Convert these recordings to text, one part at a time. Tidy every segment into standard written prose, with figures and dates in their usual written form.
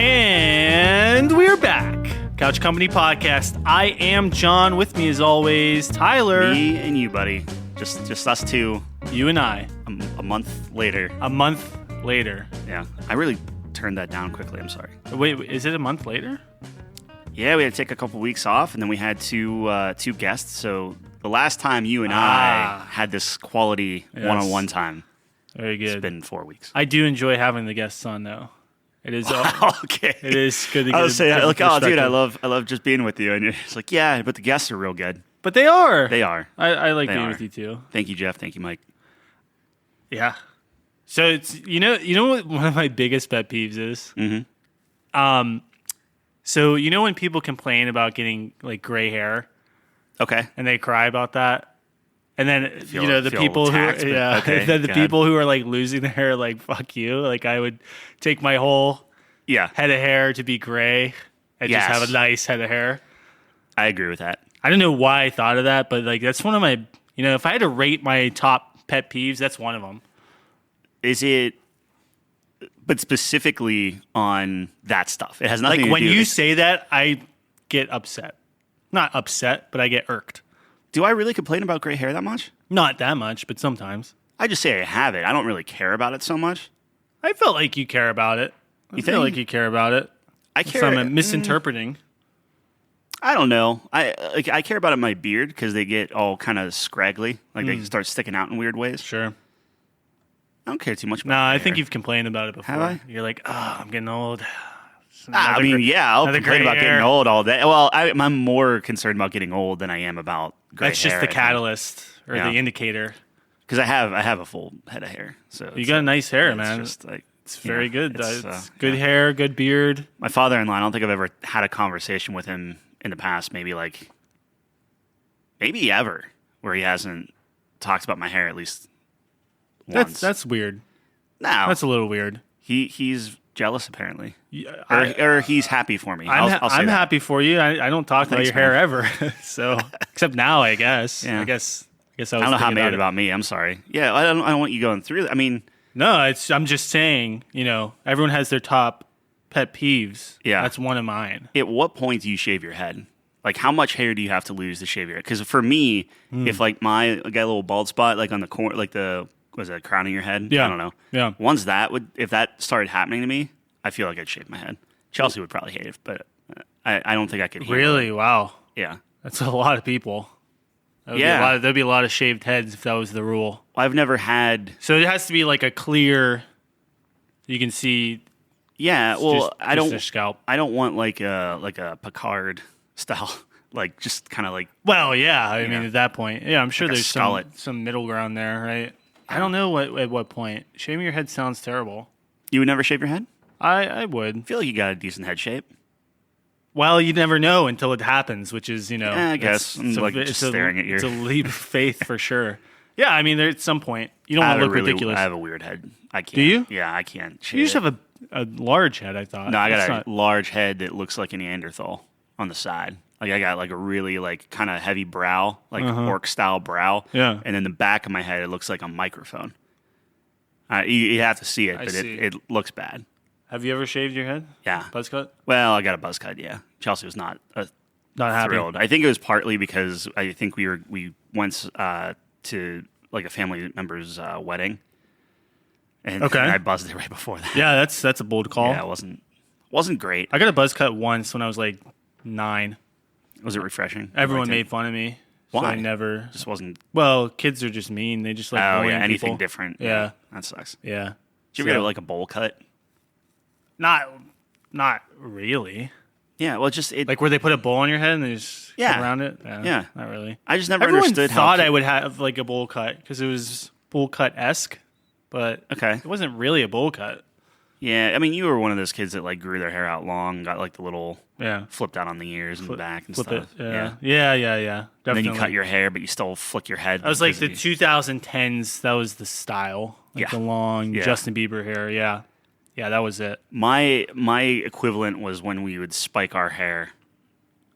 And we're back. Couch Company Podcast. I am John. With me, as always, Tyler. Me and you, buddy. Just us two. You and I. A month later. A month later. Yeah. I really turned that down quickly. I'm sorry. Wait, is it a month later? Yeah, we had to take a couple weeks off, and then we had two guests. So the last time you and I had this quality one-on-one time, very good. It's been 4 weeks. I do enjoy having the guests on, though. It is okay. It is good to get I was saying, like, oh, dude, I perspective. love just being with you, and it's like, yeah, but the guests are real good. But they are. They are. I like They being are. with you too. Thank you, Jeff. Thank you, Mike. Yeah. So it's you know what one of my biggest pet peeves is. Mm-hmm. So you know when people complain about getting like gray hair, Okay. and they cry about that, and then the feel people attacked, who but okay, then the go people who are like losing their hair, like fuck you. Like I would take my whole Yeah, head of hair to be gray and just have a nice head of hair. I agree with that. I don't know why I thought of that, but like that's one of my if I had to rate my top pet peeves, that's one of them. Is it? But specifically on that stuff, it has nothing. Like to when do you with, say that, I get upset. Not upset, but I get irked. do I really complain about gray hair that much? Not that much, but sometimes. I just say I have it. I don't really care about it so much. I felt like you care about it. I feel think? like you care about it. I care. So I'm misinterpreting. I don't know. I care about it in my beard because they get all kind of scraggly, like they start sticking out in weird ways. Sure. I don't care too much about No, my I hair. think you've complained about it before. Have I? You're like, I'm getting old. I mean, yeah, I'll another complain gray about hair. getting old all day. Well, I'm more concerned about getting old than I am about gray That's just hair, the I think. catalyst or Yeah. the indicator. Because I have a full head of hair. So You it's got nice hair, it's man. Just like It's very good. it's, It's good hair, good beard. My father-in-law, I don't think I've ever had a conversation with him in the past, maybe ever, where he hasn't talked about my hair at least once. That's weird. No, That's a little weird. he's jealous apparently, Yeah, or he's happy for me. I'm I'll say I'm that. happy for you. I don't talk about Thanks, your hair man. ever. So except now, I guess. Yeah. I guess I was I don't know how I thinking made it about me. I'm sorry. Yeah, I don't want you going through that. I mean, No, I'm just saying. Everyone has their top pet peeves. Yeah. That's one of mine. at what point do you shave your head? Like, how much hair do you have to lose to shave your head? Because for me, if like I got a little bald spot, like on the corner, like was it crown of your head? Yeah. I don't know. Yeah. Once if that started happening to me, I feel like I'd shave my head. Chelsea would probably hate it, but I don't think I could. handle Really? it. Wow. Yeah. That's a lot of people. Yeah. There'd be a lot of shaved heads if that was the rule. I've never had. So it has to be like a clear. You can see. Yeah. Well, I just don't. their scalp. I don't want like a Picard style, like just kind of like. Well, yeah. I mean, Yeah. at that point, yeah, I'm sure Like a there's skullet. some middle ground there, right? I don't know at what point. Shaving your head sounds terrible. You would never shave your head? I would. I feel like you got a decent head shape. Well, you never know until it happens, which is, I guess. I'm like just staring at your. It's a leap of faith for sure. Yeah, I mean, there at some point you don't I want have to a look ridiculous. I have a weird head. I can't. Do you? Yeah, I can't. Shave You just it. have a large head, I thought. No, I That's got a large head that looks like a Neanderthal on the side. Like I got like a really like kind of heavy brow, like orc style brow. Yeah. And then the back of my head, it looks like a microphone. You have to see it, but see. it looks bad. Have you ever shaved your head? Yeah. Buzz cut? Well, I got a buzz cut. Yeah. Chelsea was not Not happy. thrilled. I think it was partly because I think we went to like a family member's wedding, and, Okay. and I buzzed it right before that. Yeah, that's a bold call. Yeah, it wasn't great. I got a buzz cut once when I was like 9. Was it refreshing? Everyone You liked it? made fun of me. So Why? I never. Just wasn't. Well, kids are just mean. They just like Oh bullying yeah, anything people. different. Yeah. That sucks. Yeah. Did you ever get like a bowl cut? Not really. Yeah, well, just it. Like where they put a bowl on your head and they just Yeah. cut around it. Yeah. Not really. I just never Everyone understood thought how. I would have like a bowl cut because it was bowl cut esque, but Okay. it wasn't really a bowl cut. Yeah, I mean, you were one of those kids that like grew their hair out long, got like the little Yeah. flipped out on the ears and the back and Flip stuff. it. Yeah. Yeah. And then Definitely. you cut your hair, but you still flick your head. That was like because the of 2010s. That was the style. Like Yeah. the long Yeah. Justin Bieber hair. Yeah. Yeah, that was it. My equivalent was when we would spike our hair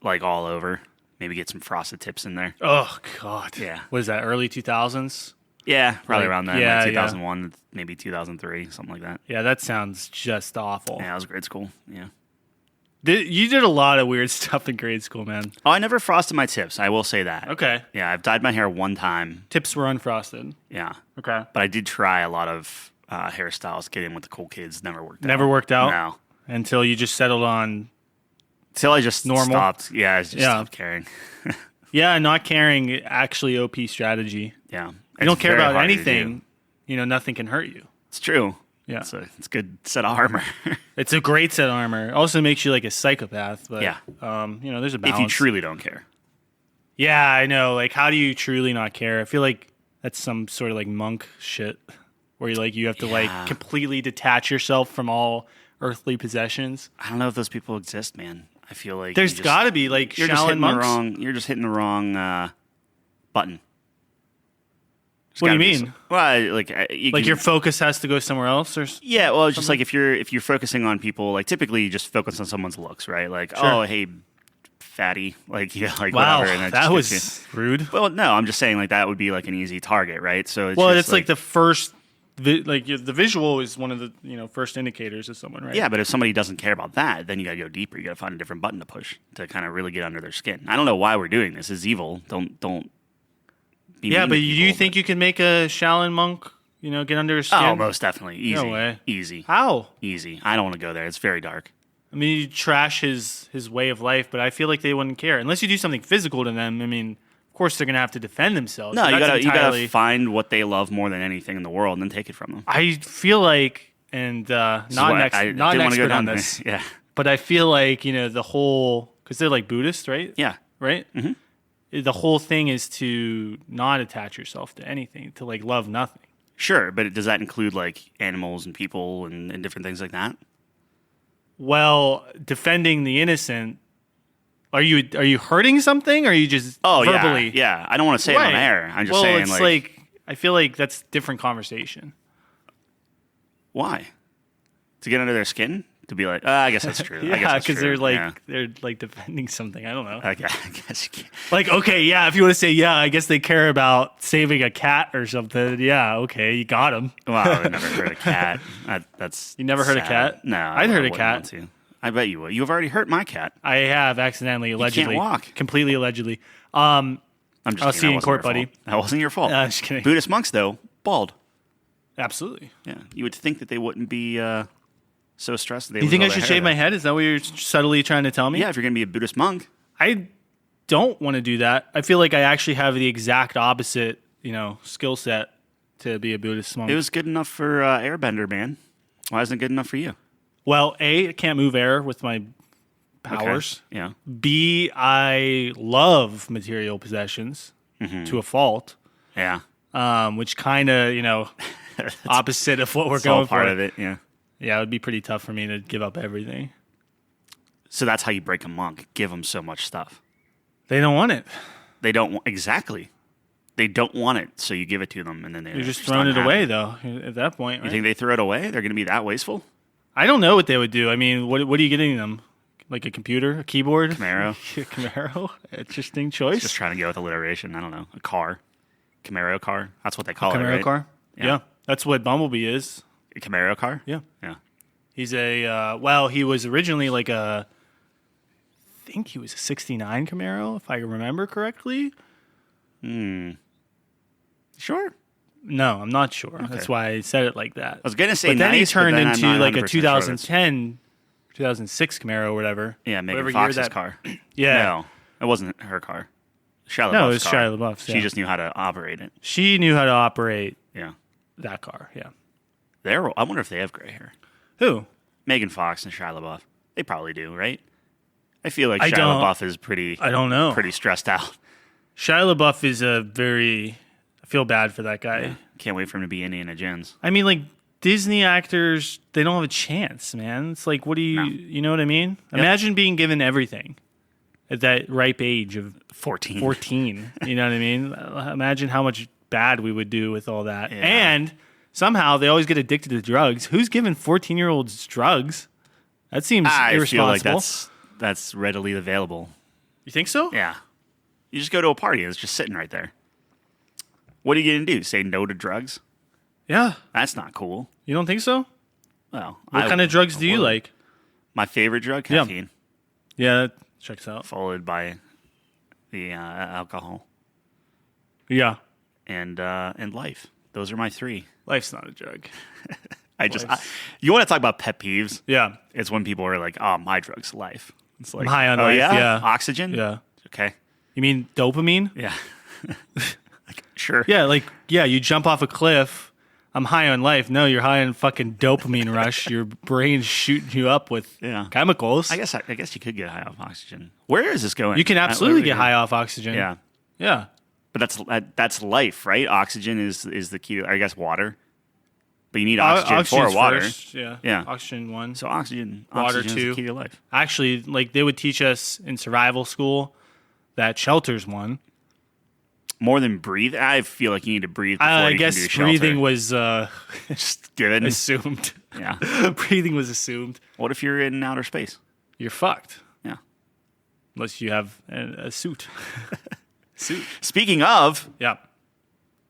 like all over. Maybe get some frosted tips in there. Oh, God. Yeah. What is that, early 2000s? Yeah, probably Like, around then. yeah, Like yeah. 2001, maybe 2003, something like that. Yeah, that sounds just awful. Yeah, it was grade school. Yeah. You did a lot of weird stuff in grade school, man. Oh, I never frosted my tips. I will say that. Okay. Yeah, I've dyed my hair one time. Tips were unfrosted. Yeah. Okay. But I did try a lot of hairstyles. Get in with the cool kids. Never worked out. Never worked out? No. Until you just settled on... Till I just Normal? stopped. Yeah, I just Yeah. stopped caring. Yeah, not caring, actually OP strategy. Yeah. You don't It's care very about hard to anything, do. nothing can hurt you. It's true. Yeah. It's a good set of armor. It's a great set of armor. Also makes you like a psychopath, but Yeah. There's a balance. If you truly don't care. Yeah, I know. Like, how do you truly not care? I feel like that's some sort of like monk shit where you have to Yeah. like completely detach yourself from all earthly possessions. I don't know if those people exist, man. I feel like There's got to be like you're just Shaolin hitting the monks. wrong. You're just hitting the wrong button. There's What do gotta you be mean? some- well, Like your focus has to go somewhere else, or yeah. Well, it's just like if you're focusing on people, like typically you just focus on someone's looks, right? Like Sure. oh hey, fatty, like like wow, whatever. And that just was gets rude. you. Well, no, I'm just saying like that would be like an easy target, right? So it's Well, just it's like the first, the visual is one of the first indicators of someone, right? yeah, but if somebody doesn't care about that, then you got to go deeper. You got to find a different button to push to kind of really get under their skin. I don't know why we're doing this. It's evil. Don't. Be Yeah, mean but to do people, you think you can make a Shaolin monk, get under his skin? Oh, most definitely. Easy. No way. Easy. How? Easy. I don't want to go there. It's very dark. I mean, you trash his way of life, but I feel like they wouldn't care unless you do something physical to them. I mean, of course they're gonna have to defend themselves. No, but you that's gotta entirely- find what they love more than anything in the world, and then take it from them. I feel like, and not This is why I not an didn't wanna go expert down on there. this, Yeah. but I feel like the whole because they're like Buddhist, right? Yeah. Right. Mm-hmm. The whole thing is to not attach yourself to anything, to like love nothing. Sure, but does that include like animals and people and different things like that? Well, defending the innocent. Are you hurting something, or are you just verbally? Yeah. I don't want to say it on air. I'm just saying, it's like I feel like that's different conversation. why? To get under their skin? To be like, I guess that's true. I guess Yeah, that's because true. they're like defending something. I don't know. I guess you can't. Like, okay, yeah, if you want to say, yeah, I guess they care about saving a cat or something. Yeah, okay, you got him. Well, I've never heard a cat. That's You never heard a sad. cat? No, I'd heard a wouldn't cat. want to. I bet you would. You've already hurt my cat. I have accidentally, allegedly, walk. completely allegedly. I'm just I'll kidding. see you That in wasn't court, your buddy. fault. That wasn't your fault. I'm just kidding. Buddhist monks, though, bald. Absolutely. Yeah, you would think that they wouldn't be so stressed. That they You lose think all I their should hair, shave though. my head? Is that what you're subtly trying to tell me? Yeah, if you're gonna be a Buddhist monk. I don't want to do that. I feel like I actually have the exact opposite, skill set to be a Buddhist monk. It was good enough for Airbender, man. Why isn't it good enough for you? Well, A, I can't move air with my powers. Okay. Yeah. B, I love material possessions to a fault, Yeah. which kind of, opposite of what we're It's all going part for. of it. Yeah. Yeah, it would be pretty tough for me to give up everything. So that's how you break a monk. Give them so much stuff. They don't want it. They don't exactly. They don't want it, so you give it to them, and then they're You're just throwing it unhappy. away, though, at that point, You right? think they throw it away? They're going to be that wasteful? I don't know what they would do. I mean, what are you getting them? Like a computer, a keyboard? Camaro. Camaro? Interesting choice. Just trying to go with alliteration. I don't know. A car. Camaro car. That's what they call it, Camaro right? car? Yeah. Yeah. That's what Bumblebee is. A Camaro car? Yeah. Yeah. He's a, he was originally like I think he was a 69 Camaro, if I remember correctly. Sure. No, I'm not sure. That's why I said it like that. I was going to say But then he nice, but turned then I'm into not like a 100% sure that's- 2010, 2006 Camaro or whatever. Yeah, Megan Whatever Fox's year that, car. Yeah. No, it wasn't her car. Shia LaBeouf's No, it was car. Shia LaBeouf's, She yeah. just knew how to operate it. She knew how to operate Yeah. that car. Yeah. I wonder if they have gray hair. Who? Megan Fox and Shia LaBeouf. They probably do, right? I feel like I Shia don't- LaBeouf is pretty I don't know. pretty stressed out. Shia LaBeouf is I feel bad for that guy. Can't wait for him to be Indiana Jones. I mean, like, Disney actors, they don't have a chance, man. It's like, what do you, No. you know what I mean? Imagine being given everything at that ripe age of 14. 14. You know what I mean? Imagine how much bad we would do with all that. Yeah. And somehow they always get addicted to drugs. Who's giving 14-year-olds drugs? That seems I irresponsible. feel like that's readily available. You think so? Yeah. You just go to a party and it's just sitting right there. What are you going to do? Say no to drugs? Yeah. That's not cool. You don't think so? Well, What kind of drugs do you like? My favorite drug, caffeine, Yeah, that checks out. followed by the alcohol Yeah. and life. Those are my three. Life's not a drug. You want to talk about pet peeves? Yeah. It's when people are like, "Oh, my drug's life." It's like, I'm high on oh life, yeah, yeah. oxygen. Yeah. Okay. You mean dopamine? Yeah. Like, sure. Yeah, you jump off a cliff. I'm high on life. No, you're high on fucking dopamine rush. Your brain's shooting you up with chemicals. I guess you could get high off oxygen. Where is this going? You can absolutely get high off oxygen. Yeah. Yeah. But that's life, right? Oxygen is the key. I guess water. But you need oxygen for water. First. Yeah. Yeah. Oxygen 1. So oxygen is 2. the key to life. Actually, they would teach us in survival school that shelter's 1. More than breathe. I feel like you need to breathe before I you guess can do shelter. breathing was Just given. assumed. Yeah. Breathing was assumed. What if you're in outer space? You're fucked. Yeah. Unless you have a suit. Speaking of, Yeah.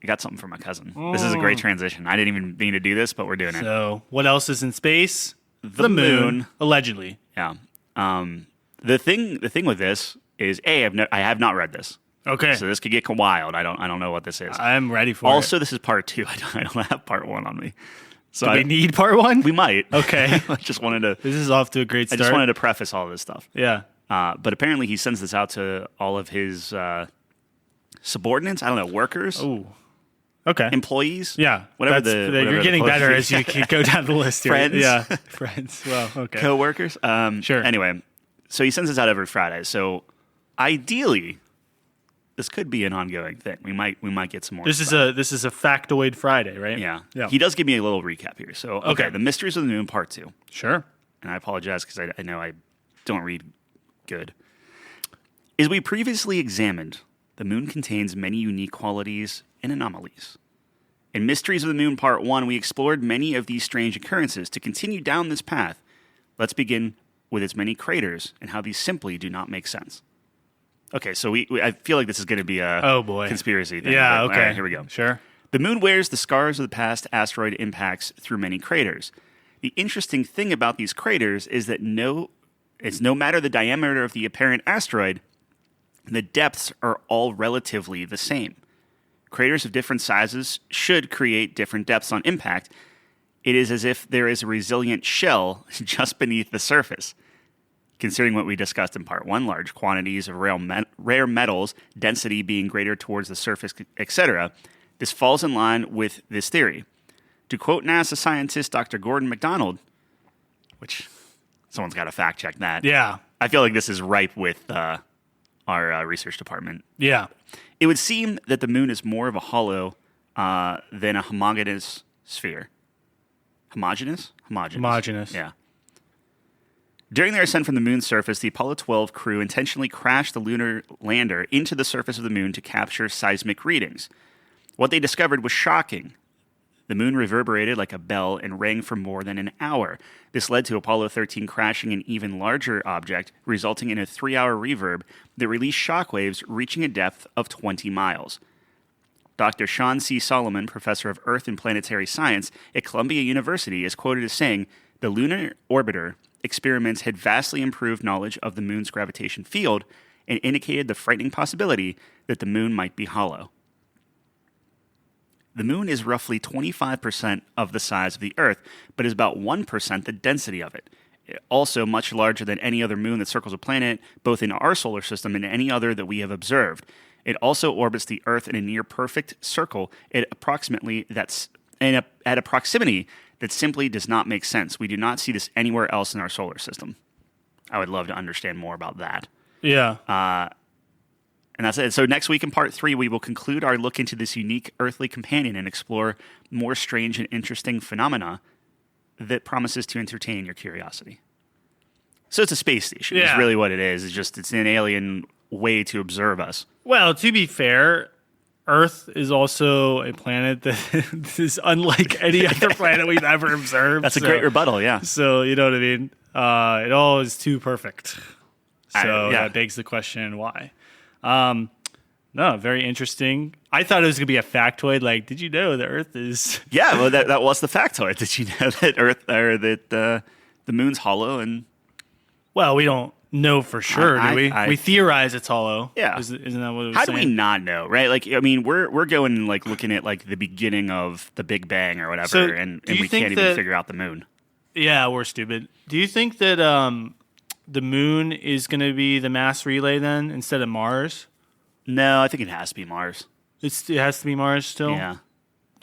I got something for my cousin. This is a great transition. I didn't even mean to do this, but we're doing it. So, what else is in space? The moon. Allegedly. Yeah. The thing with this is I have not read this. Okay. So this could get wild. I don't know what this is. I'm ready for Also, it. this is part 2. I don't have part 1 on me. So Do we need part 1? we might. Okay. I just wanted to. This is off to a great I start. just wanted to preface all this stuff. Yeah. But apparently, he sends this out to all of his subordinates. I don't know, workers, Ooh. Okay. employees. Yeah. Whatever You're the getting quote better is. as you go down the list here. Friends. Yeah. Friends. Well, okay. Co-workers. Sure. Anyway, so he sends this out every Friday. So ideally, this could be an ongoing thing. We might get some more. This is a factoid Friday, right? Yeah. Yeah. He does give me a little recap here. So okay, Okay. The Mysteries of the Moon Part 2. Sure. And I apologize because I know I don't read good. As we previously examined, the moon contains many unique qualities and anomalies. In Mysteries of the Moon Part 1, we explored many of these strange occurrences. To continue down this path, let's begin with its many craters and how these simply do not make sense. Okay, so I feel like this is going to be a conspiracy thing. Yeah, But, okay. all right, here we go. Sure. The moon wears the scars of the past asteroid impacts through many craters. The interesting thing about these craters is that no matter the diameter of the apparent asteroid, the depths are all relatively the same. Craters of different sizes should create different depths on impact. It is as if there is a resilient shell just beneath the surface. Considering what we discussed in part 1, large quantities of rare metals, density being greater towards the surface, etc., this falls in line with this theory. To quote NASA scientist Dr. Gordon MacDonald, which someone's got to fact check that. Yeah. I feel like this is ripe with our research department. Yeah. It would seem that the moon is more of a hollow than a homogeneous sphere. Homogeneous? Homogeneous. Yeah. During their ascent from the moon's surface, the Apollo 12 crew intentionally crashed the lunar lander into the surface of the moon to capture seismic readings. What they discovered was shocking. The moon reverberated like a bell and rang for more than an hour. This led to Apollo 13 crashing an even larger object, resulting in a 3-hour reverb that released shockwaves reaching a depth of 20 miles. Dr. Sean C. Solomon, professor of Earth and Planetary Science at Columbia University, is quoted as saying, "The lunar orbiter experiments had vastly improved knowledge of the moon's gravitation field and indicated the frightening possibility that the moon might be hollow." The moon is roughly 25% of the size of the Earth, but is about 1% the density of it. Also much larger than any other moon that circles a planet, both in our solar system and any other that we have observed. It also orbits the Earth in a near-perfect circle at a proximity that simply does not make sense. We do not see this anywhere else in our solar system. I would love to understand more about that. Yeah. And that's it. So next week in part 3, we will conclude our look into this unique earthly companion and explore more strange and interesting phenomena that promises to entertain your curiosity. So it's a space station. Yeah. Is really what it is. It's an alien way to observe us. Well, to be fair, Earth is also a planet that is unlike any other planet we've ever observed. That's a great rebuttal, yeah. So, you know what I mean? It all is too perfect. So yeah. that begs the question, why? No, very interesting. I thought it was going to be a factoid. Like, did you know the Earth is... Yeah, well, that was the factoid. Did you know that Earth or that the moon's hollow? And well, we don't know for sure, do we? We theorize it's hollow. Yeah, isn't that what it was How saying? do we not know, right? Like, I mean, we're going like looking at like the beginning of the Big Bang or whatever, So, and do you we think can't even that- figure out the moon. Yeah, we're stupid. Do you think that the moon is going to be the mass relay then instead of Mars? No, I think it has to be Mars. It has to be Mars still? Yeah.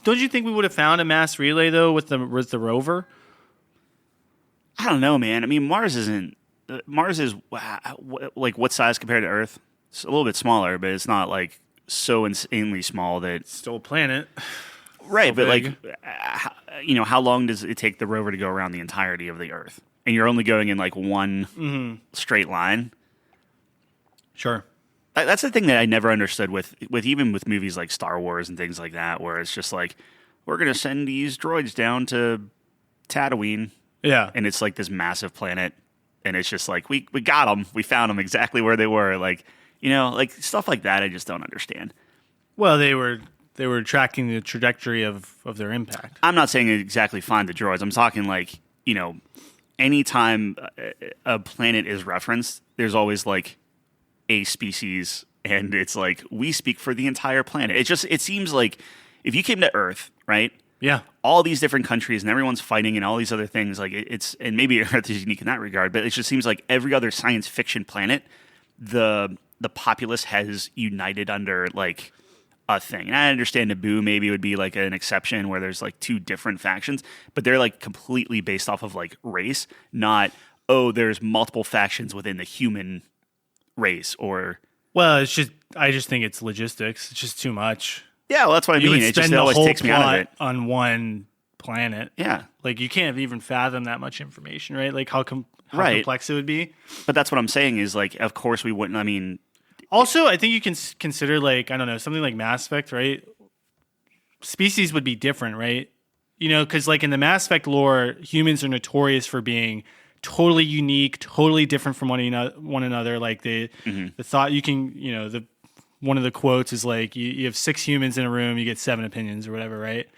Don't you think we would have found a mass relay, though, with the rover? I don't know, man. I mean, Mars isn't. Mars is like what size compared to Earth? It's a little bit smaller, but it's not like so insanely small that Still a planet. right. But big. like, how long does it take the rover to go around the entirety of the Earth? And you're only going in like one straight line. Sure. That's the thing that I never understood with even with movies like Star Wars and things like that, where it's just like, we're going to send these droids down to Tatooine. Yeah. And it's like this massive planet. And it's just like, we got them. We found them exactly where they were. Like, like stuff like that I just don't understand. Well, they were tracking the trajectory of their impact. I'm not saying exactly find the droids. I'm talking like, anytime a planet is referenced, there's always like a species, and it's like we speak for the entire planet. It seems like if you came to Earth, right? Yeah. All these different countries and everyone's fighting and all these other things, like and maybe Earth is unique in that regard, but it just seems like every other science fiction planet, the populace has united under like a thing. And I understand Naboo maybe would be like an exception where there's like two different factions, but they're like completely based off of like race, not there's multiple factions within the human race or. Well, I just think it's logistics. It's just too much. Yeah, well, that's what I mean. It just always takes me out of it. On one planet. Yeah. Like, you can't even fathom that much information, right? Like, how complex it would be. But that's what I'm saying is, like, of course we wouldn't, I mean... Also, I think you can consider, like, I don't know, something like Mass Effect, right? Species would be different, right? Because, like, in the Mass Effect lore, humans are notorious for being totally unique, totally different from one another. Like, the thought you can, one of the quotes is like, you have 6 humans in a room, you get 7 opinions or whatever, right?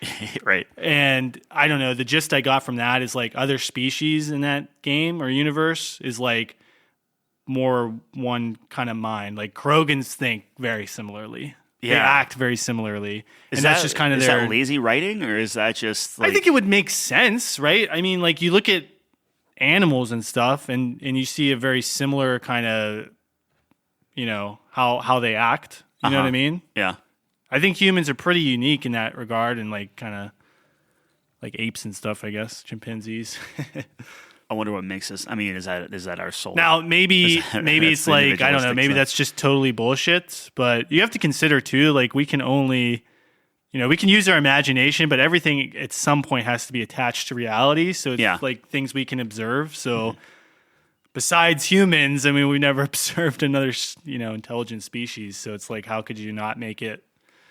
Right. And I don't know, the gist I got from that is like other species in that game or universe is like more one kind of mind. Like Krogans think very similarly. Yeah. They act very similarly. That's just kind of their... Is that lazy writing or is that just like... I think it would make sense, right? I mean, like you look at animals and stuff and you see a very similar kind of... how they act. You know what I mean? Yeah. I think humans are pretty unique in that regard and like kind of like apes and stuff, I guess. Chimpanzees. I wonder what makes us... I mean, is that our soul? Now, maybe it's like, I don't know, maybe that's just totally bullshit. But you have to consider too, like we can only... we can use our imagination, but everything at some point has to be attached to reality. So it's like things we can observe. So... Besides humans, I mean, we've never observed another, intelligent species. So it's like, how could you not make it?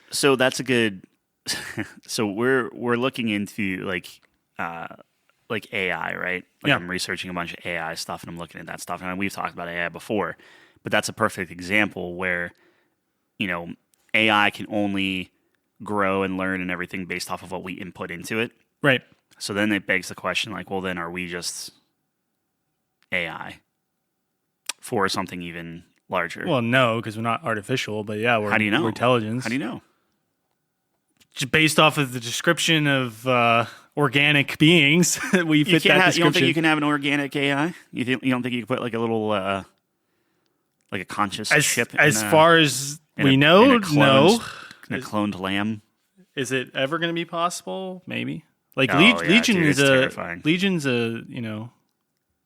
So that's a good. So we're looking into like AI, right? Like I'm researching a bunch of AI stuff, and I'm looking at that stuff. And we've talked about AI before, but that's a perfect example where, AI can only grow and learn and everything based off of what we input into it. Right. So then it begs the question, like, well, then are we just AI for something even larger? Well, no, because we're not artificial, but yeah, how do you know? We're intelligence. How do you know? Just based off of the description of organic beings, we fit that description. You don't think you can have an organic AI? You don't think you can put like a little like a conscious chip? As far as we know, no. In a cloned lamb. Is it ever going to be possible? Maybe. Like Legion's a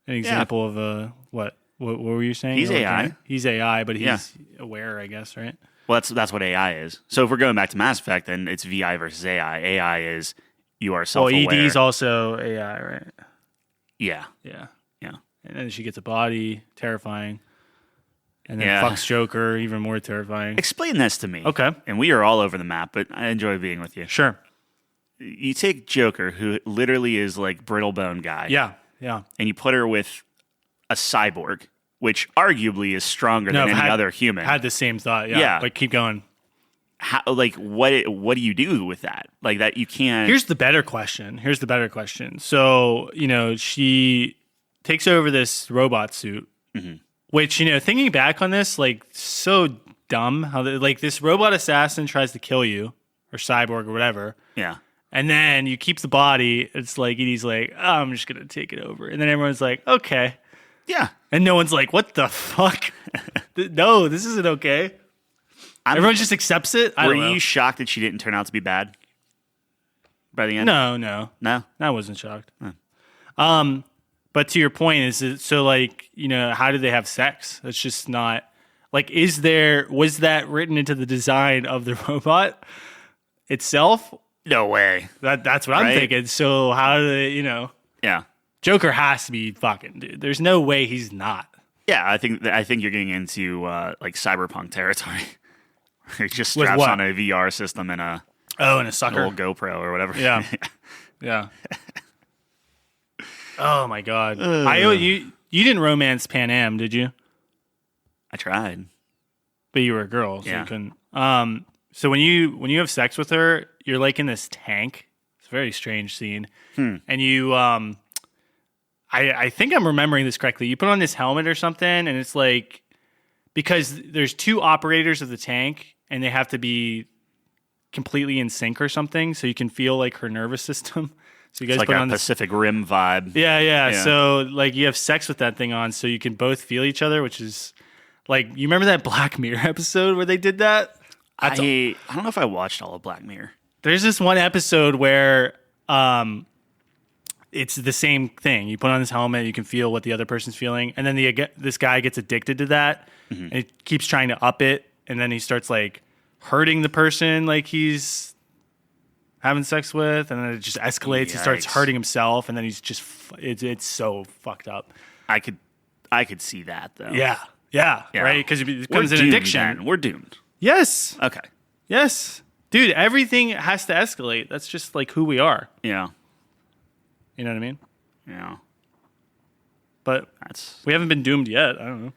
an example of what were you saying? He's AI. He's AI, but he's aware, I guess, right? Well, that's what AI is. So if we're going back to Mass Effect, then it's VI versus AI. AI is you are self-aware. Well, ED's also AI, right? Yeah. Yeah. Yeah. And then she gets a body, terrifying. And then fucks Joker, even more terrifying. Explain this to me. Okay. And we are all over the map, but I enjoy being with you. Sure. You take Joker, who literally is like brittle bone guy. Yeah. Yeah. And you put her with a cyborg. which arguably is stronger than any other human. Had the same thought. Yeah. But keep going. How, like, what do you do with that? Like, that you can't. Here's the better question. So, she takes over this robot suit, which, thinking back on this, like, so dumb how this robot assassin tries to kill you, or cyborg or whatever. Yeah. And then you keep the body. It's like, and he's like, oh, I'm just going to take it over. And then everyone's like, okay. Yeah. And no one's like, what the fuck? No, this isn't okay. Everyone just accepts it. Were you shocked that she didn't turn out to be bad by the end? No. I wasn't shocked. But to your point, how did they have sex? It's just not like, was that written into the design of the robot itself? No way. That's what I'm thinking. So how do they, Yeah. Joker has to be fucking, dude. There's no way he's not. Yeah, I think you're getting into like cyberpunk territory. He just straps on a VR system and a sucker, little GoPro or whatever. Yeah, yeah. Oh my god! You didn't romance Pan Am, did you? I tried, but you were a girl, so you couldn't. So when you have sex with her, you're like in this tank. It's a very strange scene, and you I think I'm remembering this correctly. You put on this helmet or something, and it's like, because there's two operators of the tank, and they have to be completely in sync or something, so you can feel like her nervous system. So you guys put on Pacific Rim vibe. Yeah. So like you have sex with that thing on, so you can both feel each other, which is like, you remember that Black Mirror episode where they did that? I don't know if I watched all of Black Mirror. There's this one episode where it's the same thing. You put on this helmet, you can feel what the other person's feeling, and then this guy gets addicted to that, and he keeps trying to up it, and then he starts like hurting the person like he's having sex with, and then it just escalates. Yikes. He starts hurting himself, and then he's just it's so fucked up. I could see that though. Yeah. Right, because it becomes an addiction. Then. We're doomed. Yes. Okay. Yes, dude. Everything has to escalate. That's just like who we are. Yeah. You know what I mean? Yeah. But we haven't been doomed yet. I don't know.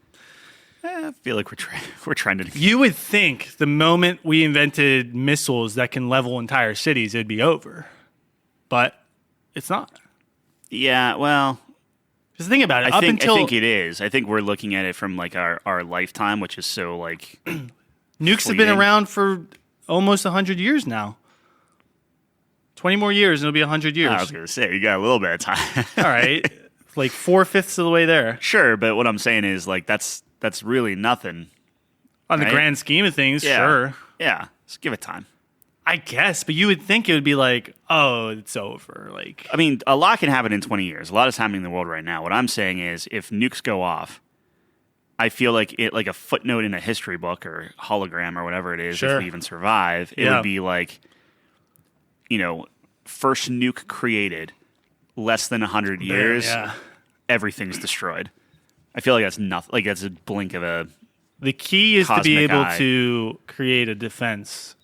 I feel like we're trying to. You would think the moment we invented missiles that can level entire cities, it'd be over. But it's not. Yeah, well, just think about it. I think it is. I think we're looking at it from like our lifetime, which is so like nukes have been around for almost 100 years now. 20 more years and it'll be 100 years. I was going to say, you got a little bit of time. All right. Like 4/5 of the way there. Sure, but what I'm saying is like that's really nothing. On the grand scheme of things, sure. Yeah, just give it time. I guess, but you would think it would be like, oh, it's over. Like, I mean, a lot can happen in 20 years. A lot is happening in the world right now. What I'm saying is, if nukes go off, I feel like a footnote in a history book or hologram or whatever it is, if we even survive, it would be like, first nuke created, less than 100 years, everything's destroyed. I feel like that's nothing. Like that's a blink of a. The key is to be able to create a defense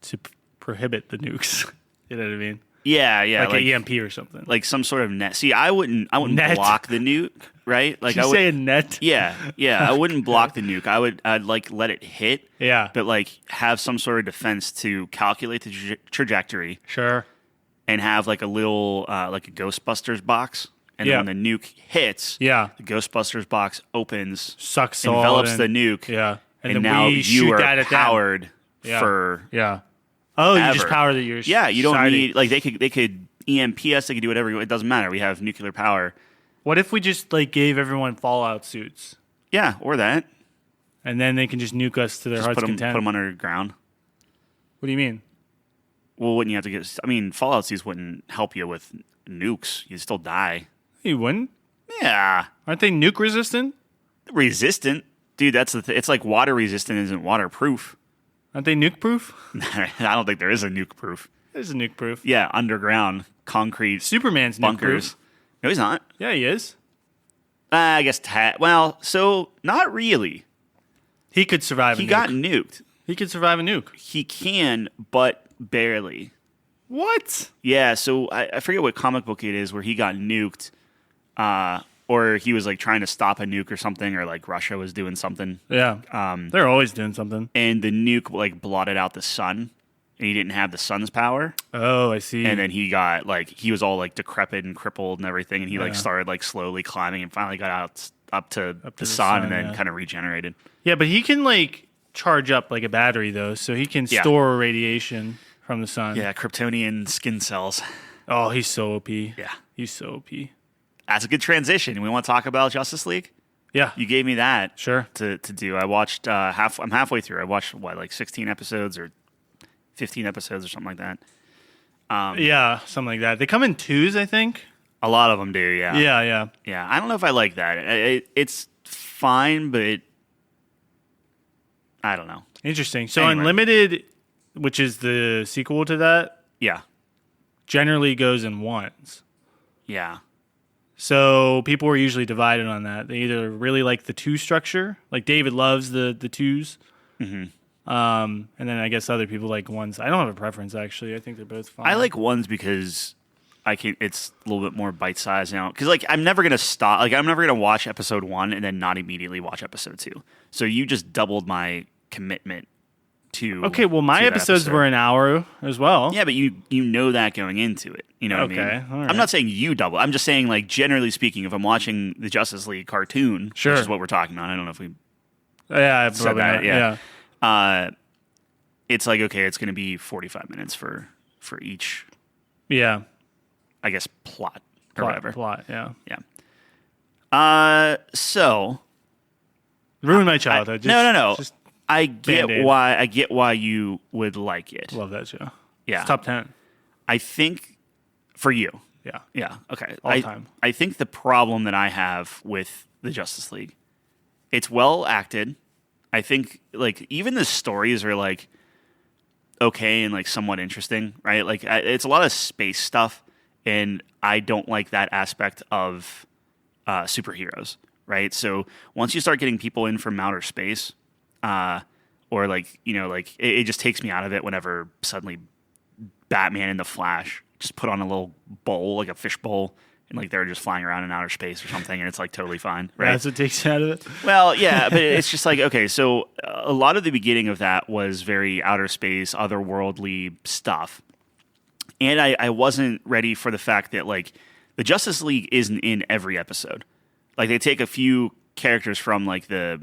to prohibit the nukes. You know what I mean? Yeah. Like an EMP or something. Like some sort of net. See, I wouldn't block the nuke, right? Like I would say a net. Yeah. I wouldn't block the nuke. I'd like let it hit. Yeah. But like have some sort of defense to calculate the trajectory. Sure. And have like a little like a Ghostbusters box. And then when the nuke hits, the Ghostbusters box opens, sucks, envelops the nuke, and then now you are powered for Oh, ever. you just power the yours. Yeah, you don't need like they could EMP us, they could do whatever. It doesn't matter. We have nuclear power. What if we just like gave everyone Fallout suits? Yeah, or that, and then they can just nuke us to their heart's content. Put them underground. What do you mean? Well, wouldn't you have to get? I mean, Fallout suits wouldn't help you with nukes. You'd still die. You wouldn't? Yeah. Aren't they nuke resistant? Resistant? Dude, that's the it's like water resistant isn't waterproof. Aren't they nuke proof? I don't think there is a nuke proof. There's a nuke proof. Yeah, underground, concrete Superman's bunkers. Nuke proof. No, he's not. Yeah, he is. I guess, so not really. He could survive a nuke. He got nuked. He could survive a nuke. He can, but barely. What? Yeah, so I forget what comic book it is where he got nuked, or or he was like trying to stop a nuke or something, or like Russia was doing something. Yeah. They're always doing something. And the nuke like blotted out the sun, and he didn't have the sun's power. Oh, I see. And then he got like he was all like decrepit and crippled and everything, and he like started like slowly climbing and finally got out up to the sun and then kind of regenerated. Yeah, but he can like charge up like a battery though, so he can store radiation from the sun. Yeah, Kryptonian skin cells. Oh, he's so OP. Yeah, he's so OP. That's a good transition. We want to talk about Justice League. Yeah, you gave me that sure to do. I watched I'm halfway through. I watched like 16 episodes or 15 episodes or something like that. Yeah, something like that. They come in twos, I think. A lot of them do. Yeah. Yeah. I don't know if I like that. It's fine, but I don't know. Interesting. So Unlimited, which is the sequel to that, generally goes in ones. Yeah. So people were usually divided on that. They either really like the two structure, like David loves the twos, and then I guess other people like ones. I don't have a preference actually. I think they're both fine. I like ones because it's a little bit more bite sized now. Because like I'm never gonna stop. Like I'm never gonna watch episode 1 and then not immediately watch episode 2. So you just doubled my commitment to. Okay, well my episodes were an hour as well. Yeah, but you know that going into it. You know what I mean? All right. I'm not saying you double. I'm just saying like generally speaking, if I'm watching the Justice League cartoon, which is what we're talking about. I don't know if we said that. Yeah. It's like okay, it's gonna be 45 minutes for each. Yeah. I guess plot or whatever. Plot, yeah. Yeah. So ruin my childhood. No. I get why you would like it. Love that show. Yeah. It's top 10. I think for you. Yeah. Yeah. Okay. All time. I think the problem that I have with the Justice League, it's well acted. I think like even the stories are like okay and like somewhat interesting, right? Like it's a lot of space stuff, and I don't like that aspect of superheroes, right? So once you start getting people in from outer space, or like like it just takes me out of it whenever suddenly Batman and the Flash just put on a little bowl, like a fish bowl, and like they're just flying around in outer space or something, and it's like totally fine, right? That's what takes you out of it. Well, yeah, but it's just like okay, so a lot of the beginning of that was very outer space, otherworldly stuff, and I wasn't ready for the fact that like the Justice League isn't in every episode. Like they take a few characters from like the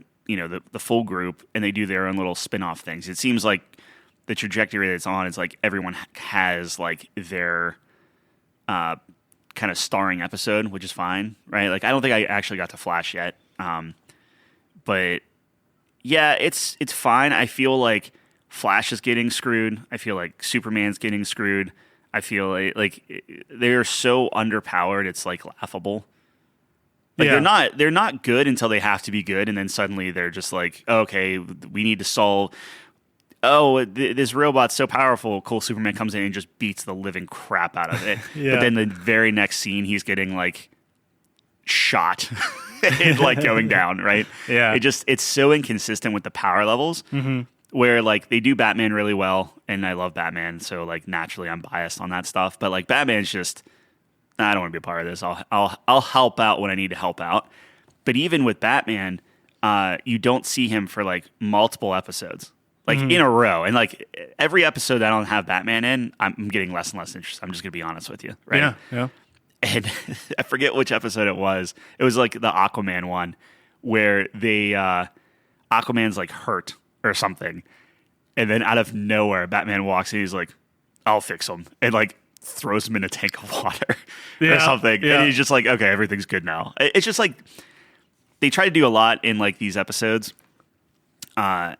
full group and they do their own little spin-off things. It seems like the trajectory that it's on is like everyone has like their kind of starring episode, which is fine, right? Like I don't think I actually got to Flash yet, but yeah, it's fine. I feel like Flash is getting screwed. I feel like Superman's getting screwed. I feel like they're so underpowered. It's like laughable. Like they're not good until they have to be good, and then suddenly they're just like, okay, we need to solve. Oh, this robot's so powerful. Cool, Superman comes in and just beats the living crap out of it. But then the very next scene, he's getting like shot and like going down. Right? Yeah. It's so inconsistent with the power levels. Mm-hmm. Where like they do Batman really well, and I love Batman, so like naturally I'm biased on that stuff. But like Batman's just. I don't want to be a part of this. I'll help out when I need to help out. But even with Batman, you don't see him for like multiple episodes, like in a row. And like every episode that I don't have Batman in, I'm getting less and less interested. I'm just gonna be honest with you, right? Yeah. And I forget which episode it was. It was like the Aquaman one where Aquaman's like hurt or something, and then out of nowhere, Batman walks in. He's like, "I'll fix him," and like. Throws him in a tank of water or something. And he's just like, okay, everything's good now. It's just like they try to do a lot in like these episodes. But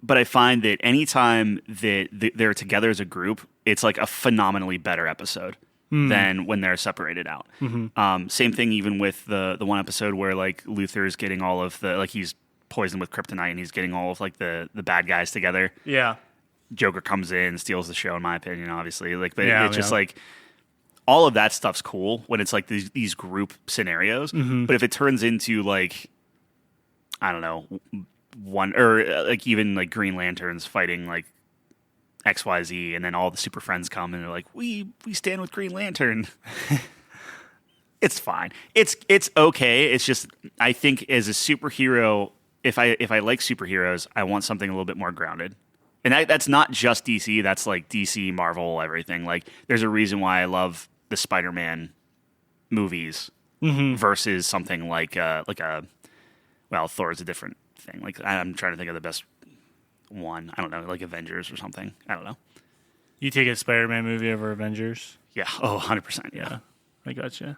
I find that anytime that they're together as a group, it's like a phenomenally better episode than when they're separated out. Mm-hmm. Same thing even with the one episode where like Luthor's getting all of the, like he's poisoned with kryptonite and he's getting all of like the bad guys together. Yeah. Joker comes in, steals the show, in my opinion, obviously. Like, but it's just like all of that stuff's cool when it's like these group scenarios. Mm-hmm. But if it turns into like, I don't know, one or like even like Green Lanterns fighting like XYZ, and then all the super friends come and they're like, we stand with Green Lantern. It's fine. It's okay. It's just I think as a superhero, if I like superheroes, I want something a little bit more grounded. And that's not just DC. That's like DC, Marvel, everything. Like there's a reason why I love the Spider-Man movies versus something like well, Thor's a different thing. Like I'm trying to think of the best one. I don't know, like Avengers or something. I don't know. You take a Spider-Man movie over Avengers? Yeah. Oh, 100%. Yeah. I gotcha.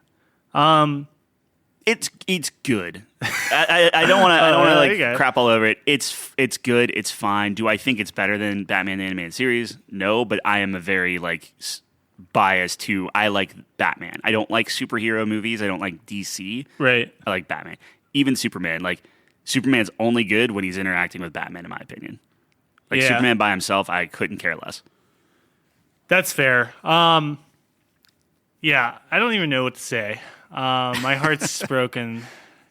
It's good. I don't want to like crap all over it. It's good. It's fine. Do I think it's better than Batman the Animated Series? No, but I am a very like biased to. I like Batman. I don't like superhero movies. I don't like DC. Right. I like Batman. Even Superman. Like Superman's only good when he's interacting with Batman, in my opinion. Like Superman by himself, I couldn't care less. That's fair. Yeah, I don't even know what to say. My heart's broken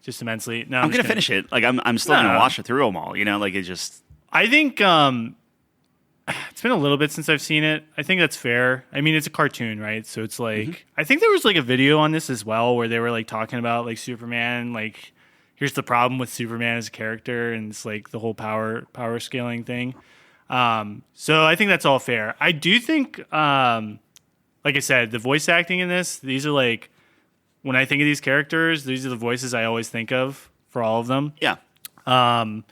just immensely. No, I'm gonna finish it. Like I'm still gonna watch it through them all. You know, like it just. I think it's been a little bit since I've seen it. I think that's fair. I mean, it's a cartoon, right? So it's like I think there was like a video on this as well where they were like talking about like Superman. Like, here's the problem with Superman as a character, and it's like the whole power scaling thing. So I think that's all fair. I do think, like I said, the voice acting in this, these are like, when I think of these characters, these are the voices I always think of for all of them. Yeah. And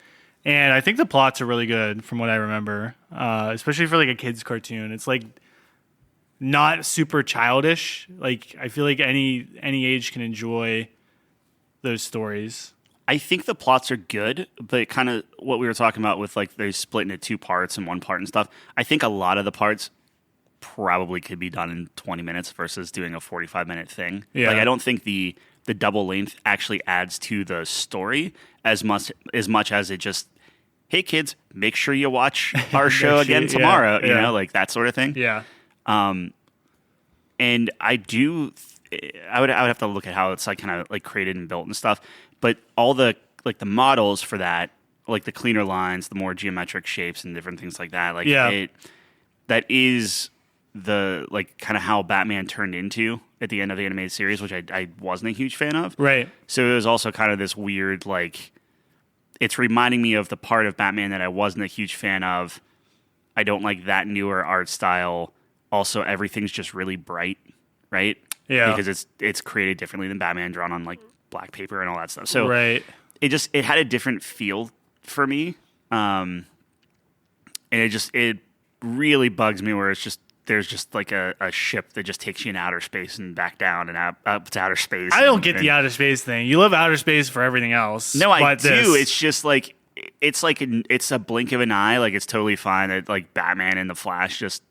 I think the plots are really good from what I remember, especially for like a kid's cartoon. It's like not super childish. Like I feel like any age can enjoy those stories. I think the plots are good, but kind of what we were talking about with like they split into two parts and one part and stuff. I think a lot of the parts probably could be done in 20 minutes versus doing a 45-minute thing. Yeah. Like I don't think the double length actually adds to the story as much as it just, hey kids, make sure you watch our show again tomorrow. You know, like that sort of thing. Yeah. And I would have to look at how it's like kind of like created and built and stuff. But all the like the models for that, like the cleaner lines, the more geometric shapes and different things like that, like that is the like kind of how Batman turned into at the end of the animated series, which I wasn't a huge fan of. Right. So it was also kind of this weird like it's reminding me of the part of Batman that I wasn't a huge fan of. I don't like that newer art style. Also, everything's just really bright, right? Yeah. Because it's created differently than Batman, drawn on like black paper and all that stuff. So it had a different feel for me. And it really bugs me where it's just there's just like a ship that just takes you in outer space and back down and up to outer space. I don't get the outer space thing. You love outer space for everything else. No, I do. It's just like it's a blink of an eye. Like it's totally fine that like Batman and the Flash just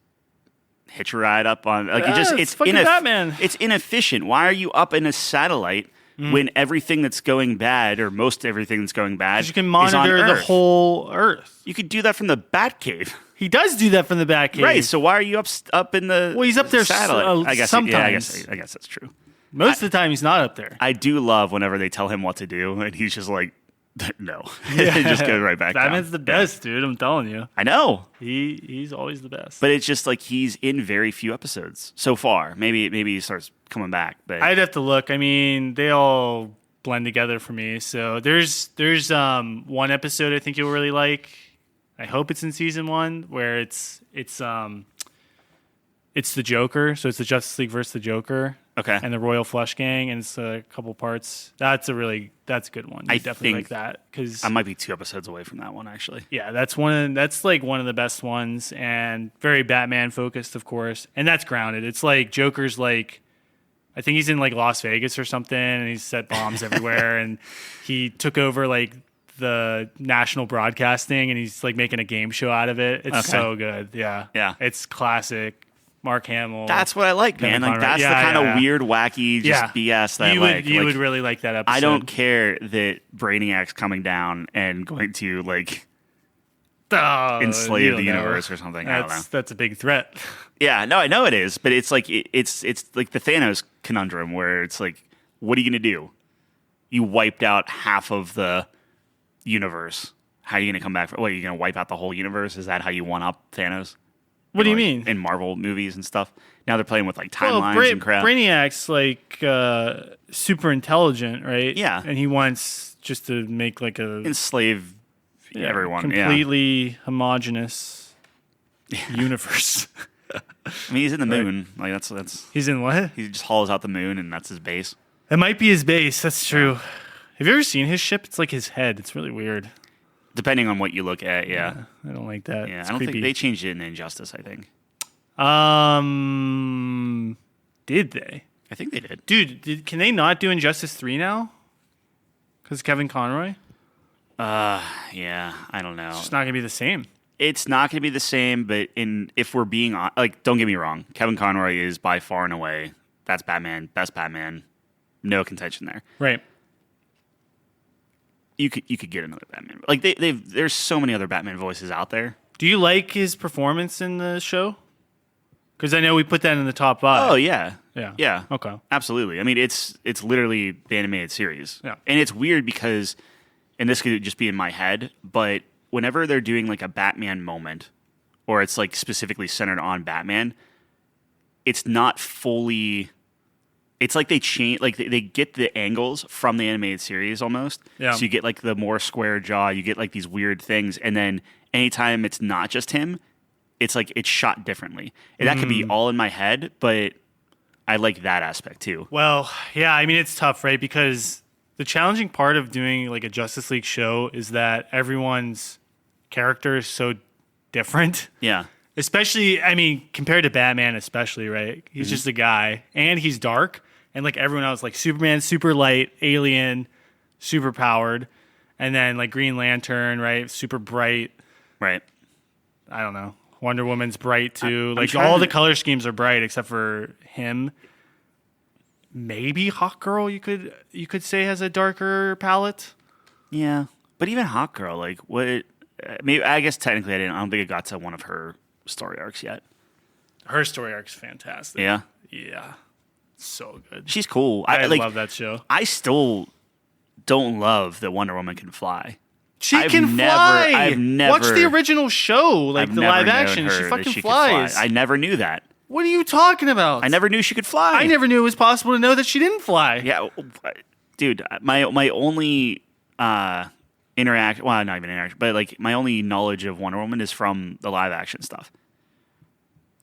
hitch a ride up on like it's Batman. It's inefficient. Why are you up in a satellite when everything that's going bad or most everything that's going bad you can monitor is on the Earth? whole Earth? You could do that from the Batcave. He does do that from the Batcave. Right, so why are you up in the Well, he's up there satellite? I guess sometimes. I guess that's true. Most of the time he's not up there. I do love whenever they tell him what to do and he's just like no. He just goes right back Batman's down. the best, dude. I'm telling you. I know. He's always the best. But it's just like he's in very few episodes so far. Maybe he starts coming back. But I'd have to look. I mean, they all blend together for me. So there's one episode I think you'll really like. I hope it's in season 1 where it's the Joker. So it's the Justice League versus the Joker. Okay. And the Royal Flush Gang, and it's a couple parts. That's a good one. I definitely like that because I might be 2 episodes away from that one actually. Yeah, that's like one of the best ones, and very Batman focused, of course. And that's grounded. It's like Joker's like, I think he's in like Las Vegas or something, and he's set bombs everywhere, and he took over like the national broadcasting, and he's like making a game show out of it. It's so good. Yeah, it's classic. Mark Hamill. That's what I like, man. Like that's the kind of weird, wacky, just BS that I like. You would really like that episode. I don't care that Brainiac's coming down and going to like enslave the universe or something. I don't know. That's a big threat. Yeah, no, I know it is, but it's like it's like the Thanos conundrum where it's like, what are you gonna do? You wiped out half of the universe. How are you gonna come back? What, are you gonna wipe out the whole universe? Is that how you one up Thanos? What do you like, mean? in Marvel movies and stuff? Now they're playing with like Well, timelines and crap. Brainiac's like super intelligent, right? Yeah. And he wants just to make like a Enslave everyone. completely homogenous universe. I mean, he's in the moon. Like that's He's in what? he just hauls out the moon, and that's his base. It might be his base. That's true. Have you ever seen his ship? It's like his head. It's really weird. Depending on what you look at, yeah. I don't like that. Yeah, It's I don't creepy. think they changed it in Injustice, I think. Did they? I think they did. Dude, can they not do Injustice 3 now? Because Kevin Conroy? Yeah, I don't know. It's not going to be the same. It's not going to be the same, but if we're being like, don't get me wrong, Kevin Conroy is by far and away that's Batman, best Batman, no contention there. Right. You could get another Batman. Like there's so many other Batman voices out there. Do you like his performance in the show? Because I know we put that in the top 5. Oh yeah, Yeah. Okay. absolutely. I mean, it's literally the animated series. Yeah. And it's weird because, and this could just be in my head, but whenever they're doing like a Batman moment, or it's like specifically centered on Batman, it's not fully. It's like they change, like they get the angles from the animated series almost. Yeah. So you get like the more square jaw, you get like these weird things, and then anytime it's not just him, it's like it's shot differently. And that could be all in my head, but I like that aspect too. Well, yeah, I mean, it's tough, right? Because the challenging part of doing like a Justice League show is that everyone's character is so different. Yeah. Especially, I mean, compared to Batman, especially, right? He's just a guy, and he's dark, and like everyone else, like Superman, super light, alien, super powered, and then like Green Lantern, right? Super bright. Right. I don't know. Wonder Woman's bright too. I'm Like trying all to- the color schemes are bright except for him. Maybe Hawkgirl you could say has a darker palette. Yeah. But even Hawkgirl, like what? Maybe I guess technically I don't think it got to one of her story arcs yet. Her story arc's fantastic. Yeah. Yeah. So good. She's cool. I like, love that show. I still don't love that Wonder Woman can fly. She I've can never- fly. I've never- Watch the original show, like I've the never live known action. her She that fucking she could fly. flies. I never knew that. What are you talking about? I never knew she could fly. I never knew it was possible to know that she didn't fly. Yeah, dude. My only interaction. Well, not even interaction, but like my only knowledge of Wonder Woman is from the live action stuff.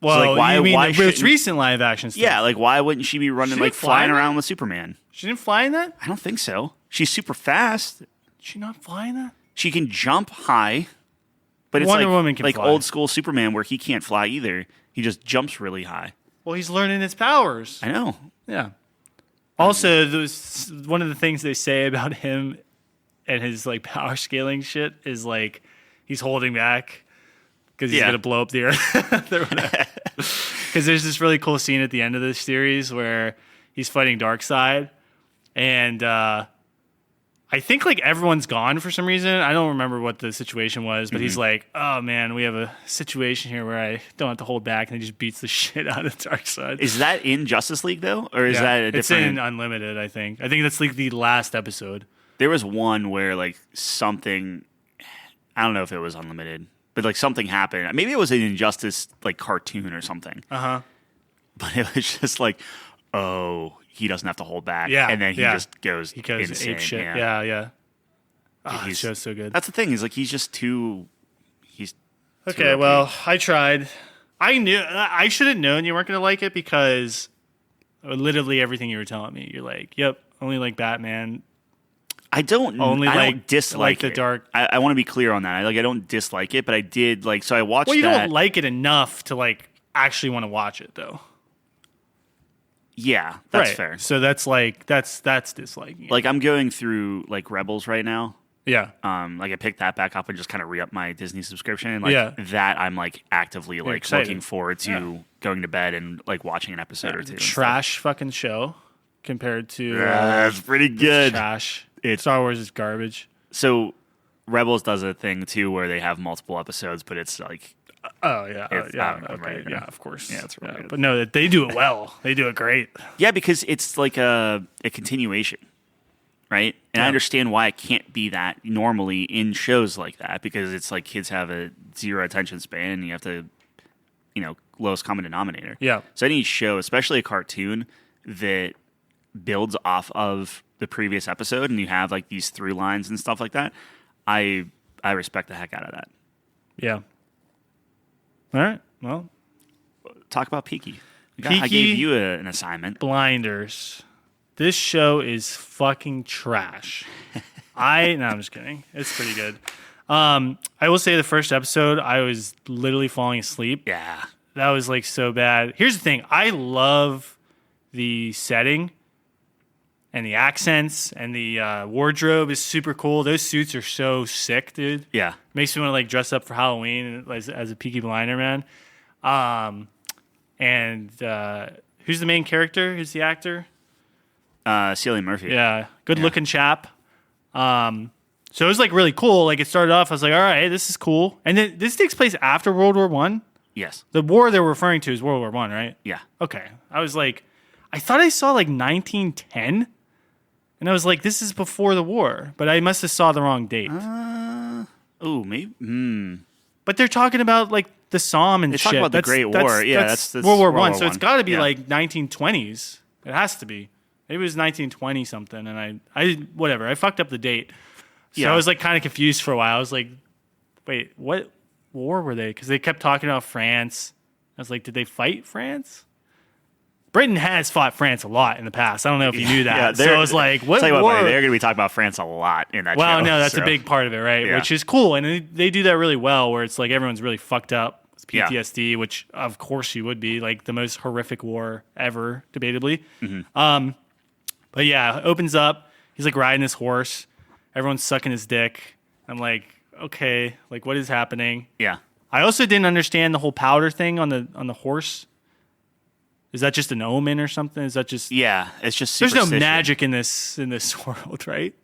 Well, like, why- you mean why the most shouldn't- recent live action stuff? Yeah, like why wouldn't she be running She like didn't fly flying in around that? with Superman? She didn't fly in that? I don't think so. She's super fast. Did she not fly in that? She can jump high, but it's Wonder like, Woman can like fly. old school Superman where he can't fly either. He just jumps really high. Well, he's learning his powers. I know. Yeah. Also, there's one of the things they say about him and his like power scaling shit is like he's holding back because he's Yeah. gonna blow up the earth. Because there's this really cool scene at the end of this series where he's fighting Darkseid, and I think like everyone's gone for some reason. I don't remember what the situation was, but he's like, "Oh man, we have a situation here where I don't have to hold back," and he just beats the shit out of Darkseid. Is that in Justice League though, or is Yeah, that a it's different? in Unlimited, I think. I think that's like the last episode. There was one where like something. I don't know if it was Unlimited, but like something happened. Maybe it was an Injustice like cartoon or something. But it was just like, oh, he doesn't have to hold back. Yeah, And then he yeah. just goes He goes insane. ape shit. Yeah. Yeah. Oh, the He's- show's so good. That's the thing. Is like he's just too. He's too Okay, OP. well, I tried. I should have known you weren't going to like it because literally everything you were telling me, you're like, yep, only like Batman. I don't. Only I like- don't dislike like the it. dark- I want to be clear on that. I don't dislike it, but I did like. So I watched Well, you that. don't like it enough to like actually want to watch it though. Yeah, that's Right. fair. So that's like that's disliking it. Like I'm going through like Rebels right now. Yeah. Like I picked that back up and just kind of re-up my Disney subscription, and like Yeah. that I'm like actively like excited. looking forward to going to bed and like watching an episode or two. and stuff. Trash fucking show compared to That's pretty good. trash. It's- Star Wars is garbage. So Rebels does a thing too where they have multiple episodes, but it's like Oh yeah, It's- yeah, I'm okay, right. yeah, of course. Yeah, it's right. But no, they do it well. They do it great. yeah, because it's like a continuation, right? And I Yeah. understand why it can't be that normally in shows like that because it's like kids have a zero attention span and you have to lowest common denominator. Yeah. So any show, especially a cartoon that builds off of the previous episode, and you have like these through lines and stuff like that, I respect the heck out of that. Yeah. All right. Well, talk about Peaky. Peaky I gave you an assignment. Blinders. This show is fucking trash. I'm just kidding. It's pretty good. I will say the first episode, I was literally falling asleep. Yeah. That was like so bad. Here's the thing. I love the setting and the accents and the wardrobe is super cool. Those suits are so sick, dude. Yeah. Makes me want to like dress up for Halloween as a Peaky Blinder, man. And who's the main character? Who's the actor? Cillian Murphy. Yeah. Good looking chap. So it was like really cool. Like it started off, I was like, all right, this is cool. And then this takes place after World War One. Yes. The war they're referring to is World War One, right? Yeah. Okay. I was like, I thought I saw like 1910. And I was like, this is before the war. But I must have saw the wrong date. Maybe. But they're talking about like the Somme and They shit. talk about the Great War. Yeah, that's World War One. So it's One. got to be Yeah. like 1920s. It has to be. Maybe it was 1920 something. And I whatever. I fucked up the date. So Yeah. I was like kind of confused for a while. I was like, wait, what war were they? Because they kept talking about France. I was like, did they fight France? Britain has fought France a lot in the past. I don't know if you knew that. So I was like, what tell you war? What, buddy, they're going to be talking about France a lot in that show. Well, no, that's so. a big part of it, right? Yeah. Which is cool. And they do that really well where it's like everyone's really fucked up. It's Yeah. PTSD, which of course you would be, like the most horrific war ever, debatably. Mm-hmm. But yeah, it opens up. He's like riding his horse. Everyone's sucking his dick. I'm like, okay, like what is happening? Yeah. I also didn't understand the whole powder thing on the horse. Is that just an omen or something? Is that just Yeah. It's just There's no superstition. magic in this world, right?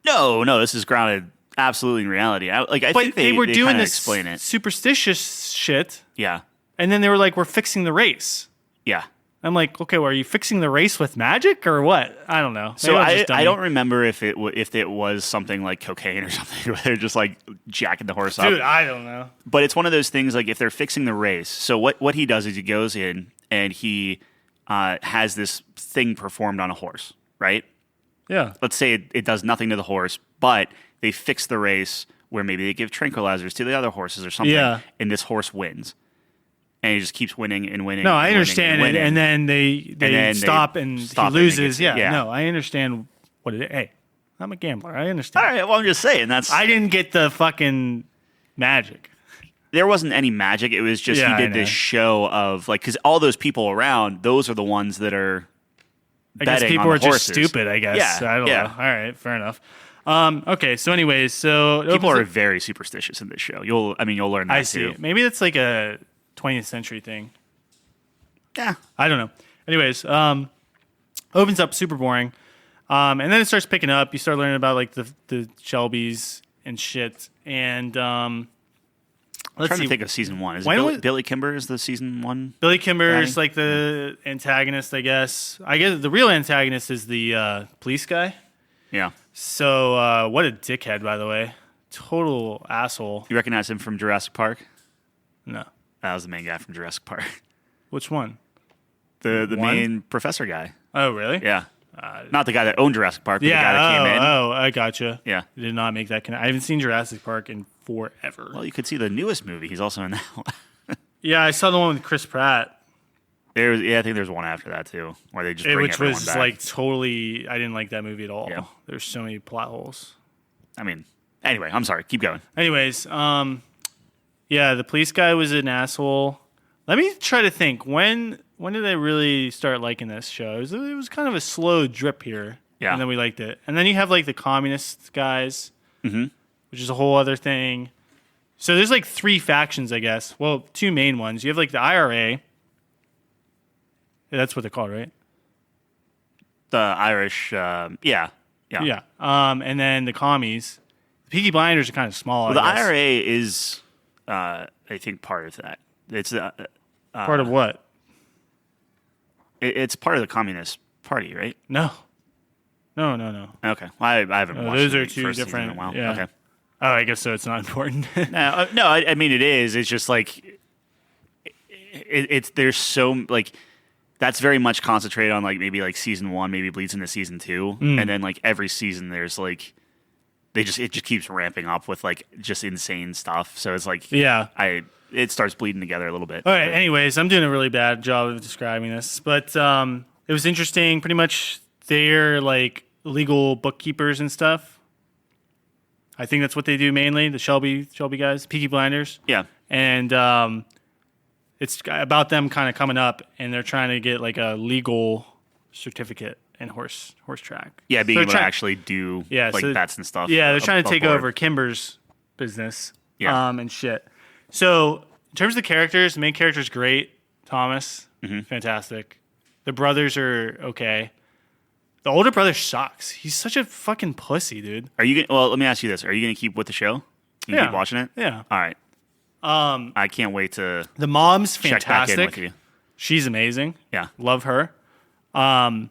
No, this is grounded absolutely in reality. I But think they were doing kinda this explain it. superstitious shit, Yeah. and then they were like, "We're fixing the race." Yeah. I'm like, "Okay, well, are you fixing the race with magic or what?" I don't know. So Maybe I'm I just dummy. don't remember if it was something like cocaine or something where they're just like jacking the horse up. Dude, I don't know. But it's one of those things like if they're fixing the race. So what he does is he goes in and he has this thing performed on a horse, right? Yeah, Let's say it does nothing to the horse, but they fix the race where maybe they give tranquilizers to the other horses or something, Yeah. and this horse wins. And he just keeps winning and winning. no, I and understand winning it, and winning. and then they then stop they and stop and he it loses. gets- Yeah, yeah. no, I understand what it is. Hey, I'm a gambler. I understand. All right, well, I'm just saying I didn't get the fucking magic. there wasn't any magic. It was just Yeah, he I did know. this show of like because all those people around, those are the ones that are. I guess betting people on are the just horses. stupid. I guess. Yeah, I don't yeah. know. All right, fair enough. Okay, so anyways, so it People opens are up- very superstitious in this show. You'll learn that I see. too. Maybe that's like a 20th century thing. Yeah, I don't know. Anyways, opens up super boring, and then it starts picking up. You start learning about like the Shelbys and shit. And I'm let's trying see, to think of season one. Is it When Billy, was- Billy Kimber is the season one? Billy Kimber's guy? like the antagonist, I guess. I guess the real antagonist is the police guy. Yeah. So what a dickhead, by the way. Total asshole. You recognize him from Jurassic Park? No, That was the main guy from Jurassic Park. which one? The One? main professor guy. Oh, really? Yeah. Not the guy that owned Jurassic Park, but the guy that came in. Oh, I gotcha. Yeah. Did not make that connection. I haven't seen Jurassic Park in forever. Well, you could see the newest movie. He's also in that one. Yeah, I saw the one with Chris Pratt, I think there's one after that too, where they just bring which everyone was back. like totally. I didn't like that movie at all. Yeah. There's so many plot holes. I mean, anyway, I'm sorry. Keep going. Anyways, yeah, the police guy was an asshole. Let me try to think. When did I really start liking this show? It was kind of a slow drip here. Yeah. And then we liked it. And then you have like the communist guys, which is a whole other thing. So there's like three factions, I guess. Well, two main ones. You have like the IRA. That's what they're called, right? The Irish, yeah. Yeah. And then the commies. The Peaky Blinders are kind of small. Well, the I guess. IRA is, I think, part of that. It's Part of what? it's part of the Communist Party, right? No. No. Okay. Well, I haven't watched those are the two first season different. in a while. Yeah. Okay. Oh, I guess so. It's not important. No, I mean it is. It's just like it's there's so like that's very much concentrated on like maybe like season 1, maybe bleeds into season 2, and then like every season there's like it just keeps ramping up with like just insane stuff. So it's like it starts bleeding together a little bit. All right. Anyways, I'm doing a really bad job of describing this, but it was interesting. Pretty much, they're like legal bookkeepers and stuff. I think that's what they do mainly. The Shelby guys, Peaky Blinders. Yeah, and it's about them kind of coming up, and they're trying to get like a legal certificate in horse track. Yeah, being able to actually do bets and stuff. Yeah, they're trying to take over Kimber's business. Yeah. And shit. So in terms of the characters, the main character's great. Thomas, fantastic. The brothers are okay. The older brother sucks. He's such a fucking pussy, dude. Are you gonna, well, let me ask you this. Are you going to keep with the show? You keep watching it? Yeah. All right. I can't wait to the mom's check back in fantastic. with you. She's amazing. Yeah. Love her. And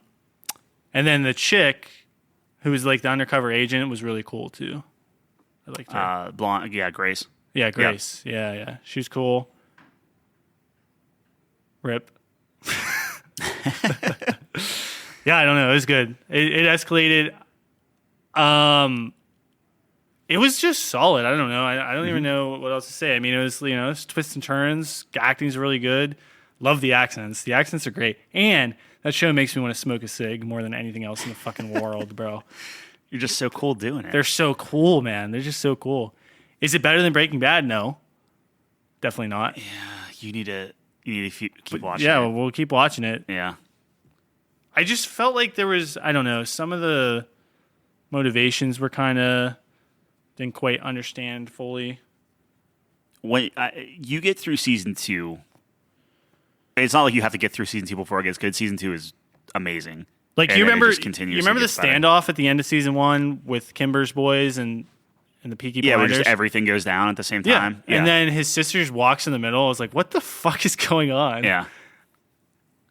then the chick, who was like the undercover agent, was really cool too. I liked her. Blonde, yeah, Grace. Yeah, Grace. Yeah. She was cool. Rip. Yeah, I don't know. It was good. It escalated. It was just solid. I don't know. I don't even know what else to say. I mean, it was, it's twists and turns. Acting's really good. Love the accents. The accents are great. And that show makes me want to smoke a cig more than anything else in the fucking world, bro. You're just so cool doing it. They're so cool, man. They're just so cool. Is it better than Breaking Bad? No. Definitely not. Yeah, you need to keep watching yeah, it. we'll keep watching it. Yeah. I just felt like there was, I don't know, some of the motivations were kind of, didn't quite understand fully. When you get through season 2, it's not like you have to get through season 2 before it gets good. Season 2 is amazing. Like, and you remember the better. standoff at the end of season 1 with Kimber's boys and the Peaky Blinders? Yeah, where just everything goes down at the same time. Yeah. And then his sister walks in the middle. I was like, what the fuck is going on? Yeah.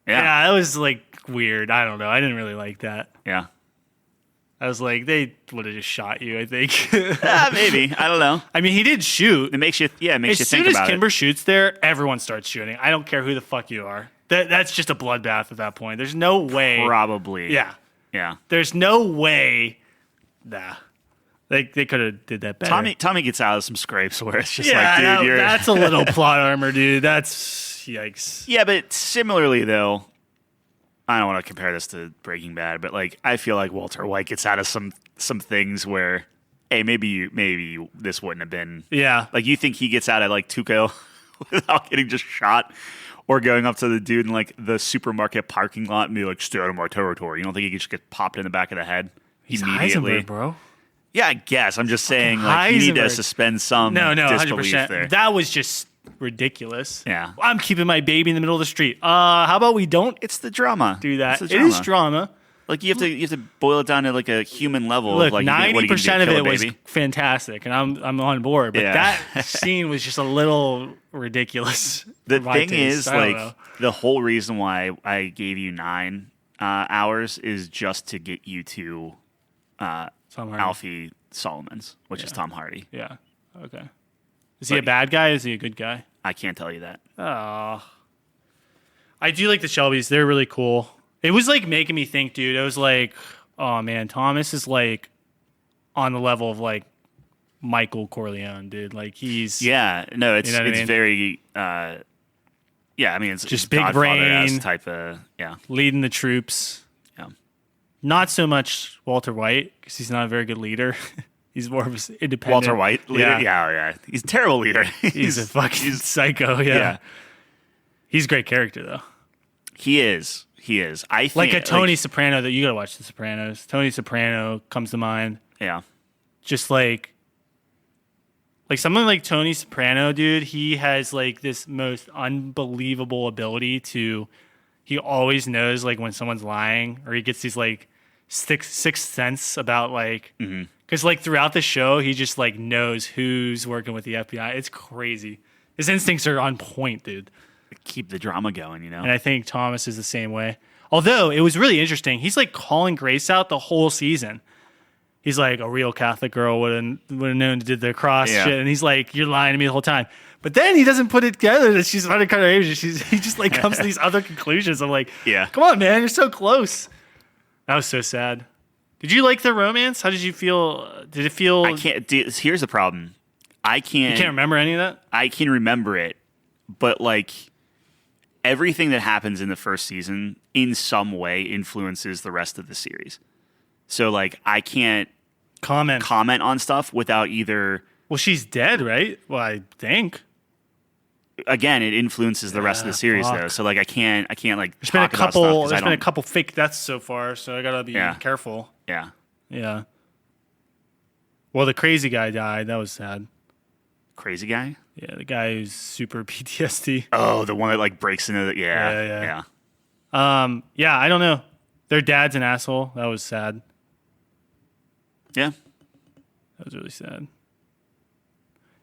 Yeah, that was like weird. I don't know. I didn't really like that. Yeah. I was like, they would have just shot you, I think. Maybe. I don't know. I mean, he did shoot. It makes you think about it. As soon as Kimber shoots there, everyone starts shooting. I don't care who the fuck you are. That's just a bloodbath at that point. There's no way. Probably. Yeah. Yeah. There's no way. Nah. They could have did that better. Tommy gets out of some scrapes where it's just dude, that's a little plot armor, dude. That's yikes. Yeah, but similarly though, I don't want to compare this to Breaking Bad, but like I feel like Walter White gets out of some things where, hey, maybe this wouldn't have been. Yeah. Like you think he gets out of like Tuco without getting just shot, or going up to the dude in like the supermarket parking lot and be like, "Stay out of my territory." You don't think he could just get popped in the back of the head He's immediately, Heisenberg, bro? Yeah, I guess. I'm just saying, like, you need to suspend some disbelief 100%. there. That was just ridiculous. Yeah. I'm keeping my baby in the middle of the street. How about we don't It's the drama. do that? It's It is drama. Like you have to boil it down to like a human level. Look, of like 90% of it was baby? fantastic, and I'm on board. But that scene was just a little ridiculous. The for my thing taste. is, I don't like, know. the whole reason why I gave you 9 hours is just to get you to Tom Hardy. Alfie Solomons, which is Tom Hardy. Yeah. Okay. Is he a bad guy? Or is he a good guy? I can't tell you that. Oh. I do like the Shelbys. They're really cool. It was like making me think, dude. It was like, oh man, Thomas is like on the level of like Michael Corleone, dude. Like he's it's you know what I mean? very I mean it's just big Godfather-esque brain type of leading the troops. Yeah. Not so much Walter White because he's not a very good leader. He's more of an independent. Walter White leader? Yeah. He's a terrible leader. He's a fucking psycho. Yeah. He's a great character though. He is. I think Like a Tony Soprano that you gotta watch The Sopranos. Tony Soprano comes to mind. Yeah. Just like someone like Tony Soprano, dude, he has like this most unbelievable ability to, he always knows like when someone's lying, or he gets these like sixth sense about like, because like throughout the show, he just like knows who's working with the FBI. It's crazy. His instincts are on point, dude. Keep the drama going, you know? And I think Thomas is the same way. Although it was really interesting. He's like calling Grace out the whole season. He's like, a real Catholic girl would have known to did the cross shit. And he's like, you're lying to me the whole time. But then he doesn't put it together that she's undercover agent. He just like comes to these other conclusions. I'm like, Yeah. come on, man, you're so close. That was so sad. Did you like the romance? How did you feel? Did it feel? I can't. Here's the problem. You can't remember any of that? I can remember it, but like everything that happens in the first season in some way influences the rest of the series. So like I can't comment on stuff without either. Well, she's dead, right? Well, I think. Again, it influences the rest of the series though. So like I can't like there's been a talk about couple stuff 'cause there's been a couple fake deaths so far, so I gotta be careful. Yeah. Yeah. Well, the crazy guy died. That was sad. Crazy guy? Yeah, the guy who's super PTSD. Oh, the one that like breaks into the yeah. Yeah, I don't know. Their dad's an asshole. That was sad. Yeah. That was really sad.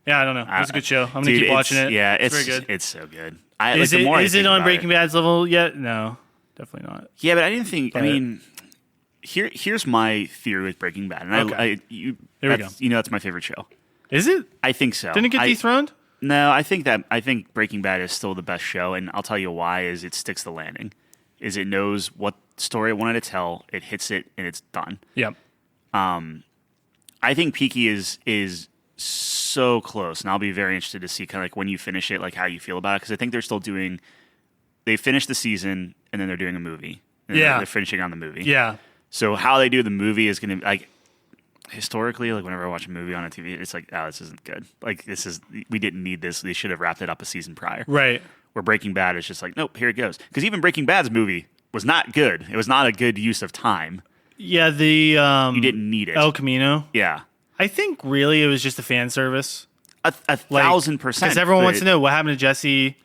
Yeah, I don't know. It was a good show. I'm gonna keep watching it. Yeah, it's very good. It's so good. Is it on Breaking Bad's level yet? No, definitely not. Yeah, but I didn't think. I mean, here's my theory with Breaking Bad, and Here we go. You know, that's my favorite show. Is it? I think so. Didn't it get dethroned? No, I think Breaking Bad is still the best show, and I'll tell you why. Is it sticks the landing? Is it knows what story it wanted to tell, it hits it, and it's done. Yep. I think Peaky is so close, and I'll be very interested to see kind of like when you finish it, like how you feel about it, because I think they're still doing. They finished the season, and then they're doing a movie. And they're finishing on the movie. Yeah. So how they do the movie is going to like historically, like whenever I watch a movie on a TV, it's like, oh, this isn't good. Like we didn't need this. They should have wrapped it up a season prior. Right. Where Breaking Bad is just like, nope, here it goes. Because even Breaking Bad's movie was not good. It was not a good use of time. Yeah, you didn't need it. El Camino. Yeah. I think really it was just a fan service. A 1,000%. Because everyone wants to know what happened to Jesse.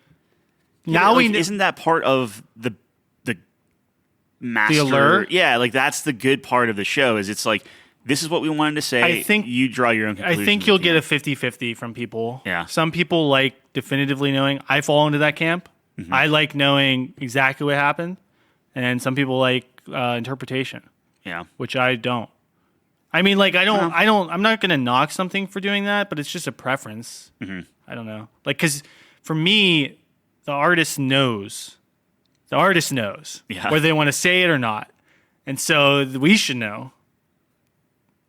Yeah, now like, isn't that part of the master? The allure? Yeah, like that's the good part of the show. Is it's like this is what we wanted to say. I think you draw your own conclusions. I think you'll get a 50-50 from people. Yeah. Some people like definitively knowing. I fall into that camp. Mm-hmm. I like knowing exactly what happened, and some people like interpretation. Yeah. Which I don't. I mean, like, I'm not going to knock something for doing that, but it's just a preference. Mm-hmm. I don't know. Like, because for me, the artist knows. The artist knows whether they want to say it or not. And so we should know.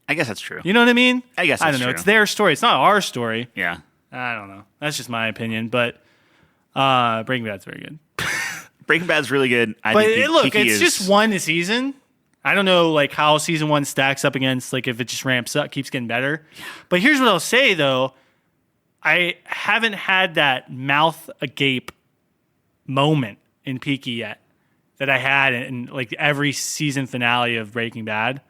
I guess that's true. You know what I mean? I guess that's I don't know. true. It's their story. It's not our story. Yeah. I don't know. That's just my opinion. But Breaking Bad's very good. Breaking Bad's really good. It's just one season. I don't know like how season one stacks up against like if it just ramps up, keeps getting better. Yeah. But here's what I'll say though. I haven't had that mouth agape moment in Peaky yet that I had in like every season finale of Breaking Bad.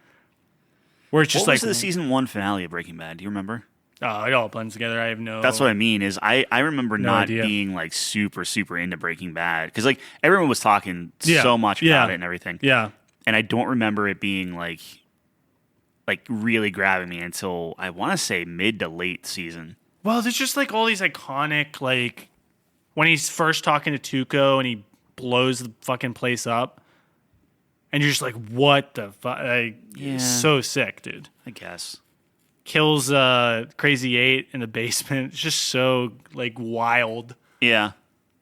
Where it's just what was the season one finale of Breaking Bad? Do you remember? Oh, it all blends together. I have no. That's what I mean. Is I remember not idea. being like super into Breaking Bad because like everyone was talking so much about it and everything. Yeah. And I don't remember it being like really grabbing me until I want to say mid to late season. Well, there's just like all these iconic like when he's first talking to Tuco and he blows the fucking place up, and you're just like, what the fuck? It's so sick, dude. I guess. Kills Crazy 8 in the basement. It's just so like wild. Yeah.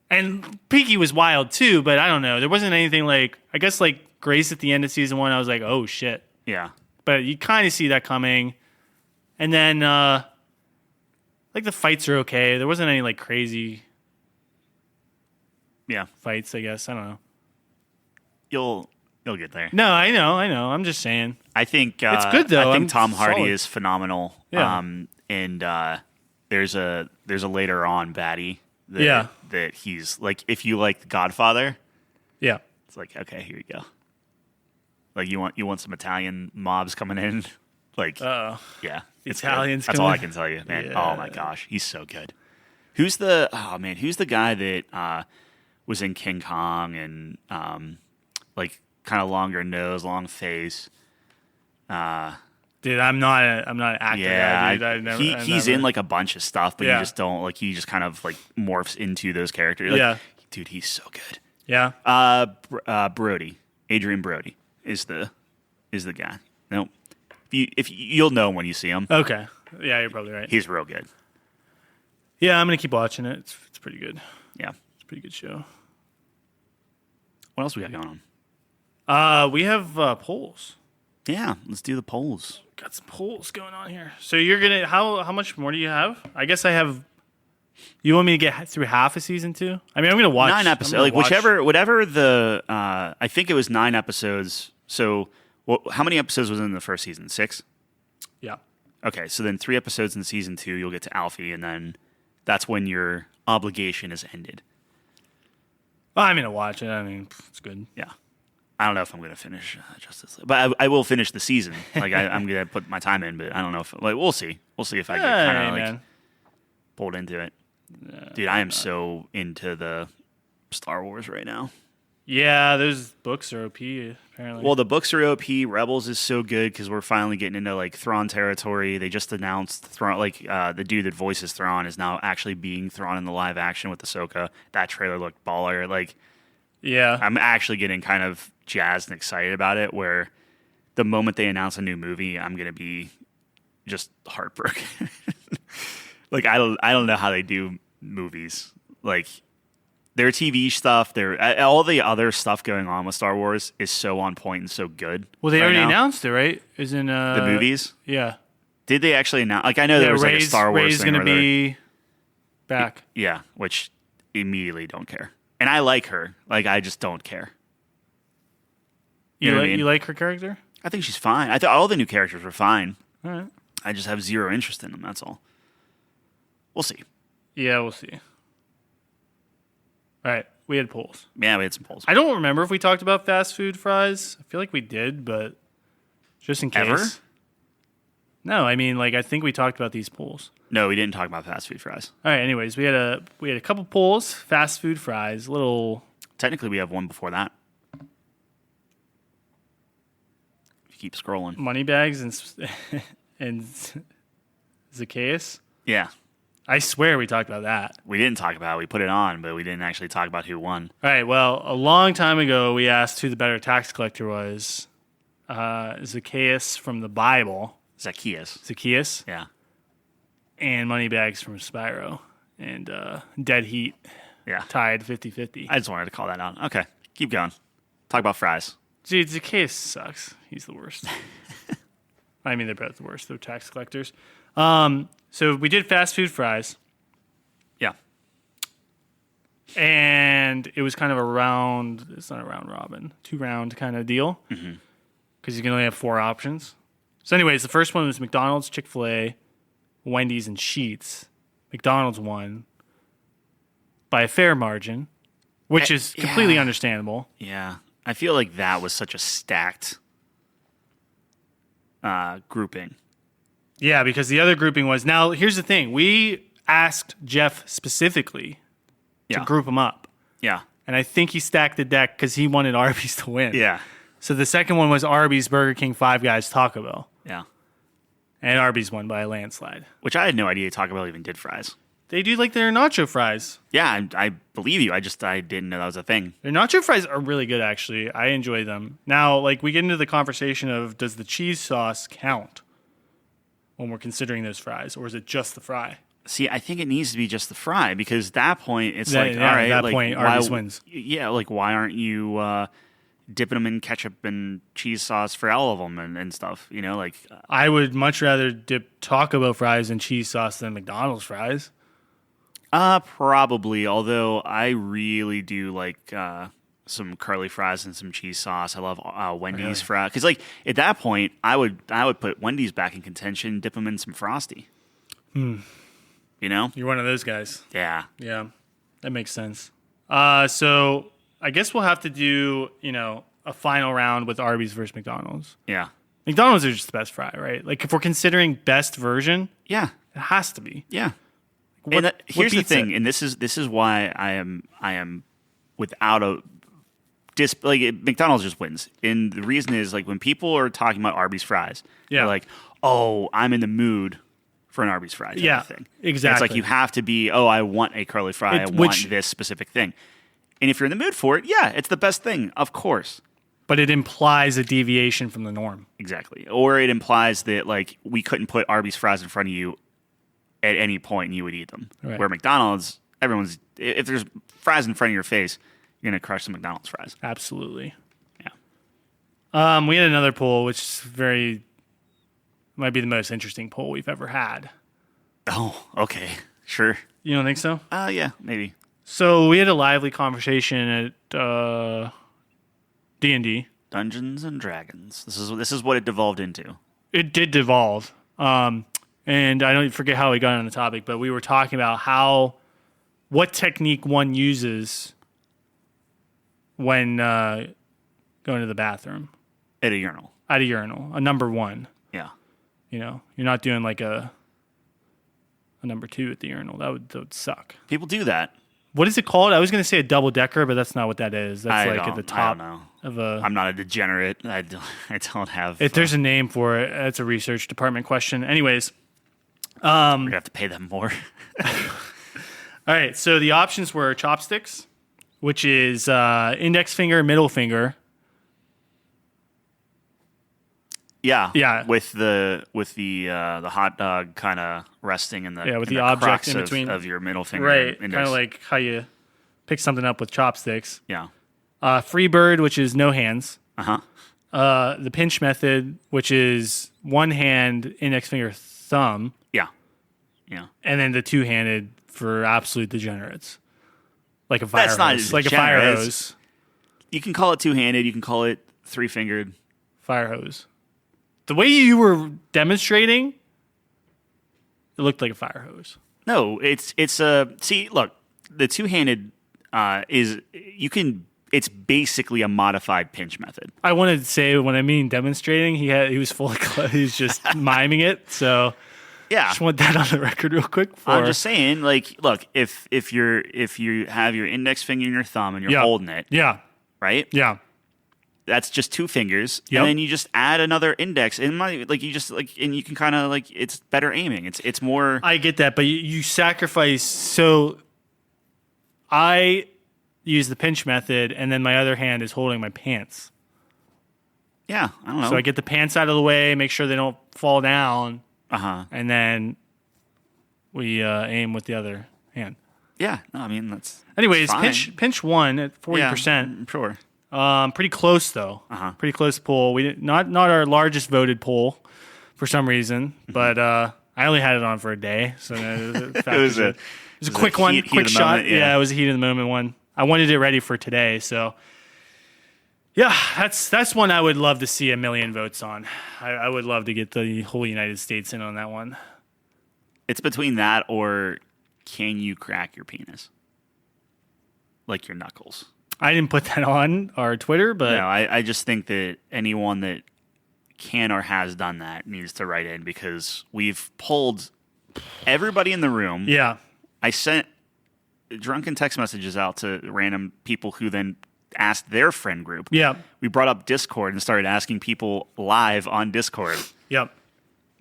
And Peaky was wild too, but I don't know. There wasn't anything like I guess like Grace at the end of season one. I was like, oh shit. Yeah. But you kind of see that coming, and then like the fights are okay. There wasn't any like crazy fights. I guess I don't know. You'll get there. No, I know. I'm just saying. I think it's good though. I think Tom Hardy is phenomenal. Yeah. And there's a later on baddie. That he's like, if you like The Godfather. Yeah. It's like, okay, here you go. Like you want some Italian mobs coming in, like yeah, Italians. That's all I can tell you, man. Yeah. Oh my gosh, he's so good. Who's the guy that was in King Kong and like kind of longer nose, long face? Dude, I'm not an actor. Yeah, guy, dude. He's in like a bunch of stuff, but you just don't like. He just kind of like morphs into those characters. Like, dude, he's so good. Yeah. Brody, Adrian Brody is the guy. No, if you'll know when you see him. Okay. Yeah, you're probably right. He's real good. Yeah, I'm gonna keep watching it. It's pretty good. Yeah. It's a pretty good show. What else we got going on? We have polls. Yeah, let's do the polls. Got some polls going on here. So you're gonna how much more do you have? I guess I have. You want me to get through half of season 2? I mean, I'm gonna watch 9 episodes. Like whatever the. I think it was 9 episodes. So, how many episodes was in the first season? 6. Yeah. Okay, so then 3 episodes in season 2, you'll get to Alfie, and then that's when your obligation is ended. Well, I'm gonna watch it. I mean, it's good. Yeah. I don't know if I'm going to finish Justice League, but I will finish the season. Like I'm going to put my time in, but I don't know if we'll see. We'll see if I get kind of pulled into it. Dude, I am so into the Star Wars right now. Yeah, those books are OP apparently. Well, the books are OP. Rebels is so good because we're finally getting into like Thrawn territory. They just announced Thrawn, the dude that voices Thrawn is now actually being Thrawn in the live action with Ahsoka. That trailer looked baller. Like, yeah, I'm actually getting kind of jazzed and excited about it. Where the moment they announce a new movie, I'm gonna be just heartbroken. Like I don't know how they do movies. Like their TV stuff, all the other stuff going on with Star Wars is so on point and so good. Well, they already announced it, right? Isn't the movies? Yeah. Did they actually announce? Like I know there was like a Star Wars Rey's thing. Rey's gonna be back. Yeah, which immediately don't care. And I like her. Like I just don't care. You like her character? I think she's fine. I thought all the new characters were fine. All right. I just have zero interest in them. That's all. We'll see. Yeah, we'll see. All right, we had polls. Yeah, we had some polls. I don't remember if we talked about fast food fries. I feel like we did, but just in case. Ever? No, I mean, like I think we talked about these polls. No, we didn't talk about fast food fries. All right. Anyways, we had a couple polls. Fast food fries. Little. Technically, we have one before that. If you keep scrolling. Moneybags and Zacchaeus. Yeah. I swear we talked about that. We didn't talk about it. We put it on, but we didn't actually talk about who won. All right. Well, a long time ago, we asked who the better tax collector was. Zacchaeus from the Bible. Zacchaeus. Yeah. And Moneybags from Spyro. And Dead Heat. Yeah. Tied 50-50. I just wanted to call that out. Okay. Keep going. Talk about fries. Dude, Zacchaeus sucks. He's the worst. I mean, they're both the worst. They're tax collectors. So we did fast food fries. Yeah. And it was kind of it's not a round robin, 2-round kind of deal. Because you can only have 4 options. So anyways, the first one was McDonald's, Chick-fil-A, Wendy's, and Sheetz. McDonald's won by a fair margin, which is completely understandable. Yeah. I feel like that was such a stacked grouping. Yeah, because the other grouping was... Now, here's the thing. We asked Jeff specifically to group them up. Yeah. And I think he stacked the deck because he wanted Arby's to win. Yeah. So the second one was Arby's, Burger King, Five Guys, Taco Bell. Yeah. And Arby's won by a landslide. Which I had no idea Taco Bell even did fries. They do like their nacho fries. Yeah, I believe you. I didn't know that was a thing. Their nacho fries are really good, actually. I enjoy them. Now, like, we get into the conversation of, does the cheese sauce count when we're considering those fries, or is it just the fry? See, I think it needs to be just the fry, because at that point, it's all right. At that like, point, Arby's wins. Yeah, like, why aren't you dipping them in ketchup and cheese sauce for all of them and stuff? You know, like... I would much rather dip Taco Bell fries in cheese sauce than McDonald's fries. Probably, although I really do like some curly fries and some cheese sauce. I love Wendy's fries. Because, like, at that point, I would put Wendy's back in contention, dip them in some Frosty. You know? You're one of those guys. Yeah. Yeah, that makes sense. So I guess we'll have to do, a final round with Arby's versus McDonald's. Yeah. McDonald's are just the best fry, right? Like, if we're considering best version, yeah, it has to be. Yeah. Here's the thing, and this is why I am without a McDonald's just wins, and the reason is, like, when people are talking about Arby's fries, they're like, "Oh, I'm in the mood for an Arby's fry." Thing. Exactly. It's like you have to be, "Oh, I want a curly fry. I want this specific thing," and if you're in the mood for it, yeah, it's the best thing, of course. But it implies a deviation from the norm. Exactly, or it implies that, like, we couldn't put Arby's fries in front of you at any point and you would eat them. Right. Where McDonald's, if there's fries in front of your face, you're going to crush the McDonald's fries. Absolutely. Yeah. We had another poll, which might be the most interesting poll we've ever had. Oh, okay. Sure. You don't think so? Yeah, maybe. So we had a lively conversation at D&D. Dungeons and Dragons. This is what it devolved into. It did devolve. And I don't forget how we got on the topic, but we were talking about what technique one uses when going to the bathroom. At a urinal. At a urinal. A number one. Yeah. You're not doing like a number two at the urinal. That would suck. People do that. What is it called? I was going to say a double decker, but that's not what that is. That's at the top of a. I'm not a degenerate. I don't have. There's a name for it. It's a research department question. Anyways, we're gonna have to pay them more. All right. So the options were chopsticks, which is index finger, middle finger. Yeah. Yeah. With the hot dog kind of resting in the with in the object crux in between of your middle finger. Right. Index. Kind of like how you pick something up with chopsticks. Yeah. Free bird, which is no hands. Uh-huh. The pinch method, which is one hand, index finger, thumb. Yeah. Yeah. And then the two-handed for absolute degenerates. Like a fire That's not hose. Like a fire degenerate. hose. You can call it two-handed. You can call it three-fingered. Fire hose. The way you were demonstrating, it looked like a fire hose. No, it's see, look, the two-handed it's basically a modified pinch method. I wanted to say when I mean demonstrating, he was full of he was just miming it. So Yeah. just want that on the record real quick. I'm just saying, like, look, if you have your index finger and your thumb and you're holding it, Yeah. right? Yeah. That's just two fingers, Yep. and then you just add another index, and and you can kind of like it's better aiming. It's more. I get that, but you sacrifice. So I use the pinch method, and then my other hand is holding my pants. Yeah, I don't know. So I get the pants out of the way, make sure they don't fall down, and then we aim with the other hand. Yeah, no, I mean that's. Anyways, fine. pinch one at 40%. Yeah, sure. Pretty close though. Pretty close poll. We didn't, not our largest voted poll for some reason, but I only had it on for a day, so it was a quick one, quick shot. Moment, yeah. It was a heat of the moment one. I wanted it ready for today, so yeah, that's one I would love to see 1 million votes on. I would love to get the whole United States in on that one. It's between that or can you crack your penis, like your knuckles. I didn't put that on our Twitter, but No, I just think that anyone that can or has done that needs to write in because we've pulled everybody in the room. yeah, I sent drunken text messages out to random people who then asked their friend group. yeah, We brought up Discord and started asking people live on Discord. yep.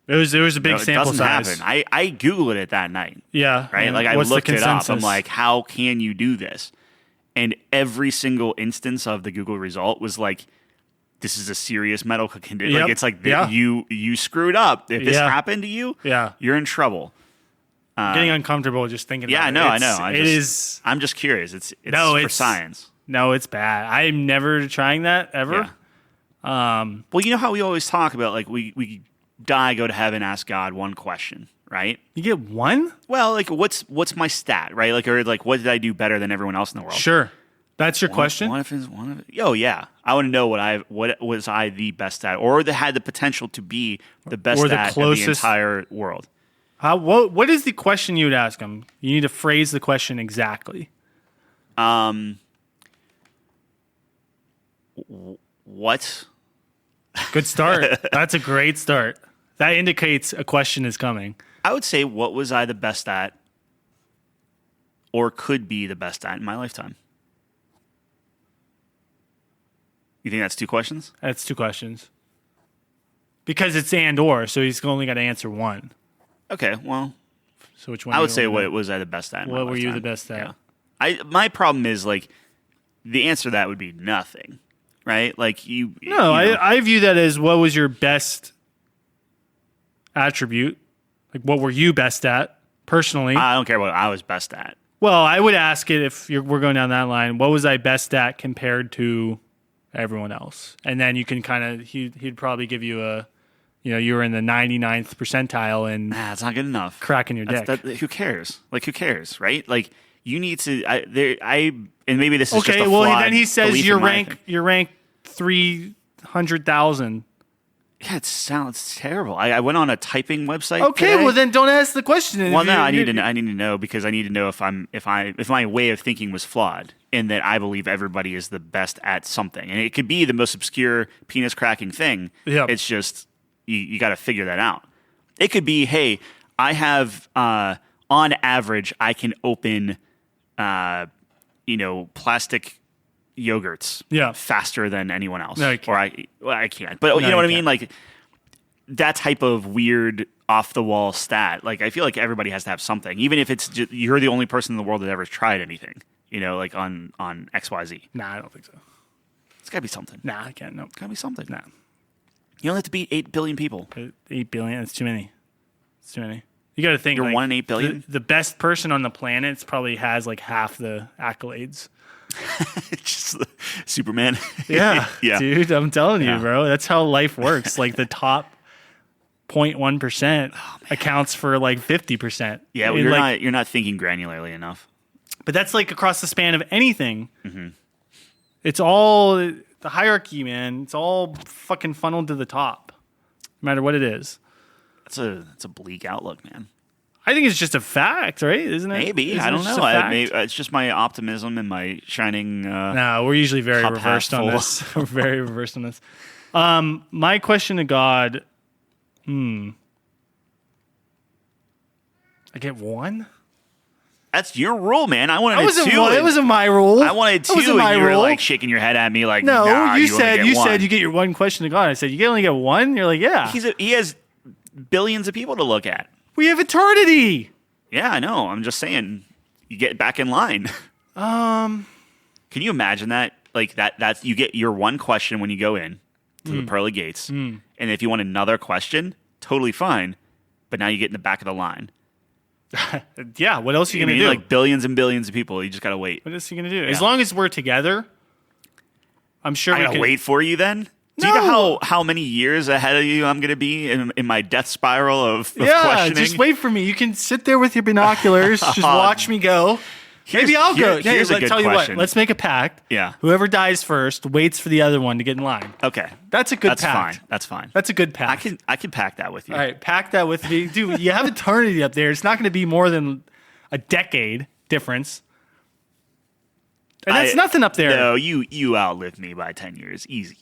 It was a big No, sample it doesn't size. happen. I Googled it that night, Yeah, right? and Like I what's the looked it up. I'm consensus? like, how can you do this? And every single instance of the Google result was like, this is a serious medical condition. Yep. Like it's like Yeah. you screwed up. If this Yeah. happened to you, Yeah. you're in trouble. Getting uncomfortable just thinking Yeah, about it. I know. It is. I'm just curious. It's No, for it's- science. No, it's bad. I'm never trying that ever. Yeah. Well, you know how we always talk about like we die, go to heaven, ask God one question, right? You get one? Well, like what's my stat, right? Like or like what did I do better than everyone else in the world? Sure. That's your question? One of it. Oh yeah, I want to know what was I the best at, or that had the potential to be the best Or the at closest- in the entire world. What is the question you would ask them? You need to phrase the question exactly. What? Good start. That's a great start. That indicates a question is coming. I would say what was I the best at, or could be the best at in my lifetime. You think that's two questions? That's two questions. Because it's and or, so he's only got to answer one. Okay, well, So which one? I do would you say want to what was I the best at? In What my were you the lifetime. best at? Yeah. My problem is like the answer to that would be nothing, right? Like you. No, you know, I view that as what was your best attribute? Like what were you best at? personally. I don't care what I was best at. Well, I would ask it if we're going down that line. What was I best at compared to everyone else? And then you can kind of he'd probably give you a, you were in the 99th percentile and Nah, it's not good enough. cracking your dick. Who cares? Like, who cares, right? Like, you need to. And maybe this is Okay, just a well flawed then he says belief you're in my thing. ranked 300,000. Yeah, it sounds terrible. I went on a typing website. Okay, today. well then don't ask the question. Well, no, I need to know because I need to know if my way of thinking was flawed and that I believe everybody is the best at something, and it could be the most obscure penis cracking thing. Yeah, it's just you got to figure that out. It could be, hey, I have on average I can open plastic yogurts faster than anyone else. No, you can't. Or I can't. But you know what I mean? Like that type of weird off the wall stat. Like I feel like everybody has to have something, even if it's just, you're the only person in the world that ever tried anything. Like on XYZ. Nah, I don't think so. It's got to be something. Nah, I can't. No, Got to be something. nah. You only have to beat 8 billion people. 8 billion. That's too many. It's too many. You got to think. You're like, 1 in 8 billion. The best person on the planet probably has like half the accolades. Just Superman. Yeah, Yeah. dude, I'm telling you, Yeah. bro. That's how life works. Like the top 0.1% accounts for like 50%. Yeah, well, you're not thinking granularly enough. But that's like across the span of anything. Mm-hmm. It's all the hierarchy, man. It's all fucking funneled to the top, no matter what it is. That's a bleak outlook, man. I think it's just a fact, right? Isn't it? Maybe. Isn't I it don't just know. a fact? It's just my optimism and my shining. No, we're usually very cup reversed half on full. this. We're very reversed on this. My question to God. I get one. That's your rule, man. I wanted two. It wasn't my rule. I wanted two, It wasn't and my you were rule. like shaking your head at me, like, No, nah, you only said get you one. said you get your one question to God. I said you can only get one. You're like, yeah. He has billions of people to look at. We have eternity. Yeah, I know. I'm just saying, you get back in line. Can you imagine that? Like that's you get your one question when you go in to the pearly gates, and if you want another question, totally fine. But now you get in the back of the line. Yeah. What else are you I gonna mean, do? like billions and billions of people. You just gotta wait. What else are you gonna do? As long as we're together, I'm sure I we gotta can wait for you then? Do you No. know how many years ahead of you I'm going to be in my death spiral of Yeah, questioning? just wait for me. You can sit there with your binoculars, just watch me go. Maybe I'll go. Hey, here's a let's good tell you question. what. Let's make a pact. Yeah. Whoever dies first waits for the other one to get in line. Okay. That's a good That's pact. fine. That's fine. That's a good pact. I can pack that with you. All right, pack that with me. Dude, you have eternity up there. It's not going to be more than a decade difference. And that's nothing up there. No, you outlived me by 10 years. Easy.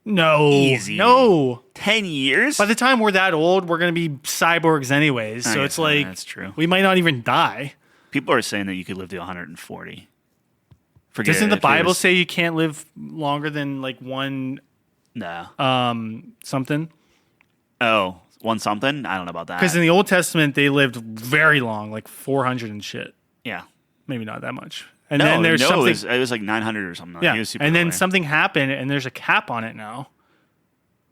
No. Easy. No. 10 years? By the time we're that old, we're going to be cyborgs anyways. So guess it's like, that's true. We might not even die. People are saying that you could live to 140. Forget Doesn't it, the if Bible there's- say you can't live longer than like one No. something? Oh, one something? I don't know about that. Because in the Old Testament, they lived very long, like 400 and shit. yeah. Maybe not that much. And No, then there's no, something. it was like 900 or something. Yeah. He was super And then early. something happened, and there's a cap on it now.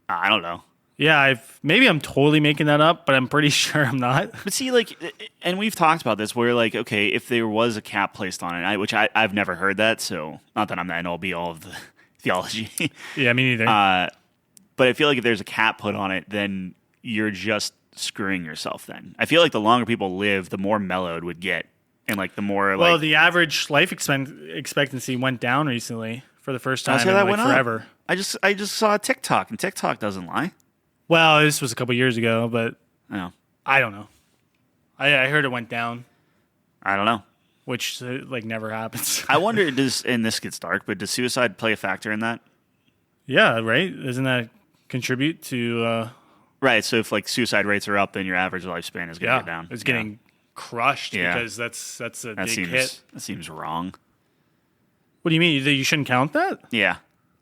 I don't know. Yeah, maybe I'm totally making that up, but I'm pretty sure I'm not. But see, like, and we've talked about this, where like, okay, if there was a cap placed on it, which I've never heard that, so not that I'm the end all be all of the theology, Yeah, me neither. but I feel like if there's a cap put on it, then you're just screwing yourself. Then I feel like the longer people live, the more mellowed would get, and like the more well, like the average life expectancy went down recently for the first time I'll in say that like went up. forever. I just saw a TikTok, and TikTok doesn't lie. Well, this was a couple years ago, but I know. I don't know. I heard it went down, I don't know. which like never happens. I wonder, and this gets dark, but does suicide play a factor in that? Yeah, right? Doesn't that contribute to Right. So if like suicide rates are up, then your average lifespan is going to go down. it's getting crushed Yeah. because that's a That big seems hit. that seems wrong. What do you mean? You shouldn't count that? Yeah.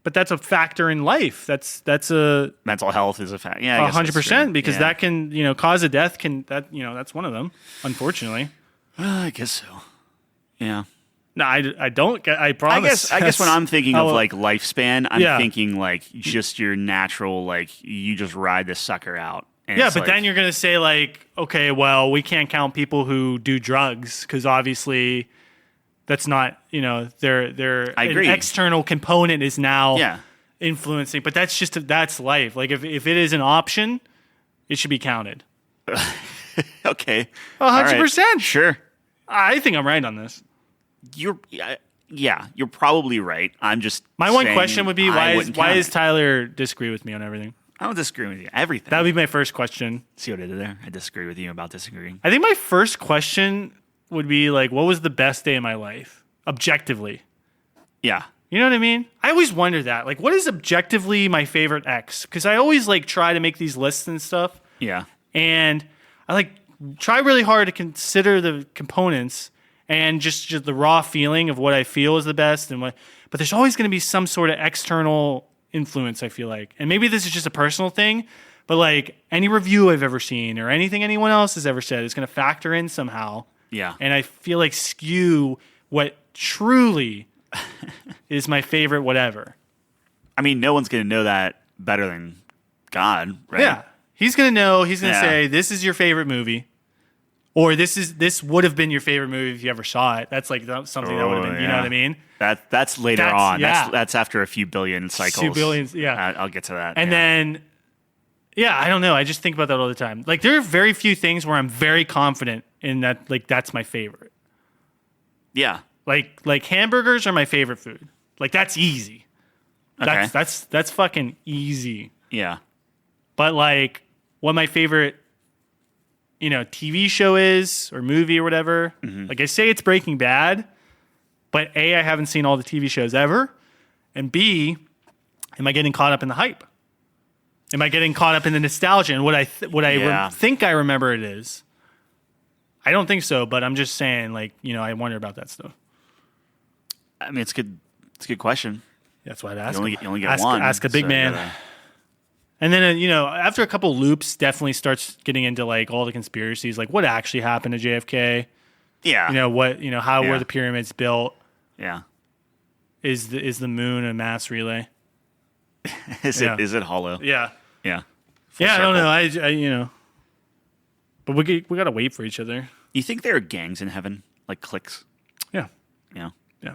But that's a factor in life. That's a Mental health is a fact. Yeah, I guess that's 100% true. because Yeah. that can cause a death. That's one of them. Unfortunately, I guess so. Yeah. no, I don't. I promise. I guess when I'm thinking of how- like lifespan, I'm Yeah. thinking like just your natural, like you just ride this sucker out. And Yeah, it's but like, then you're going to say like, okay, well, we can't count people who do drugs because obviously that's not, their I agree. an external component is now yeah. influencing. But that's life. Like if it is an option, it should be counted. Okay. 100%. All right. Sure. I think I'm right on this. You're probably right. I'm just My one saying question would be I why wouldn't does count it. Tyler disagree with me on everything? I don't disagree with you. Everything. That would be my first question. See what I did there? I disagree with you about disagreeing. I think my first question would be like, what was the best day of my life? Objectively. Yeah. You know what I mean? I always wonder that. Like, what is objectively my favorite X? Because I always like try to make these lists and stuff. Yeah. And I like try really hard to consider the components and just the raw feeling of what I feel is the best but there's always going to be some sort of external influence, I feel like. And maybe this is just a personal thing, but like any review I've ever seen or anything anyone else has ever said is going to factor in somehow. Yeah. And I feel like skew what truly is my favorite whatever. I mean, no one's going to know that better than God, right? Yeah. He's going to know, he's going to Yeah. say, this is your favorite movie. Or this would have been your favorite movie if you ever saw it. That's like something that would have been, you know what I mean? That's later That's- on. yeah. That's after a few billion cycles. 2 billions, yeah. I'll get to that. And yeah. then, yeah, I don't know. I just think about that all the time. Like, there are very few things where I'm very confident in that, like, that's my favorite. Yeah. Like hamburgers are my favorite food. Like, that's easy. Okay. That's fucking easy. Yeah. But, like, what my favorite, TV show is or movie or whatever, like, I say it's Breaking Bad, but A, I haven't seen all the TV shows ever, and B, am I getting caught up in the hype? Am I getting caught up in the nostalgia and what I think I remember it is? I don't think so, but I'm just saying, like, I wonder about that stuff. I mean, it's good. It's a good question. That's why I'd ask. You only get one. Ask a big so man. you gotta- And then, after a couple loops, definitely starts getting into like all the conspiracies, like what actually happened to JFK. Yeah. How Yeah. were the pyramids built? Yeah. Is the moon a mass relay? Is it hollow? Yeah. Yeah. Yeah, circle. I don't know. But we got to wait for each other. You think there are gangs in heaven, like cliques? Yeah. Yeah. Yeah.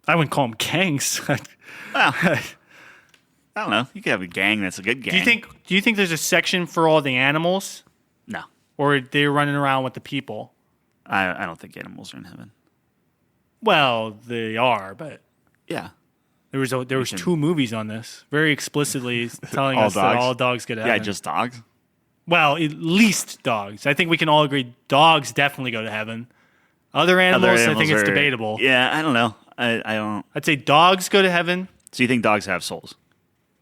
I wouldn't call them gangs. Well, I don't know. You could have a gang that's a good gang. Do you think there's a section for all the animals, No. or they're running around with the people? I don't think animals are in heaven. Well, they are, but Yeah. there was 2 movies on this, very explicitly telling All us that dogs? all dogs go to heaven. Yeah, just dogs. Well, at least dogs. I think we can all agree dogs definitely go to heaven. Other animals, I think it's debatable. Yeah, I don't know. I don't. I'd say dogs go to heaven, So you think dogs have souls?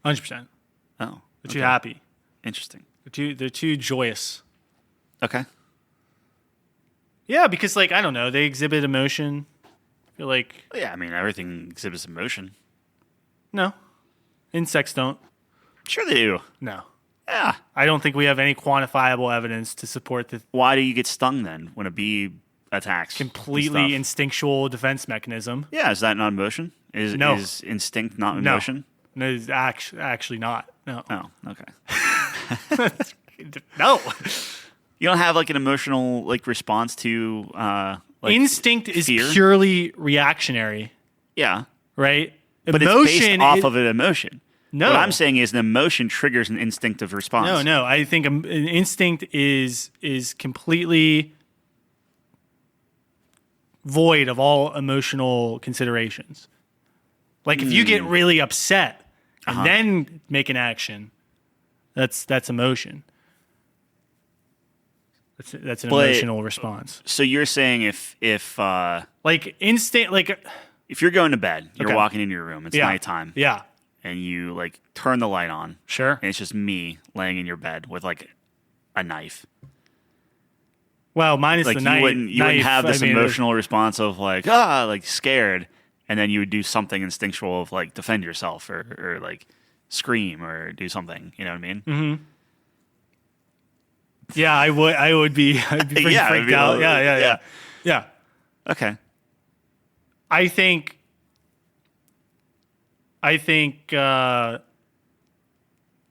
100%. Oh. They're too happy. Interesting. They're too joyous. Okay. Yeah, because like I don't know, they exhibit emotion. I feel like Yeah, I mean, everything exhibits emotion. no, insects don't. Sure they do. No, Yeah. I don't think we have any quantifiable evidence to support the Why do you get stung then when a bee attacks? and completely stuff? instinctual defense mechanism. Yeah, is that not emotion? No. Is instinct not No. emotion? No, it's actually not. No, Oh, okay. no. You don't have like an emotional like response to like Instinct is fear? purely reactionary, Yeah, right? but it's based off of an emotion. No. What I'm saying is an emotion triggers an instinctive response. No. I think an instinct is completely void of all emotional considerations. Like if you get really upset and then make an action, that's emotion. That's an But- emotional response. So you're saying if Like instinct, like if you're going to bed, you're Okay. walking into your room, it's yeah, nighttime, yeah, and you like turn the light on, sure. and it's just me laying in your bed with like a knife. Well, minus Like the you knife. wouldn't have this emotional response of like like scared, and then you would do something instinctual of like defend yourself or like scream or do something. You know what I mean? Mm-hmm. Yeah, I'd be pretty Yeah, it'd freaked be out. like- Yeah. Okay. I think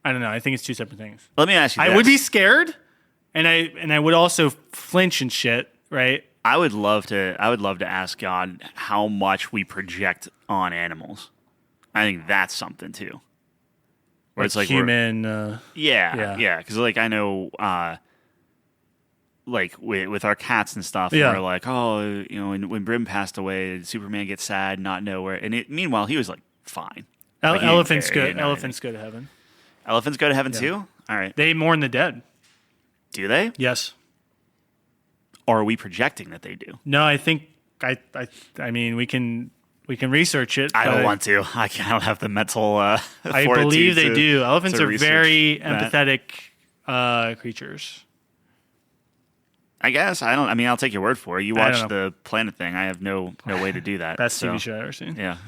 I don't know. I think it's two separate things. Let me ask you this. I would be scared, and I would also flinch and shit, right? I would love to ask God how much we project on animals. I think that's something too. Where it's like human. Yeah. Because like I know, like with our cats and stuff, Yeah. we're like, oh, you know, when Brim passed away, Superman gets sad, not know where. And meanwhile, he was like fine. Like, he didn't Elephants care, go. you know, Elephants go to heaven. Elephants go to heaven too. All right. They mourn the dead. Do they? Yes. Or are we projecting that they do? No, I think I mean we can research it. I don't but want to. I don't have the mental. I believe they do. Elephants to are very research empathetic creatures. I guess I don't. I mean, I'll take your word for it. You I watch don't the planet thing. I have no way to do that. Best so, TV show I've ever seen. Yeah.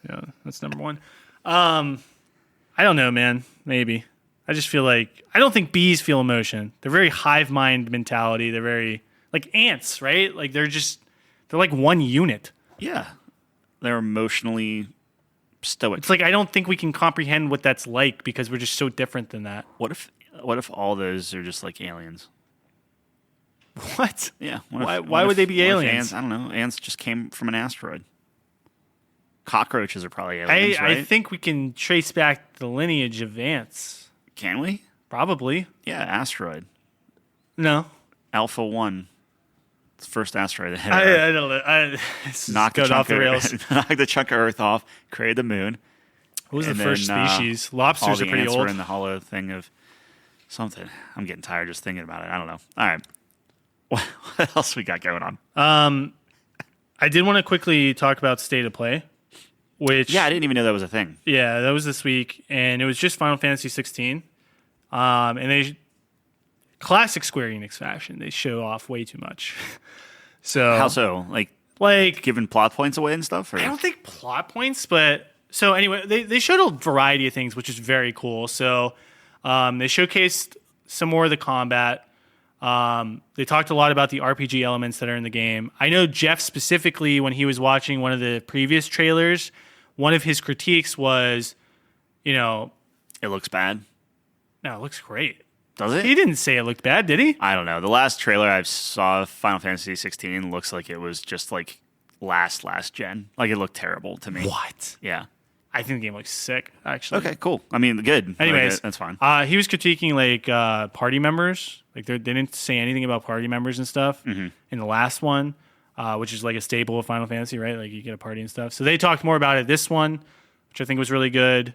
Yeah, that's number one. I don't know, man. Maybe. I just feel like I don't think bees feel emotion. They're very hive mind mentality. They're very like ants, right? Like they're like one unit. Yeah. They're emotionally stoic. It's like I don't think we can comprehend what that's like because we're just so different than that. What if all those are just like aliens? What? Yeah. Why would they be aliens? Ants, I don't know. Ants just came from an asteroid. Cockroaches are probably aliens, right? I think we can trace back the lineage of ants. Can we? Probably. Yeah, asteroid. No. Alpha 1. It's the first asteroid that hit I Earth. don't know. Knocked off the rails. Knocked the chunk of Earth off, created the moon. What was the And first then, species? All Lobsters the are pretty ants old. were in the hollow thing of something. I'm getting tired just thinking about it. I don't know. All right. What else we got going on? I did want to quickly talk about State of Play, which Yeah, I didn't even know that was a thing. yeah, that was this week, and it was just Final Fantasy 16. And they classic Square Enix fashion, they show off way too much. So How so? like Giving plot points away and stuff? Or? I don't think plot points, but so anyway, they showed a variety of things, which is very cool. So they showcased some more of the combat. They talked a lot about the RPG elements that are in the game. I know Jeff specifically, when he was watching one of the previous trailers, one of his critiques was, It looks bad. no, it looks great. Does it? He didn't say it looked bad, did he? I don't know. The last trailer I saw of Final Fantasy 16 looks like it was just like last gen. Like it looked terrible to me. What? Yeah. I think the game looks sick, actually. Okay, cool. I mean, good. Anyways, that's fine. He was critiquing like party members. Like they didn't say anything about party members and stuff in the last one, which is like a staple of Final Fantasy, right? Like you get a party and stuff. So they talked more about it this one, which I think was really good.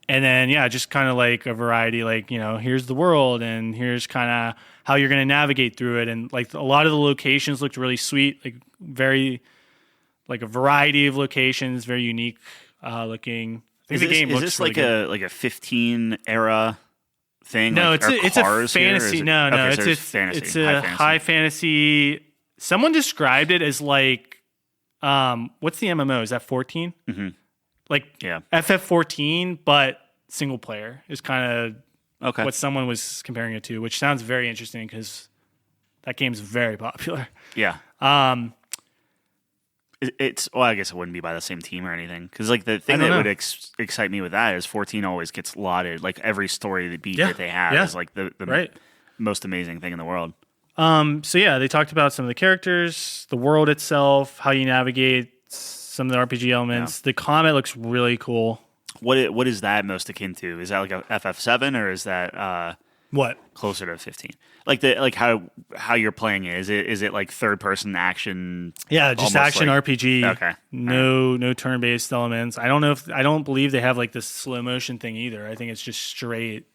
And then just kind of like a variety, like here's the world, and here's kind of how you're going to navigate through it, and like a lot of the locations looked really sweet, like very like a variety of locations, very unique looking. I think the game is looks this really like good. a 15 era thing? No, like, it's a fantasy. No, okay, it's so a fantasy. It's a high fantasy. Someone described it as like, what's the MMO? Is that 14? Mm-hmm. Like Yeah. FF14, but single player is kind of Okay. what someone was comparing it to, which sounds very interesting because that game's very popular. Yeah. It's well, I guess it wouldn't be by the same team or anything, because like the thing don't that know. would excite me with that is 14 always gets lauded. Like every story beat Yeah, that they have yeah. is like the Right. most amazing thing in the world. So yeah, they talked about some of the characters, the world itself, how you navigate some of the RPG elements. The combat looks really cool. What is that most akin to? Is that like a FF7 or is that What? closer to 15? Like how you're playing it. Is it like third person action? Yeah, just almost action like- RPG. Okay. No turn based elements. I don't believe they have like this slow motion thing either. I think it's just straight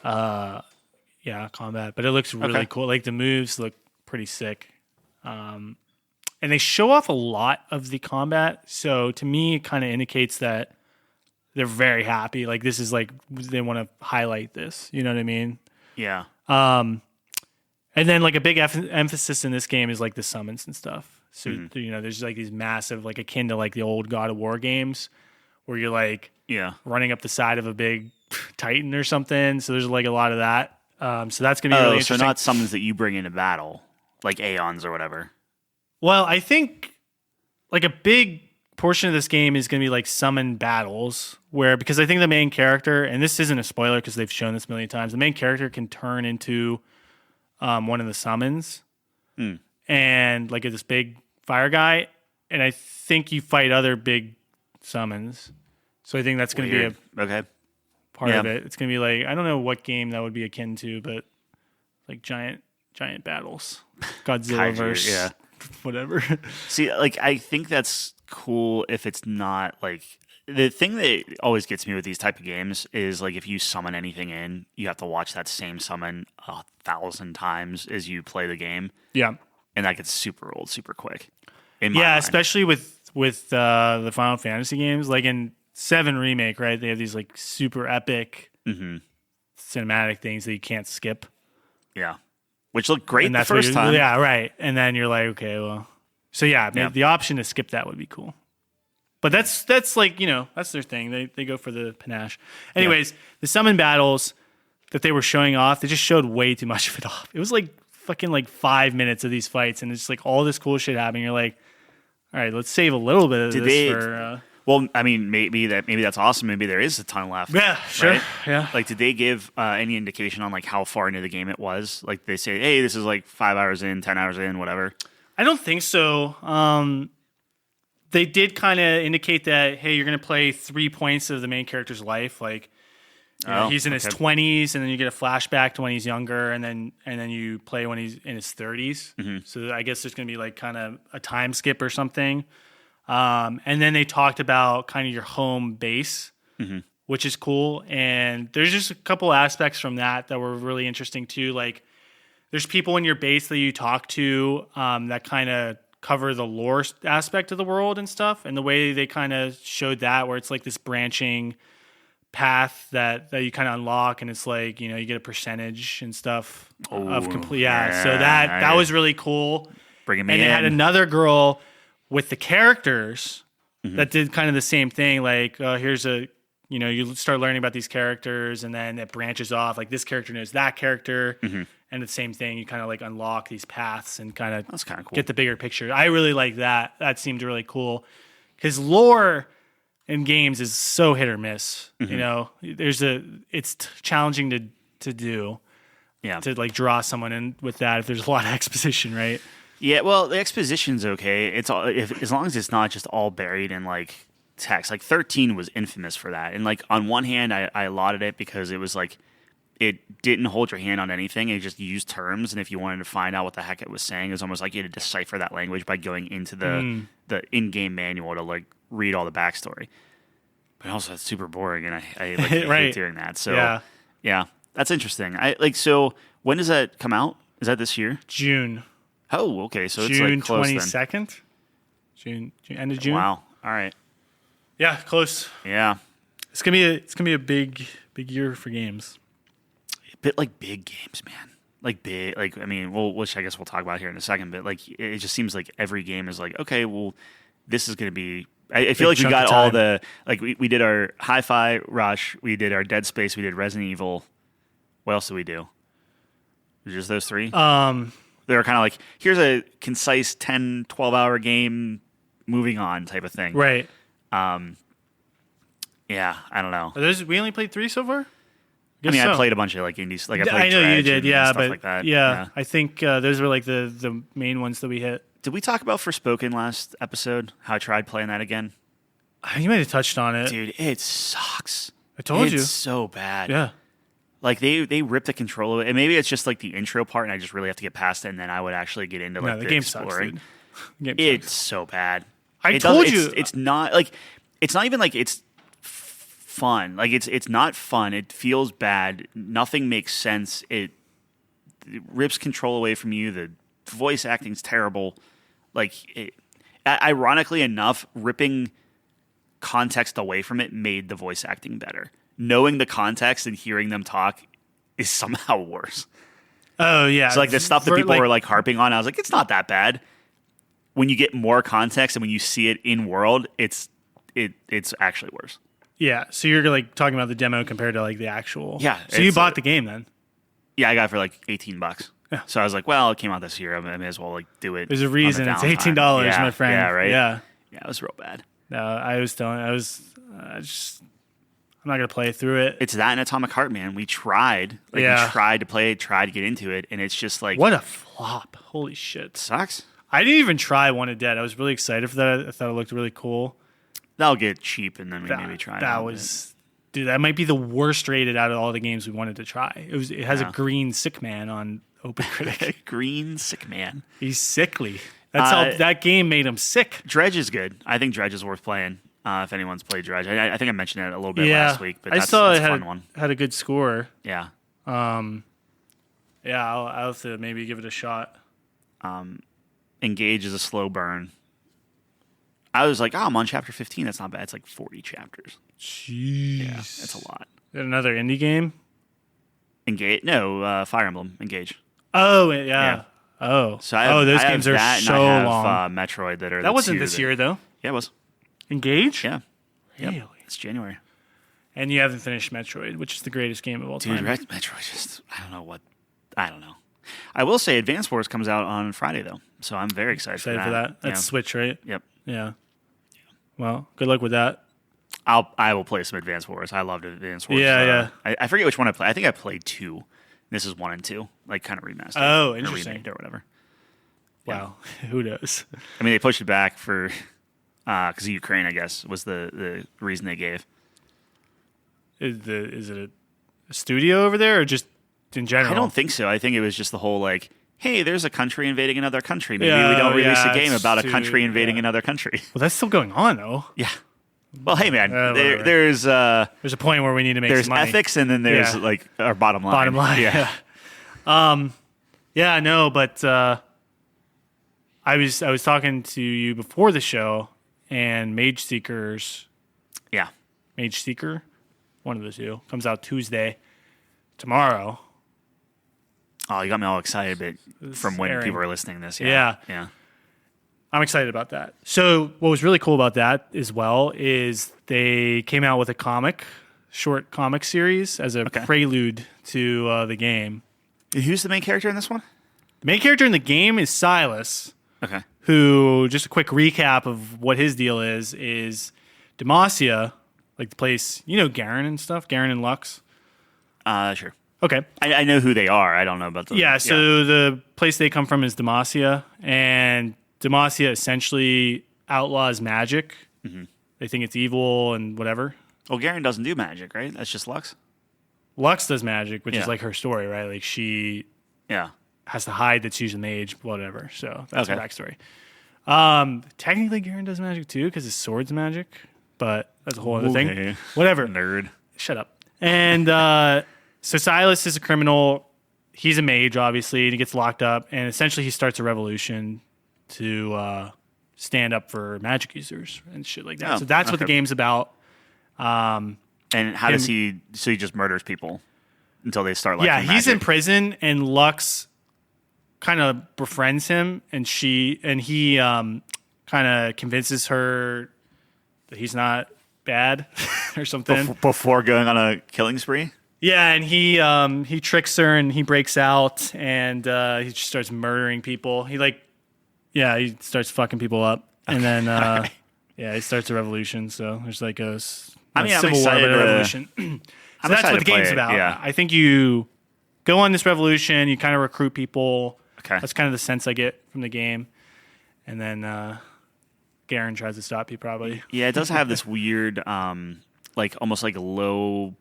combat. But it looks really Okay. cool. Like the moves look pretty sick. And they show off a lot of the combat. So to me it kind of indicates that they're very happy. Like this is like they want to highlight this. You know what I mean? Yeah. And then like a big emphasis in this game is like the summons and stuff. So there's like these massive, like akin to like the old God of War games, where you're like Yeah. running up the side of a big Titan or something. So there's like a lot of that. So that's gonna be really So interesting. not summons that you bring into battle, like Aeons or whatever. Well, I think like a big portion of this game is going to be like summon battles because I think the main character, and this isn't a spoiler because they've shown this a million times, the main character can turn into one of the summons and like this big fire guy. And I think you fight other big summons. So I think that's going to be a part of it. It's going to be like, I don't know what game that would be akin to, but like giant battles. Godzilla versus whatever. See, like, I think that's cool if it's not like the thing that always gets me with these type of games is like if you summon anything in, you have to watch that same summon 1,000 times as you play the game. Yeah. And that gets super old super quick. In my mind. Especially with the Final Fantasy games. Like in 7 Remake, right? They have these like super epic cinematic things that you can't skip. Yeah. Which looked great the first time. Yeah, right. And then you're like, okay, well. So the option to skip that would be cool. But that's like, that's their thing. They go for the panache. Anyways, the summon battles that they were showing off, they just showed way too much of it off. It was like fucking like 5 minutes of these fights, and it's like all this cool shit happening. You're like, all right, let's save a little bit of this for... Well, I mean, maybe that's awesome. Maybe there is a ton left. Yeah, sure. Right? Yeah. Like, did they give any indication on like how far into the game it was? Like, they say, hey, this is like 5 hours in, 10 hours in, whatever. I don't think so. They did kind of indicate that, hey, you're going to play 3 points of the main character's life. Like, he's in his 20s, and then you get a flashback to when he's younger, and then you play when he's in his 30s. Mm-hmm. So I guess there's going to be like kind of a time skip or something. And then they talked about kind of your home base, which is cool. And there's just a couple aspects from that were really interesting too. Like there's people in your base that you talk to that kind of cover the lore aspect of the world and stuff. And the way they kind of showed that, where it's like this branching path that you kind of unlock, and it's like, you get a percentage and stuff of complete. Yeah. So that was really cool. Bringing me in. And they had another girl with the characters that did kind of the same thing. Like, here's you start learning about these characters, and then it branches off. Like this character knows that character, and the same thing. You kind of like unlock these paths and kind of that's kind of cool. Get the bigger picture. I really like that. That seemed really cool. His lore in games is so hit or miss. It's challenging to do. Yeah, to like draw someone in with that if there's a lot of exposition, right? Yeah, well, the exposition's okay. It's all as long as it's not just all buried in like text. Like 13 was infamous for that, and like on one hand, I lauded it because it was like it didn't hold your hand on anything. It just used terms, and if you wanted to find out what the heck it was saying, it was almost like you had to decipher that language by going into the in-game manual to like read all the backstory. But also, it's super boring, and I hate doing that. So yeah, that's interesting. So when does that come out? Is that this year? June. Oh, okay. So June, it's like close 22nd? June, end of June. Wow. All right. Yeah, close. Yeah. It's gonna be a big year for games. A bit like big games, man. Like big, like I mean, which I guess we'll talk about here in a second. But like, it just seems like every game is like, okay, well, this is gonna be. I feel like we got all the we did our Hi-Fi Rush, we did our Dead Space, we did Resident Evil. What else did we do? Just those 3. They were kind of like, here's a concise 10, 12-hour game, moving on type of thing. Right. Yeah, I don't know. We only played 3 so far? I played a bunch of like indies. Like I played know Dredge you did, and stuff but like that. Yeah, I think those were like the main ones that we hit. Did we talk about Forspoken last episode? How I tried playing that again? You might have touched on it. Dude, it sucks. I told you. It's so bad. Yeah. Like they ripped the control of it, and maybe it's just like the intro part, and I just really have to get past it, and then I would actually get into like the the game exploring. Sucks, dude. It's so bad. I told you it's not like it's not even like it's fun. Like it's not fun. It feels bad. Nothing makes sense. It rips control away from you. The voice acting's terrible. Like ironically enough, ripping context away from it made the voice acting better. Knowing the context and hearing them talk is somehow worse. Oh, yeah. So, like, the stuff that people were, like, harping on, I was like, it's not that bad. When you get more context and when you see it in world, it's actually worse. Yeah, so you're, like, talking about the demo compared to, like, the actual... Yeah. So you bought the game, then? Yeah, I got it for, like, $18. Yeah. So I was like, well, it came out this year. I may as well, like, do it. There's a reason it's $18, my friend. Yeah, right? Yeah. Yeah, it was real bad. No, I was telling. I'm not gonna play through it. It's that and Atomic Heart, man. We tried. We tried to play it, tried to get into it, and it's just like... What a flop. Holy shit. Sucks. I didn't even try One Dead. I was really excited for that. I thought it looked really cool. That'll get cheap, and then we maybe try it. That was... Dude, that might be the worst rated out of all the games we wanted to try. It has a green sick man on OpenCritic. Green sick man. He's sickly. That's how that game made him sick. Dredge is good. I think Dredge is worth playing. If anyone's played Dredge, I think I mentioned it a little bit last week, but that's a fun one. Had a good score. Yeah. I'll have to maybe give it a shot. Engage is a slow burn. I was like, I'm on chapter 15. That's not bad. It's like 40 chapters. Jeez. Yeah, that's a lot. Is that another indie game? Engage? No, Fire Emblem. Engage. Oh, yeah. Oh. So those games are so long. Metroid that wasn't this year, though. Yeah, it was. Engage? Yeah. Really? Yep. It's January. And you haven't finished Metroid, which is the greatest game of all time. Dude, Metroid just... I don't know. I will say Advance Wars comes out on Friday, though. So I'm very excited for that. That's Switch, right? Yep. Yeah. Well, good luck with that. I will play some Advance Wars. I loved Advance Wars. Yeah. I forget which one I played. I think I played 2. This is 1 and 2, like kind of remastered. Oh, interesting. Or remade or whatever. Wow. Yeah. Who knows? I mean, they pushed it back for because of Ukraine, I guess, was the reason they gave. Is it a studio over there or just in general? I don't think so. I think it was just the whole like, hey, there's a country invading anher country. Maybe we don't release a game about a country invading another country. Well, that's still going on, though. Yeah. Well, hey, man, there's a point where we need to make some money. There's ethics, and then there's like our bottom line. Bottom line, yeah. Yeah, no, but I was talking to you before the show, and Mage Seeker, one of the two, comes out Tuesday, tomorrow. Oh, you got me all excited from when people are listening to this. Yeah. I'm excited about that. So what was really cool about that as well is they came out with a short comic series as a prelude to the game. Who's the main character in this one? The main character in the game is Silas. Okay. Who, just a quick recap of what his deal is Demacia, like the place, Garen and stuff, Garen and Lux. Sure. Okay. I know who they are. I don't know about them. Yeah, so the place they come from is Demacia, and Demacia essentially outlaws magic. Mm-hmm. They think it's evil and whatever. Well, Garen doesn't do magic, right? That's just Lux? Lux does magic, which is like her story, right? Like she has to hide that she's a mage, whatever. So that's her backstory. Technically, Garen does magic too because his sword's magic, but that's a whole other thing. Whatever. Nerd. Shut up. And so Silas is a criminal. He's a mage, obviously, and he gets locked up. And essentially, he starts a revolution to stand up for magic users and shit like that. So that's what the game's about. And how does he? So he just murders people until they start. Yeah, he's in prison, and Lux kind of befriends him, and he kind of convinces her that he's not bad or something before going on a killing spree. Yeah, and he tricks her, and he breaks out, and he just starts murdering people. He starts fucking people up, and then he starts a revolution. So there's like a civil war, but a revolution. So that's what the game's about. Yeah. I think you go on this revolution, you kind of recruit people. Okay. That's kind of the sense I get from the game. And then Garen tries to stop you, probably. Yeah, it does have this weird, almost like a low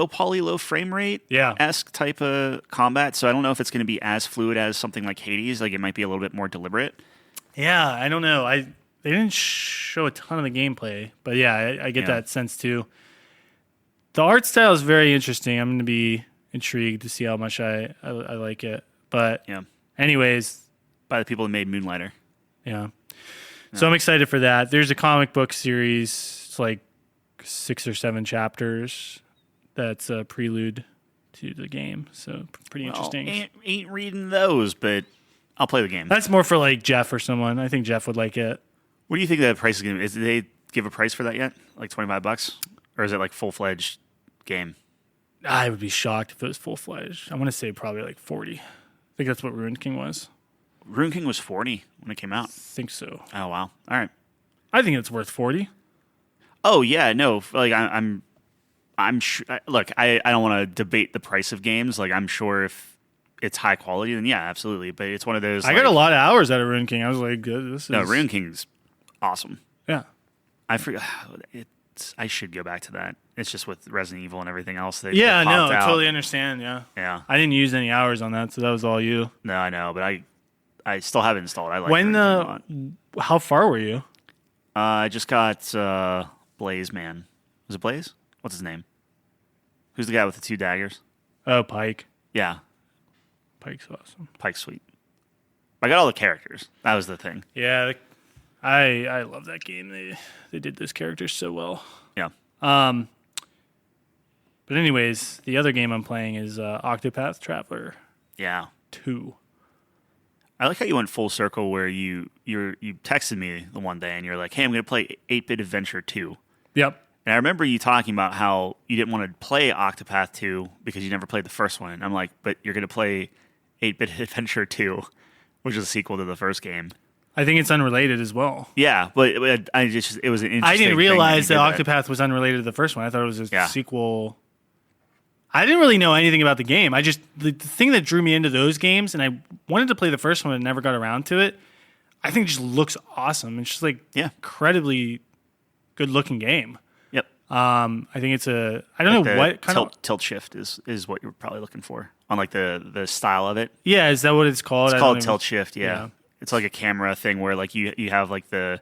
poly, low frame rate esque type of combat. So I don't know if it's going to be as fluid as something like Hades. Like it might be a little bit more deliberate. Yeah, I don't know. They didn't show a ton of the gameplay, but yeah, I get that sense too. The art style is very interesting. I'm going to be intrigued to see how much I like it. But anyways, by the people who made Moonlighter. Yeah. So I'm excited for that. There's a comic book series. It's like 6 or 7 chapters. That's a prelude to the game. So pretty interesting. Ain't reading those, but I'll play the game. That's more for like Jeff or someone. I think Jeff would like it. What do you think the price is going to be? Did they give a price for that yet? Like $25? Or is it like full-fledged game? I would be shocked if it was full-fledged. I want to say probably like 40. I think that's what Rune King was. Rune King was 40 when it came out. I think so. Oh, wow. All right. I think it's worth 40. Oh yeah, no. Like I'm sure. Look, I don't want to debate the price of games. Like I'm sure if it's high quality, then yeah, absolutely. But it's one of those. I got a lot of hours out of Rune King. I was like, this is... No, Rune King's awesome. Yeah. I forgot. I should go back to that. It's just with Resident Evil and everything else. That Yeah, that no, popped I out. totally understand. Yeah. Yeah. I didn't use any hours on that, so that was all you. No, I know, but I still have it installed. I like When Rune King a lot. how far were you? I just got Blaze Man. Was it Blaze? What's his name? Who's the guy with the 2 daggers? Oh, Pike. Yeah, Pike's awesome. Pike's sweet. I got all the characters. That was the thing. Yeah, I love that game. They did those characters so well. Yeah. But anyways, the other game I'm playing is Octopath Traveler Yeah. 2. I like how you went full circle where you texted me the one day and you're like, hey, I'm going to play 8-Bit Adventure 2. Yep. And I remember you talking about how you didn't want to play Octopath 2 because you never played the first one. And I'm like, but you're going to play 8-Bit Adventure 2, which is a sequel to the first game. I think it's unrelated as well. Yeah, but it was an interesting I didn't thing realize that you did Octopath was unrelated to the first one. I thought it was a Yeah. sequel. I didn't really know anything about the game. The thing that drew me into those games, and I wanted to play the first one and never got around to it, I think it just looks awesome. It's just like Yeah. incredibly good looking game. Yep. I think it's I don't know what kind of tilt shift is what you're probably looking for on like the style of it. Yeah, is that what it's called? It's I called don't even- tilt shift. Yeah. It's like a camera thing where like you have like a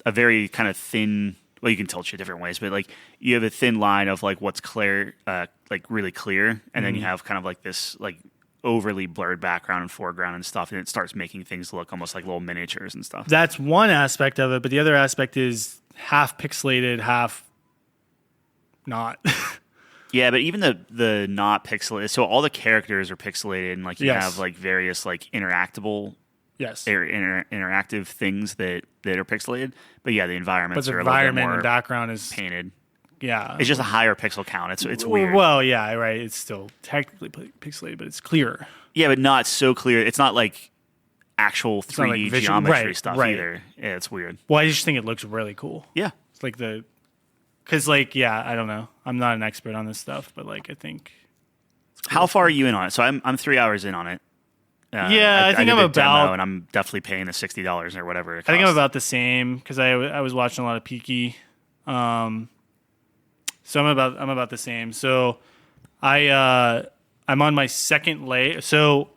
very kind of thin. Well, you can tilt shit different ways, but like you have a thin line of like what's clear, like really clear, and then you have kind of like this like overly blurred background and foreground and stuff, and it starts making things look almost like little miniatures and stuff. That's one aspect of it, but the other aspect is half pixelated, half not. Yeah, but even the not pixelated, so all the characters are pixelated, and like you Yes. have like various like interactive things that are pixelated. But yeah, the But environments the are a little bit environment more and background is painted. yeah. It's just a higher pixel count. It's weird. Well, yeah, right. It's still technically pixelated, but it's clearer. Yeah, but not so clear. It's not like actual not like 3D visual- geometry right, stuff right. either. Yeah, it's weird. Well, I just think it looks really cool. Yeah. It's like because like yeah, I don't know. I'm not an expert on this stuff, but like I think. How far are you in on it? So I'm 3 hours in on it. Yeah, I think did I'm the demo, about- and I'm definitely paying the $60 or whatever. I think I'm about the same because I was watching a lot of Peaky, so I'm about the same. So I'm on my second lay. So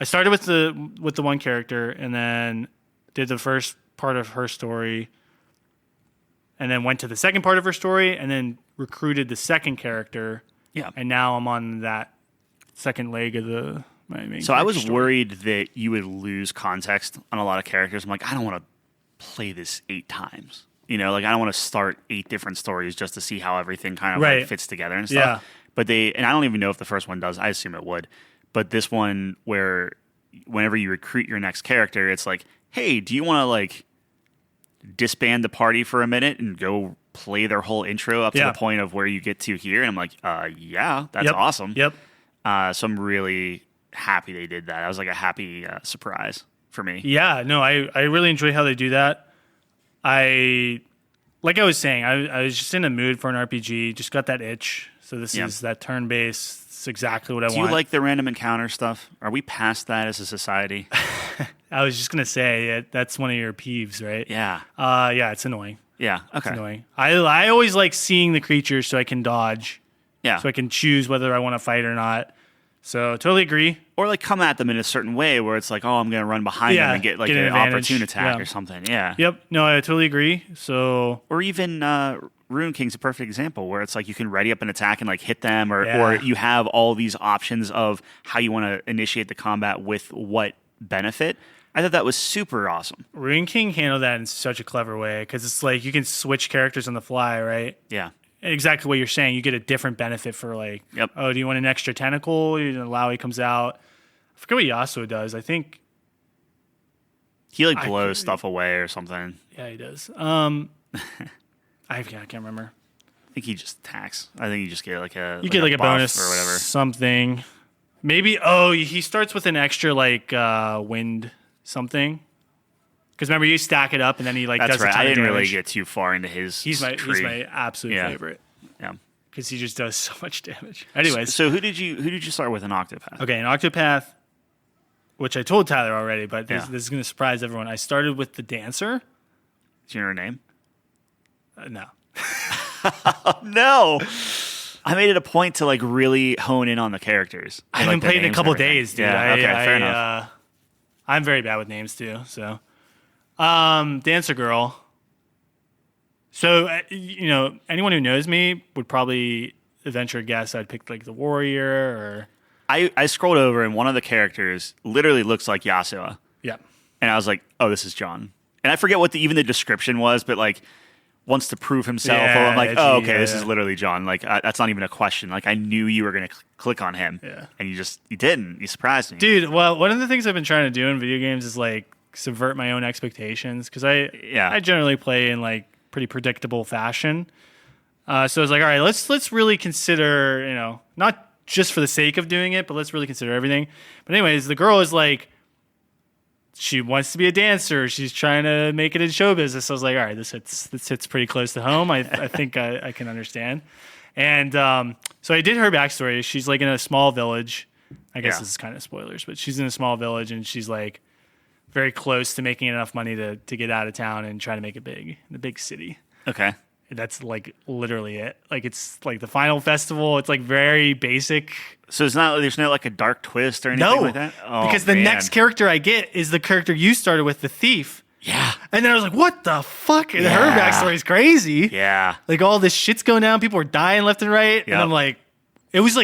I started with the one character and then did the first part of her story, and then went to the second part of her story, and then recruited the second character. Yeah. And now I'm on that second leg of my main. So I was character story. worried that you would lose context on a lot of characters. I'm like, I don't want to play this 8 times. You know, like I don't want to start 8 different stories just to see how everything kind of like Right. fits together and stuff. Yeah. But and I don't even know if the first one does. I assume it would. But this one, where whenever you recruit your next character, it's like, hey, do you want to like disband the party for a minute and go play their whole intro up to Yeah. the point of where you get to here? And I'm like, yeah, that's Yep. awesome. Yep. So I'm really happy they did that. That was like a happy surprise for me. Yeah, no, I really enjoy how they do that. Like I was saying, I was just in a mood for an RPG, just got that itch. So this Yeah. is that turn-based. It's exactly what I Do want. you like the random encounter stuff? Are we past that as a society? I was just going to say, that's one of your peeves, right? Yeah. Yeah, it's annoying. Yeah. Okay. It's annoying. I always like seeing the creatures so I can dodge, Yeah. so I can choose whether I want to fight or not. So totally agree. Or like come at them in a certain way where it's like, oh, I'm going to run behind them Yeah, and get like get an an advantage. opportune attack Yeah. or something. Yeah. Yep. No, I totally agree. So Or even Rune King's a perfect example where it's like you can ready up an attack and like hit them, or Yeah. you have all these options of how you want to initiate the combat with what benefit. I thought that was super awesome. Rune King handled that in such a clever way because it's like you can switch characters on the fly, right? Yeah. Exactly what you're saying. You get a different benefit for like, Yep. oh, do you want an extra tentacle? Lowy comes out. I forget what Yasuo does. I think, He like blows stuff away or something. yeah, he does. I can't remember. I think he just attacks. I think you just get like a You get like a buff bonus or whatever. something. Maybe he starts with an extra like wind something Because remember, you stack it up, and then he like That's does right. a ton I of didn't really damage. get too far into his. He's my tree. absolute favorite. Yeah. Because he just does so much damage. Anyways, So who did you start with in Octopath? okay, in Octopath, which I told Tyler already, but this Yeah. is going to surprise everyone. I started with the dancer. Do you know her name? No. No. I made it a point to like really hone in on the characters. I haven't played in a couple days, dude. Yeah, okay, fair enough. I'm very bad with names too. So, dancer girl. So anyone who knows me would probably venture a guess I'd pick like the warrior or I scrolled over and one of the characters literally looks like Yasuo, yeah. and I was like, oh, this is Jon. And I forget what even the description was, but like wants to prove himself. Yeah, or I'm like, edgy, oh, okay, this yeah. is literally Jon. Like that's not even a question. Like I knew you were gonna click on him, and you didn't. You surprised me, Dude, well, one of the things I've been trying to do in video games is like subvert my own expectations because I generally play in like pretty predictable fashion. So I was like, all right, let's really consider, not just for the sake of doing it, but let's really consider everything. But anyways, the girl is like, she wants to be a dancer. She's trying to make it in show business. So I was like, all right, this hits pretty close to home. I think I can understand. And so I did her backstory. She's like in a small village. I guess this is kind of spoilers, but she's in a small village and she's like very close to making enough money to get out of town and try to make it big in the big city. Okay. And that's like literally it. Like it's like the final festival. It's like very basic. So there's no like a dark twist or anything No, like that? Oh, because the man. next character I get is the character you started with, the thief. Yeah. And then I was like, what the fuck? And her Yeah. backstory is crazy. Yeah. Like all this shit's going down. People are dying left and right. And Yep. I'm like, it was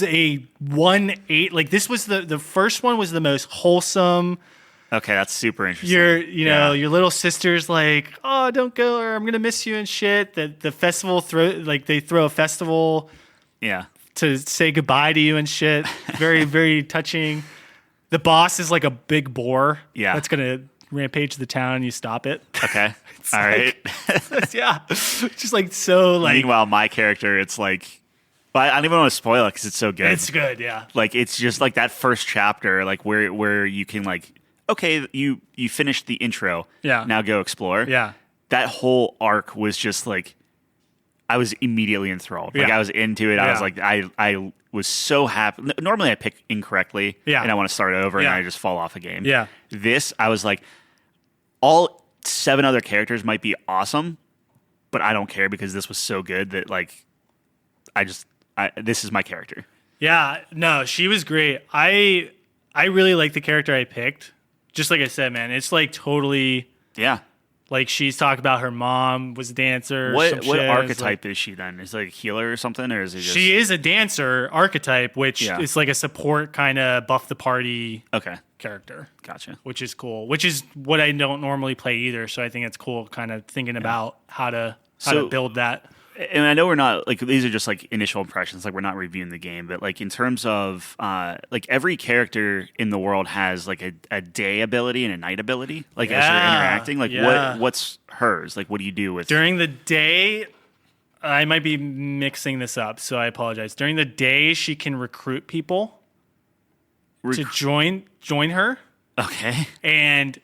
a 1-8. Like this was the first one was the most wholesome. Okay, that's super interesting. Your little sister's like, oh, don't go, or I'm gonna miss you and shit. The festival they throw a festival Yeah. to say goodbye to you and shit. Very, very touching. The boss is like a big boar. Yeah. That's gonna rampage the town and you stop it. Okay. All right. Yeah. Just like so like Meanwhile, my character, it's like, but I don't even want to spoil it because it's so good. it's good, yeah. Like it's just like that first chapter, like where you can like, okay, you finished the intro. Yeah. Now go explore. Yeah. That whole arc was just like, I was immediately enthralled. Like Yeah. I was into it. I Yeah. was like, I was so happy. Normally I pick incorrectly. Yeah. And I want to start over and Yeah. I just fall off a game. Yeah. This, I was like, all 7 other characters might be awesome, but I don't care because this was so good that like, this is my character. Yeah. No, she was great. I really like the character I picked. Just like I said, man, it's like totally Yeah. like she's talking about her mom was a dancer. What some shit. It's archetype like, is she then? Is it like a healer or something, or is it just she is a dancer archetype, which Yeah. is like a support kind of buff the party okay? character, Gotcha. which is cool. Which is what I don't normally play either. So I think it's cool, kind of thinking about how to So- build that. And I know we're not like these are just like initial impressions, like we're not reviewing the game, but like in terms of like every character in the world has like a day ability and a night ability. Like as you're Yeah, interacting, like yeah. what's hers? Like what do you do with? During the day, I might be mixing this up, so I apologize. During the day, she can recruit people to join her, Okay. and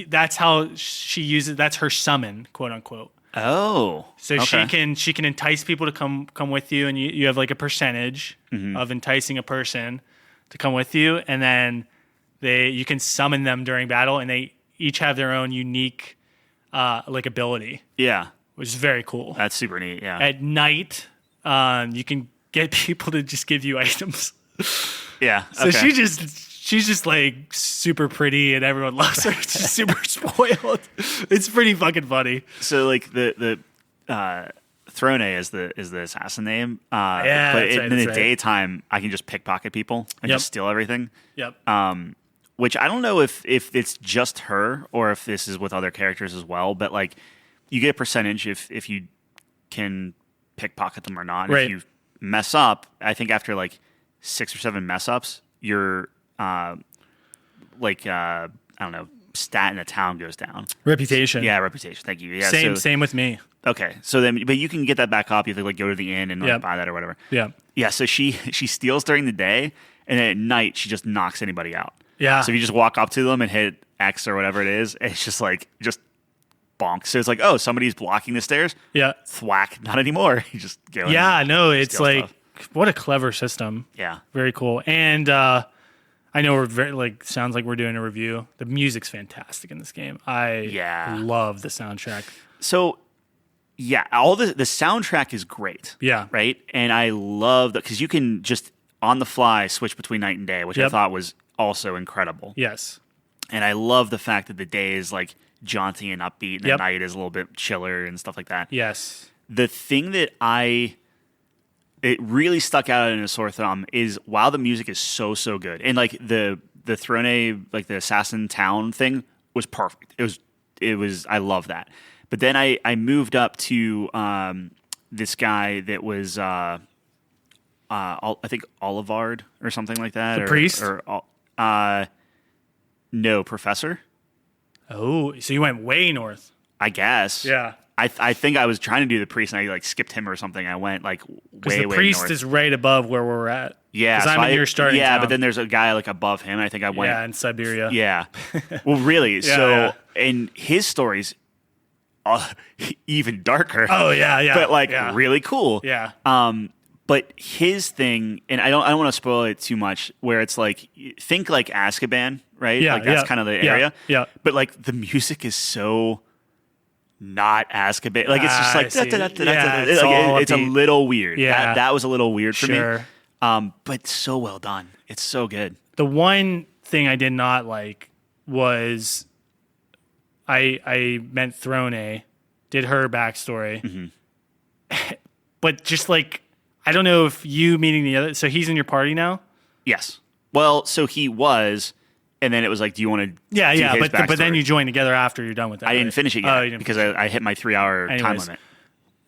that's how she uses. That's her summon, quote unquote. Oh. So okay. she can entice people to come with you, and you have like a percentage of enticing a person to come with you, and then you can summon them during battle, and they each have their own unique like ability, Yeah. which is very cool. That's super neat. Yeah. At night, you can get people to just give you items. yeah. So okay. she's just like super pretty and everyone loves her. She's super spoiled. It's pretty fucking funny. So like the Throne is the assassin name. Yeah, but that's right, in that's the right. daytime I can just pickpocket people and Yep. just steal everything. Yep. Which I don't know if it's just her or if this is with other characters as well, but like you get a percentage if you can pickpocket them or not. Right. If you mess up, I think after like 6 or 7 mess ups, your I don't know, stat in the town goes down. Reputation. Yeah, reputation. Thank you. Yeah, Same with me. Okay, so then, but you can get that back up. You have to like go to the inn and like, Yep. buy that or whatever. Yeah. Yeah. So she steals during the day, and then at night she just knocks anybody out. Yeah. So if you just walk up to them and hit X or whatever it is. It's just like bonk. So it's like, oh, somebody's blocking the stairs. Yeah. Thwack. Not anymore. You just go. Yeah. No, it's steal like stuff. what a clever system. Yeah. Very cool. And I know we're very sounds like we're doing a review. The music's fantastic in this game. I love the soundtrack. So yeah, all the soundtrack is great. Yeah. Right. And I love that because you can just on the fly switch between night and day, which I thought was also incredible. Yes. And I love the fact that the day is like jaunty and upbeat, and the night is a little bit chiller and stuff like that. Yes. The thing that it really stuck out in a sore thumb is while the music is so good, and like the Throne, like the assassin town thing was perfect. It was I love that. But then I moved up to this guy that was I think Olivard or something like that. The priest? No, professor. Oh, so you went way north. I guess. Yeah. I think I was trying to do the priest and I like skipped him or something. I went like way the priest north. is right above where we're at. Yeah. Because I'm in your starting town. but then there's a guy like above him. I think I went. Yeah, in Siberia. Yeah. Well, really. Yeah, so, yeah. and his story's even darker. Oh, yeah. But like really cool. Yeah. But his thing, and I don't want to spoil it too much, where it's like, think like Azkaban, right? Yeah, like that's kind of the area. Yeah. But like the music is so not Azkaban. Like it's just like, it's a little weird. Yeah. That was a little weird for Sure. me. But so well done. It's so good. The one thing I did not like was I met Throne, did her backstory. Mm-hmm. But just like, I don't know if you meeting the other, so he's in your party now? Yes. Well, so he was, and then it was like, do you want to Yeah, his but then backstory? you join together after you're done with that. I didn't finish it yet you didn't because I hit my 3-hour time Anyways. limit.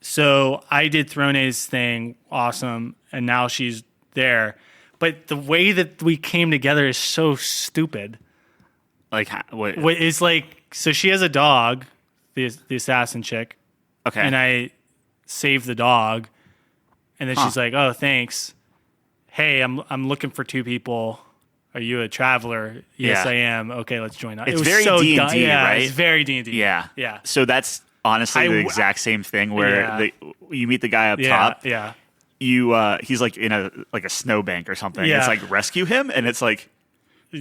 So I did Throne's thing, awesome, and now she's there. But the way that we came together is so stupid. Like, what? It's like, so she has a dog, the assassin chick, Okay. and I saved the dog, and then she's like, "Oh, thanks. Hey, I'm looking for 2 people. Are you a traveler? Yes, Yeah. I am. Okay, let's join up." It's it was very so D&D, dumb. Yeah, right? It's very D&D. Yeah. Yeah. So that's honestly the exact same thing where you meet the guy up top. Yeah. He's like in a snowbank or something. Yeah. It's like rescue him, and it's like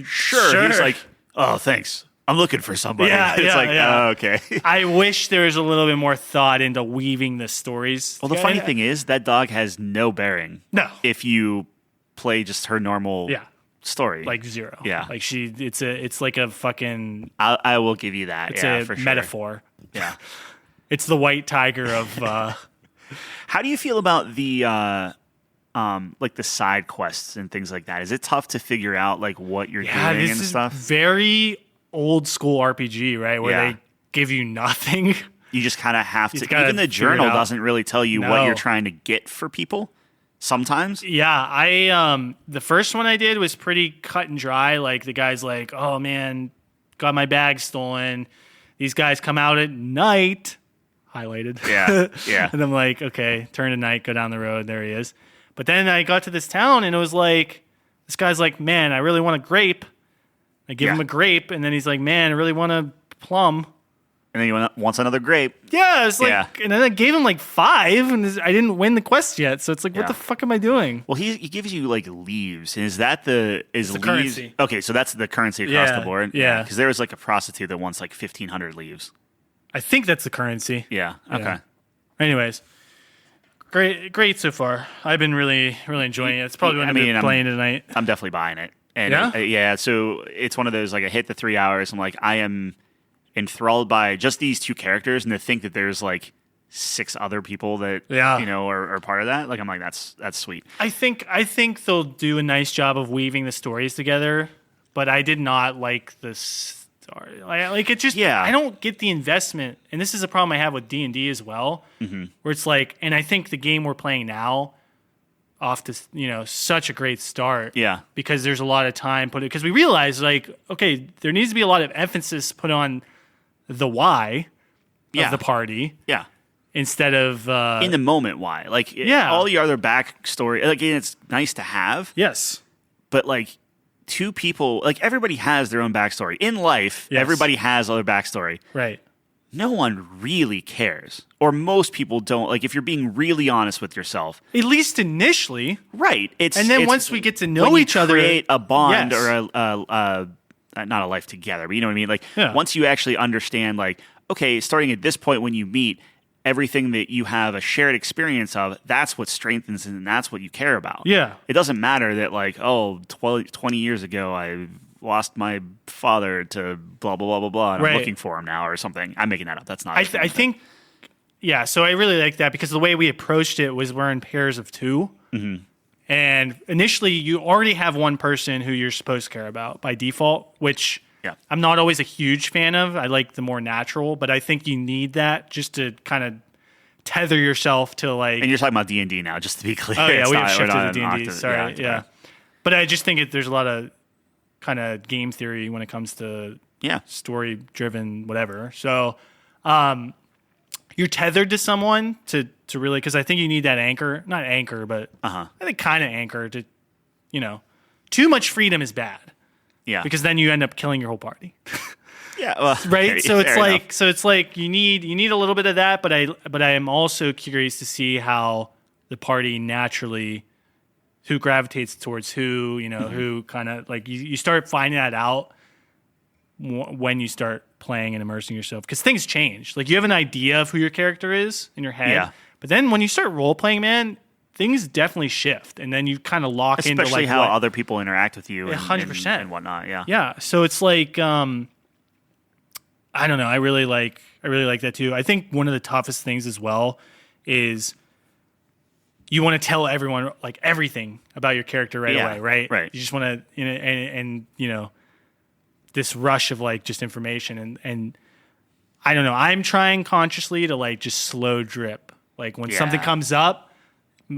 sure. He's like, oh, thanks. I'm looking for somebody. Yeah, it's yeah, like, yeah. oh, okay. I wish there was a little bit more thought into weaving the stories. Well, the funny thing is that dog has no bearing. No. If you play just her normal story. Like zero. Yeah. Like it's like a fucking, I will give you that. it's Yeah, a for sure. metaphor. Yeah. It's the white tiger of, How do you feel about the like the side quests and things like that? Is it tough to figure out like what you're doing this and is stuff? very old school RPG, right? Where they give you nothing. You just kind of have to. gotta Even the figure it journal out. doesn't really tell you what No. you're trying to get for people. Sometimes. Yeah, I the first one I did was pretty cut and dry. Like the guy's like, "Oh man, got my bag stolen. These guys come out at night." Highlighted. Yeah, yeah. And I'm like, okay, turn to night, go down the road. There he is. But then I got to this town and it was like, this guy's like, "Man, I really want a grape." I give him a grape, and then he's like, "Man, I really want a plum." And then he wants another grape. Yeah, it's like, and then I gave him like 5, and I didn't win the quest yet. So it's like, what the fuck am I doing? Well, he gives you like leaves. And is that the leaves? currency. Okay, so that's the currency across the board. Yeah. Because there was like a prostitute that wants like 1,500 leaves. I think that's the currency. Yeah. Okay. Yeah. Anyways, great so far. I've been really enjoying it. It's probably going to be playing tonight. I'm definitely buying it. And so it's one of those like I hit the 3 hours. I'm like I am enthralled by just these 2 characters, and to think that there's like 6 other people that are part of that. Like I'm like that's sweet. I think they'll do a nice job of weaving the stories together, but I did not like the story. Like it just I don't get the investment, and this is a problem I have with D&D as well, where it's like, and I think the game we're playing now off to such a great start, because there's a lot of time put because we realize like, okay, there needs to be a lot of emphasis put on the why of the party, instead of in the moment why, like all your other backstory. Like it's nice to have, yes, but like two people, like everybody has their own backstory. In life, Yes. everybody has other backstory. Right. No one really cares. Or most people don't. Like if you're being really honest with yourself. At least initially. Right. And then once we get to know when you each other, create a bond yes. or not a life together, but you know what I mean? Like Yeah. once you actually understand, like, okay, starting at this point when you meet, everything that you have a shared experience of, that's what strengthens and that's what you care about. Yeah. It doesn't matter that like, 20 years ago I lost my father to blah, blah, blah, blah, blah, and Right. I'm looking for him now or something. I'm making that up. That's not I think, yeah, so I really like that because the way we approached it was we're in pairs of two. Mm-hmm. And initially, you already have one person who you're supposed to care about by default, which I'm not always a huge fan of. I like the more natural, but I think you need that just to kind of tether yourself to like. And you're talking about D&D now, just to be clear. Oh yeah, It's we have not- we're shifted not to an D&D. Octa- Sorry, it's yeah. okay. But I just think there's a lot of kind of game theory when it comes to Yeah. story-driven whatever. So you're tethered to someone to really, because I think you need that anchor. Not anchor, but I think kind of anchor to, too much freedom is bad. Yeah. Because then you end up killing your whole party. Yeah. Well, Right? okay, So it's fair like enough. so it's like you need a little bit of that, but I am also curious to see how the party naturally who gravitates towards who, who kind of like you start finding that out when you start playing and immersing yourself, because things change. Like you have an idea of who your character is in your head, Yeah. but then when you start role playing, man, things definitely shift, and then you kind of lock into Especially like how what, other people interact with you and, 100%. and whatnot. Yeah. yeah. So it's like I don't know. I really like that too. I think one of the toughest things as well is you want to tell everyone like everything about your character right Yeah, away, right? right. You just want to, and this rush of like just information and I don't know. I'm trying consciously to like just slow drip. Like when something Yeah. comes up,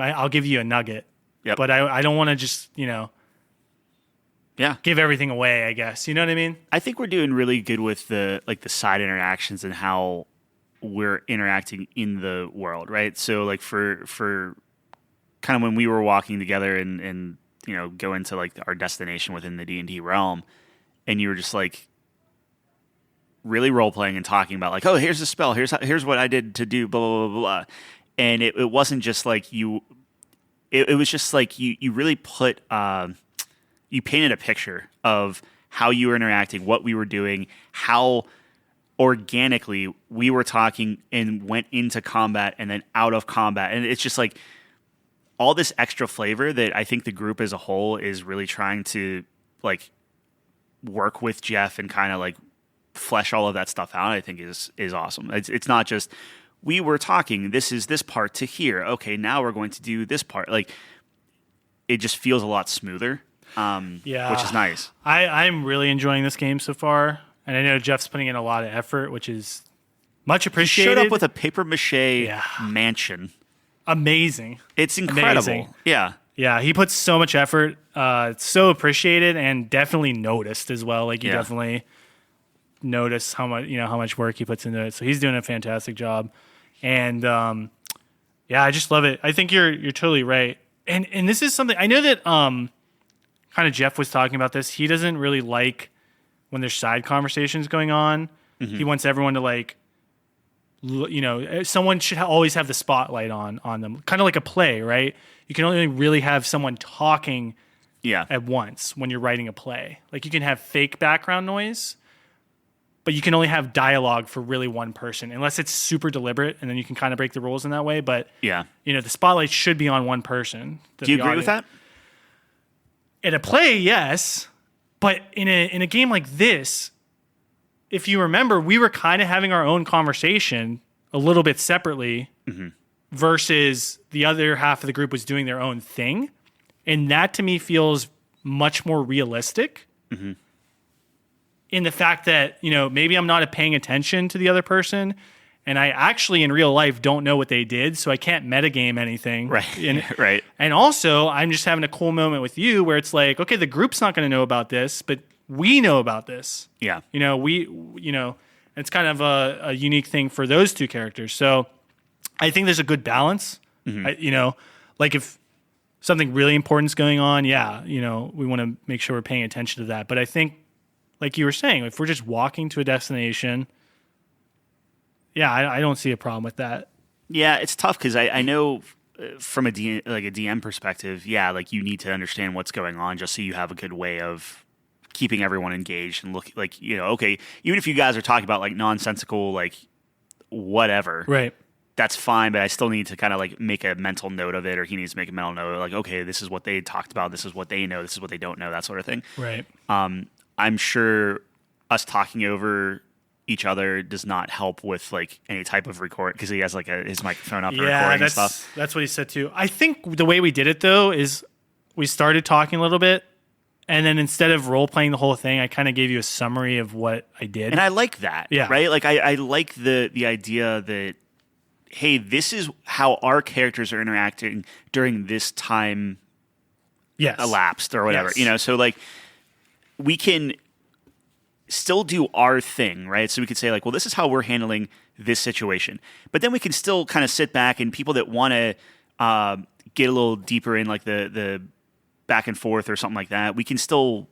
I'll give you a nugget. Yep. But I don't want to just Yeah. give everything away. I guess you know what I mean. I think we're doing really good with the side interactions and how we're interacting in the world, right? So like for kind of when we were walking together and go into like our destination within the D&D realm, and you were just like really role playing and talking about like, oh, here's the spell, here's what I did to do blah blah blah blah, and it wasn't just like you, it was just like you really put you painted a picture of how you were interacting, what we were doing, how organically we were talking and went into combat and then out of combat. And it's just like all this extra flavor that I think the group as a whole is really trying to like work with Jeff and kind of like flesh all of that stuff out. I think is awesome. It's not just we were talking, this is this part to here. Okay, now we're going to do this part. Like it just feels a lot smoother. Which is nice. I'm really enjoying this game so far, and I know Jeff's putting in a lot of effort, which is much appreciated. Showed up with a paper mache Yeah. mansion. Amazing. It's incredible. Amazing. Yeah. Yeah, he puts so much effort. It's so appreciated and definitely noticed as well. Like you Yeah. definitely notice how much work he puts into it. So he's doing a fantastic job, and I just love it. I think you're totally right. And this is something I know that kind of Jeff was talking about this. He doesn't really like when there's side conversations going on. Mm-hmm. He wants everyone to like, someone should always have the spotlight on them, kind of like a play, right? You can only really have someone talking at once when you're writing a play. Like you can have fake background noise, but you can only have dialogue for really one person, unless it's super deliberate, and then you can kind of break the rules in that way. But the spotlight should be on one person. Do you agree with that? In a play, yes, but in a game like this, if you remember, we were kind of having our own conversation a little bit separately, versus the other half of the group was doing their own thing, and that to me feels much more realistic. In the fact that maybe I'm not paying attention to the other person, and I actually in real life don't know what they did, so I can't metagame anything. Right. Right. And also, I'm just having a cool moment with you where it's like, okay, the group's not going to know about this, but we know about this. Yeah. It's kind of a unique thing for those two characters. So I think there's a good balance. Like if something really important's going on, yeah, we want to make sure we're paying attention to that. But I think, like you were saying, if we're just walking to a destination, yeah, I don't see a problem with that. Yeah, it's tough because I know from a DM perspective, yeah, like you need to understand what's going on just so you have a good way of keeping everyone engaged and look like, okay, even if you guys are talking about like nonsensical, like whatever, Right. that's fine, but I still need to kind of like make a mental note of it, or he needs to make a mental note of like, okay, this is what they talked about, this is what they know, this is what they don't know, that sort of thing. Right. I'm sure us talking over each other does not help with like any type of record because he has like his microphone up and recording and stuff. That's what he said too. I think the way we did it though is we started talking a little bit, and then instead of role playing the whole thing, I kind of gave you a summary of what I did. And I like that. Yeah. Right? Like I like the idea that, hey, this is how our characters are interacting during this time elapsed or whatever. Yes. So like we can still do our thing, right? So we could say like, well, this is how we're handling this situation. But then we can still kind of sit back, and people that want to get a little deeper in like the back and forth or something like that, we can still,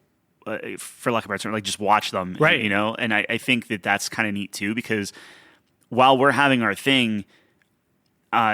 for lack of a better term, like just watch them, right? And I think that that's kind of neat too, because while we're having our thing,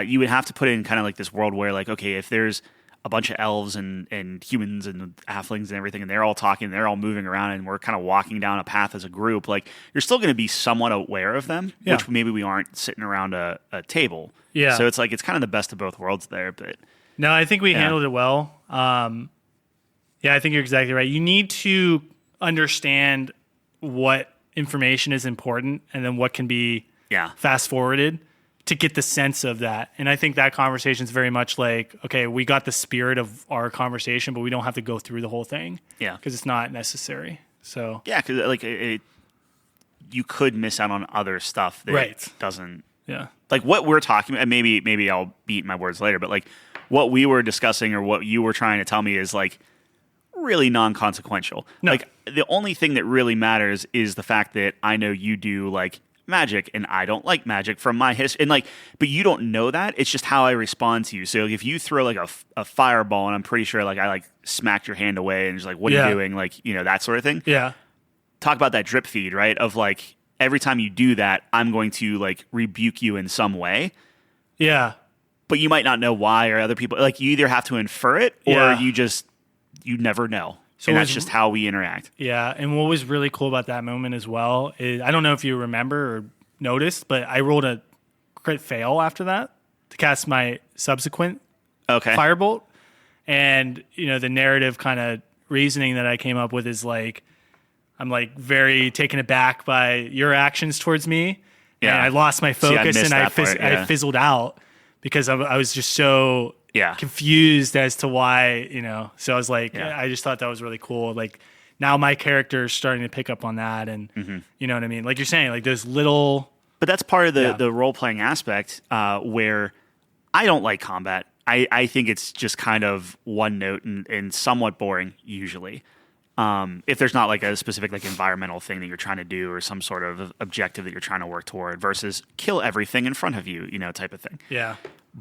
you would have to put in kind of like this world where like, okay, if there's a bunch of elves and humans and halflings and everything, and they're all talking, they're all moving around, and we're kind of walking down a path as a group, like you're still going to be somewhat aware of them, which maybe we aren't sitting around a table. Yeah. So it's like, it's kind of the best of both worlds there, but no, I think we handled it well. Yeah, I think you're exactly right. You need to understand what information is important and then what can be fast forwarded to get the sense of that. And I think that conversation is very much like, okay, we got the spirit of our conversation, but we don't have to go through the whole thing. Yeah. Because it's not necessary. So yeah, because like you could miss out on other stuff that doesn't. Yeah. Like what we're talking about, and maybe I'll beat my words later, but like what we were discussing or what you were trying to tell me is like really non-consequential. No. Like the only thing that really matters is the fact that I know you do like magic and I don't like magic from my history, and like, but you don't know that. It's just how I respond to you. So like, if you throw like a fireball and I'm pretty sure like I like smacked your hand away and just like, what are you doing? Like, that sort of thing. Yeah. Talk about that drip feed, right? Of like, every time you do that, I'm going to like rebuke you in some way. Yeah. But you might not know why, or other people, like you either have to infer it or you never know. So that's just how we interact. Yeah. And what was really cool about that moment as well is, I don't know if you remember or noticed, but I rolled a crit fail after that to cast my subsequent firebolt. And, the narrative kind of reasoning that I came up with is like, I'm like very taken aback by your actions towards me. Yeah. And I lost my focus and I fizzled out because I was just so confused as to why, so I was like, I just thought that was really cool. Like now my character is starting to pick up on that. And you know what I mean? Like you're saying, like those little, but that's part of the role-playing aspect where I don't like combat. I think it's just kind of one note and somewhat boring usually. If there's not like a specific like environmental thing that you're trying to do or some sort of objective that you're trying to work toward versus kill everything in front of you, type of thing. Yeah.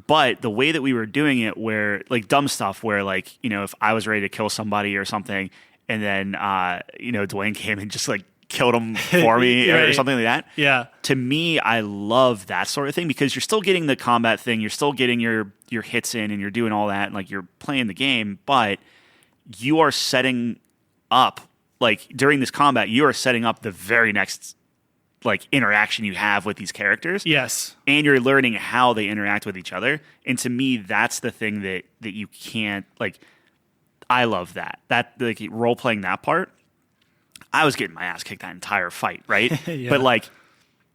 But the way that we were doing it where like dumb stuff where like, if I was ready to kill somebody or something and then, Dwayne came and just like killed him for me or something like that. Yeah. To me, I love that sort of thing because you're still getting the combat thing. You're still getting your hits in and you're doing all that and like you're playing the game, but you are setting up like during this combat, you are setting up the very next like interaction you have with these characters. Yes. And you're learning how they interact with each other. And to me, that's the thing that you can't like, I love that like role playing that part. I was getting my ass kicked that entire fight. Right. But like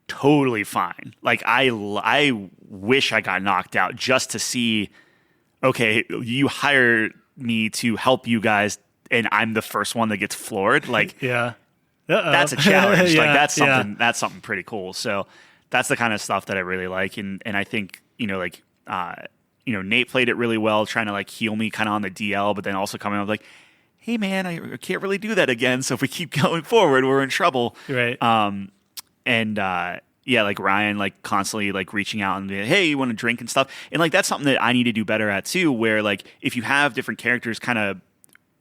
totally fine. Like I wish I got knocked out just to see, okay, you hired me to help you guys and I'm the first one that gets floored. Like, that's a challenge. Like that's something pretty cool. So that's the kind of stuff that I really like. And I think, Nate played it really well, trying to like heal me kind of on the DL, but then also coming up like, hey man, I can't really do that again. So if we keep going forward, we're in trouble. Right. Yeah, like Ryan, like constantly like reaching out and being, hey, you want to drink and stuff. And like that's something that I need to do better at too, where like if you have different characters kind of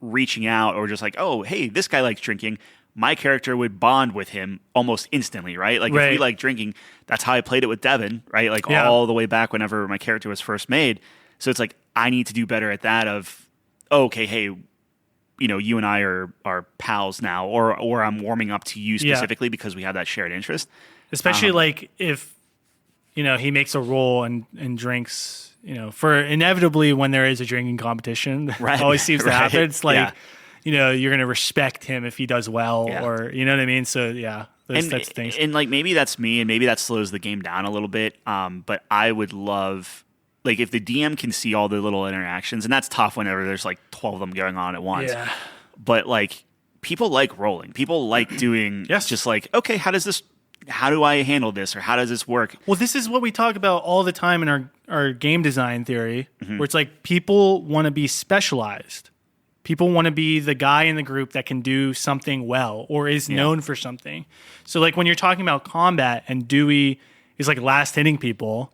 reaching out or just like, oh, hey, this guy likes drinking, my character would bond with him almost instantly, right? Like if we like drinking, that's how I played it with Devin, right? Like all the way back whenever my character was first made. So it's like I need to do better at that of, oh, okay, hey, you know, you and I are pals now, or I'm warming up to you specifically because we have that shared interest. Especially like if, you know, he makes a roll and drinks, you know, for inevitably when there is a drinking competition, it always seems to happen. It's like, you know, you're going to respect him if he does well or, you know what I mean? So yeah, those types of things. And like maybe that's me and maybe that slows the game down a little bit. But I would love, like if the DM can see all the little interactions, and that's tough whenever there's like 12 of them going on at once. Yeah. But like people like rolling. People like doing just like, okay, how do I handle this, or how does this work? Well, this is what we talk about all the time in our game design theory, where it's like people want to be specialized. People want to be the guy in the group that can do something well or is known for something. So like when you're talking about combat and Dewey is like last hitting people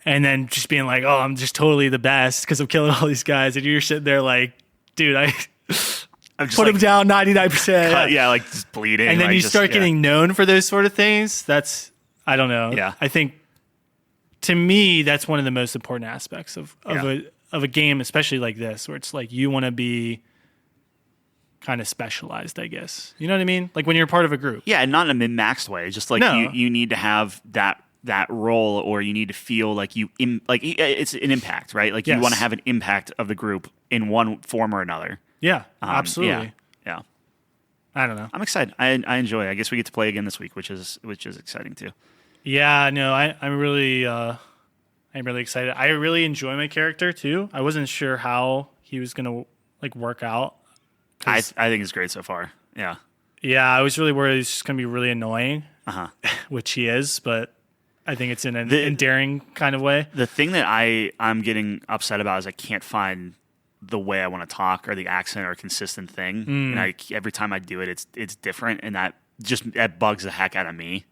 and then just being like, oh, I'm just totally the best because I'm killing all these guys. And you're sitting there like, dude, I'm just put him down 99%. Like just bleeding. And then like you start getting known for those sort of things. That's, I don't know. Yeah. I think to me, that's one of the most important aspects of a game, especially like this, where it's like you want to be kind of specialized, I guess. You know what I mean? Like when you're part of a group. Yeah, and not in a min-maxed way. Just like you need to have that role, or you need to feel like it's an impact, right? Like you want to have an impact of the group in one form or another. Yeah, absolutely. Yeah. I don't know. I'm excited. I enjoy it. I guess we get to play again this week, which is exciting too. Yeah, no, I'm really excited. I really enjoy my character too. I wasn't sure how he was gonna like work out. I think it's great so far. Yeah. Yeah, I was really worried he's just gonna be really annoying, which he is, but I think it's in an endearing kind of way. The thing that I'm getting upset about is I can't find the way I want to talk or the accent or a consistent thing. And every time I do it, it's different, and that bugs the heck out of me.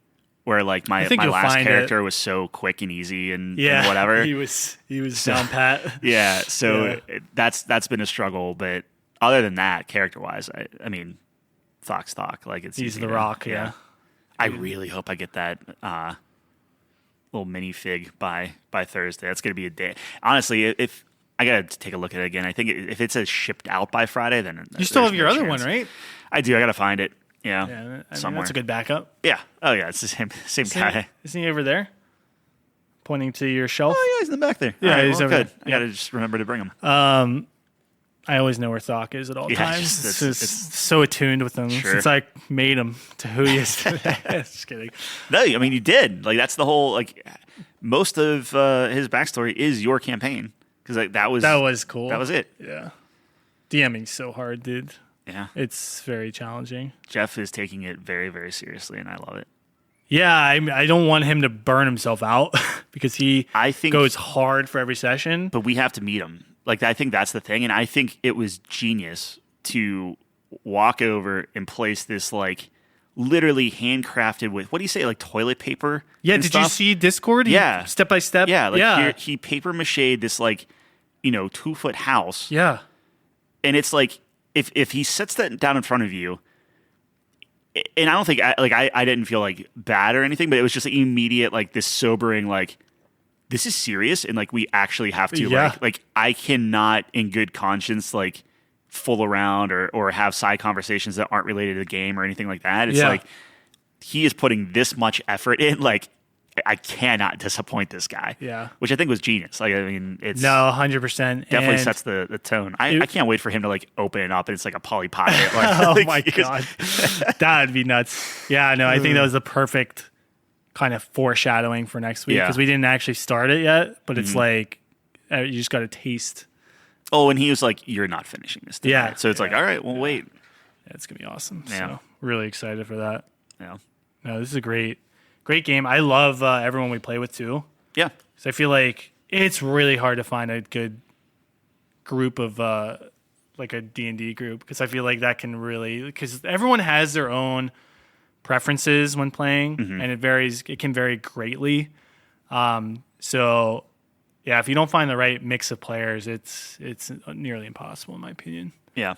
Where like my last character was so quick and easy and whatever. he was down pat. Yeah, so that's been a struggle. But other than that, character wise, I mean, Thok's Thok. Like he's the Rock. Yeah. I really hope I get that little minifig by Thursday. That's gonna be a day. Honestly, if I gotta take a look at it again. I think if it says shipped out by Friday, then you still have your other one, right? I do. I gotta find it. Yeah, I mean, somewhere. That's a good backup. Yeah. Oh yeah, it's the same guy. Isn't he over there, pointing to your shelf? Oh yeah, he's in the back there. Yeah, he's over good. there. I gotta just remember to bring him. I always know where Thok is at all times. It's so attuned with him since I made him to who he is today. Just kidding. No, I mean you did. Like that's the whole like most of his backstory is your campaign because like that was cool. That was it. Yeah. DMing's so hard, dude. Yeah. It's very challenging. Jeff is taking it very, very seriously, and I love it. Yeah, I don't want him to burn himself out because he goes hard for every session. But we have to meet him. Like, I think that's the thing, and I think it was genius to walk over and place this, like, literally handcrafted with, what do you say, like toilet paper? Yeah, did you see Discord? Step by step? Yeah, like he paper mached this, like, 2-foot house. Yeah. And it's like, if he sets that down in front of you, and I don't think I didn't feel like bad or anything, but it was just immediate like this sobering like this is serious and like we actually have to like I cannot in good conscience like fool around or have side conversations that aren't related to the game or anything like that. It's like he is putting this much effort in, like I cannot disappoint this guy. Yeah. Which I think was genius. Like, I mean, it's... No, 100%. Definitely sets the tone. I can't wait for him to, like, open it up and it's like a Polly Pocket. Like, oh, my God. That'd be nuts. Yeah, no, I think that was the perfect kind of foreshadowing for next week because we didn't actually start it yet, but it's like you just got to taste. Oh, and he was like, you're not finishing this tonight. Yeah. So it's like, all right, well, wait. Yeah, it's going to be awesome. Yeah. So really excited for that. Yeah. No, this is a great game. I love everyone we play with too. Yeah. So I feel like it's really hard to find a good group of like a D&D group because I feel like that can really, because everyone has their own preferences when playing, and it can vary greatly. So yeah, if you don't find the right mix of players, it's nearly impossible in my opinion. Yeah.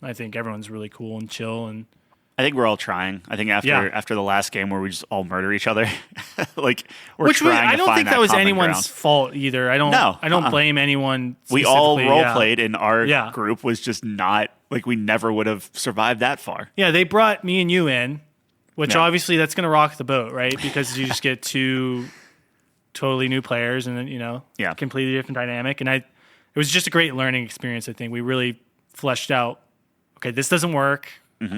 I think everyone's really cool and chill, and I think we're all trying. I think after the last game where we just all murder each other, like we're which trying I to don't find think that was common anyone's ground. fault either. I don't blame anyone. We all specifically. role played, and our Yeah. group was just not like we never would have survived that far. Yeah, they brought me and you in, which Yeah. obviously that's going to rock the boat, right? Because you just get two totally new players, and then Yeah. completely different dynamic. And it was just a great learning experience. I think we really fleshed out. Okay, this doesn't work.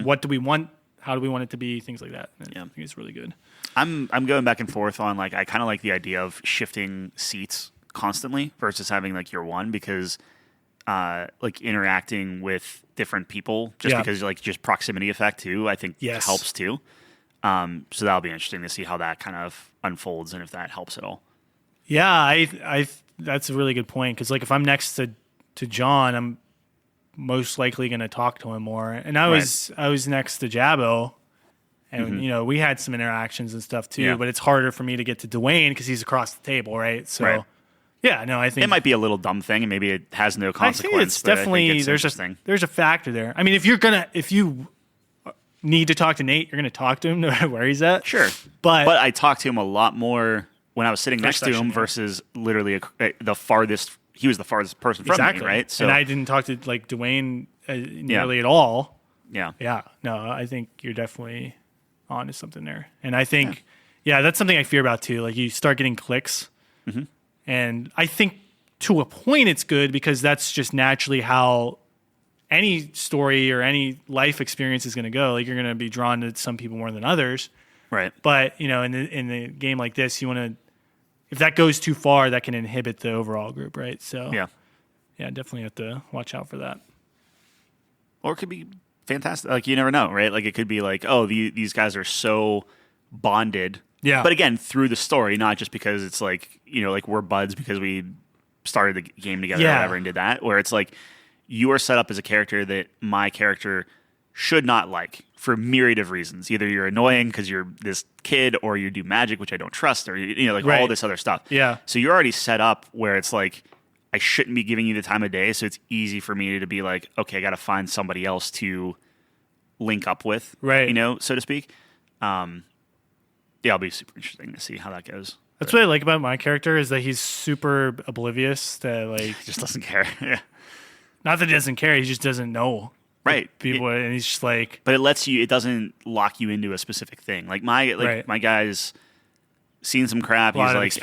What do we want? How do we want it to be? Things like that. And I think it's really good. I'm going back and forth on like I kind of like the idea of shifting seats constantly versus having like your one because like interacting with different people just because like just proximity effect too I think helps too. So that'll be interesting to see how that kind of unfolds and if that helps at all. Yeah, I that's a really good point because like if I'm next to Jon, I'm most likely going to talk to him more. And I was next to Jabbo, and we had some interactions and stuff too. Yeah. But it's harder for me to get to Dwayne because he's across the table, right? So, yeah, no, I think It might be a little dumb thing, and maybe it has no I consequence. think it's but definitely I think it's there's a factor there. I mean, if you need to talk to Nate, you're going to talk to him no matter where he's at. Sure, but I talked to him a lot more when I was sitting next to him session, versus literally the farthest. He was the farthest person from me, right? So, and I didn't talk to like Dwayne nearly at all. Yeah. Yeah. No, I think you're definitely onto something there. And I think, that's something I fear about too. Like you start getting clicks. And I think to a point it's good because that's just naturally how any story or any life experience is going to go. Like you're going to be drawn to some people more than others. Right. But, in the game like this, you want to, if that goes too far, that can inhibit the overall group, right? So, yeah, definitely have to watch out for that. Or it could be fantastic. Like, you never know, right? Like, it could be like, oh, these guys are so bonded. Yeah. But again, through the story, not just because it's like, like we're buds because we started the game together or whatever and did that. Where it's like, you are set up as a character that my character should not like for a myriad of reasons. Either you're annoying because you're this kid or you do magic, which I don't trust, or, all this other stuff. Yeah. So you're already set up where it's like, I shouldn't be giving you the time of day, so it's easy for me to be like, okay, I got to find somebody else to link up with, right? So to speak. It'll be super interesting to see how that goes. That's what I like about my character is that he's super oblivious to like he just doesn't care. Yeah. Not that he doesn't care, he just doesn't know. Right. People, and he's just like. But it doesn't lock you into a specific thing. Like my guy's seen some crap. He's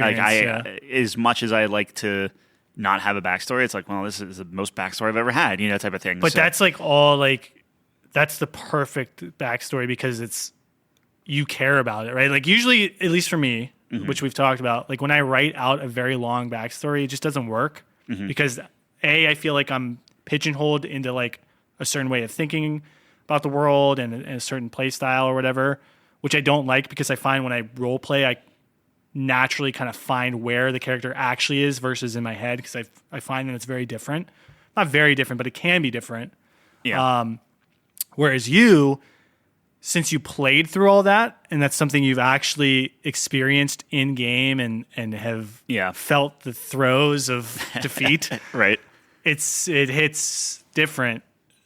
as much as I like to not have a backstory, it's like, well, this is the most backstory I've ever had, type of thing. But that's like that's the perfect backstory because you care about it, right? Like usually, at least for me, which we've talked about, like when I write out a very long backstory, it just doesn't work because I feel like I'm pigeonholed into like a certain way of thinking about the world and a certain play style or whatever, which I don't like because I find when I role play, I naturally kind of find where the character actually is versus in my head because I find that it's very different. Not very different, but it can be different. Yeah. Whereas you, since you played through all that and that's something you've actually experienced in game and have felt the throes of defeat, right? It hits different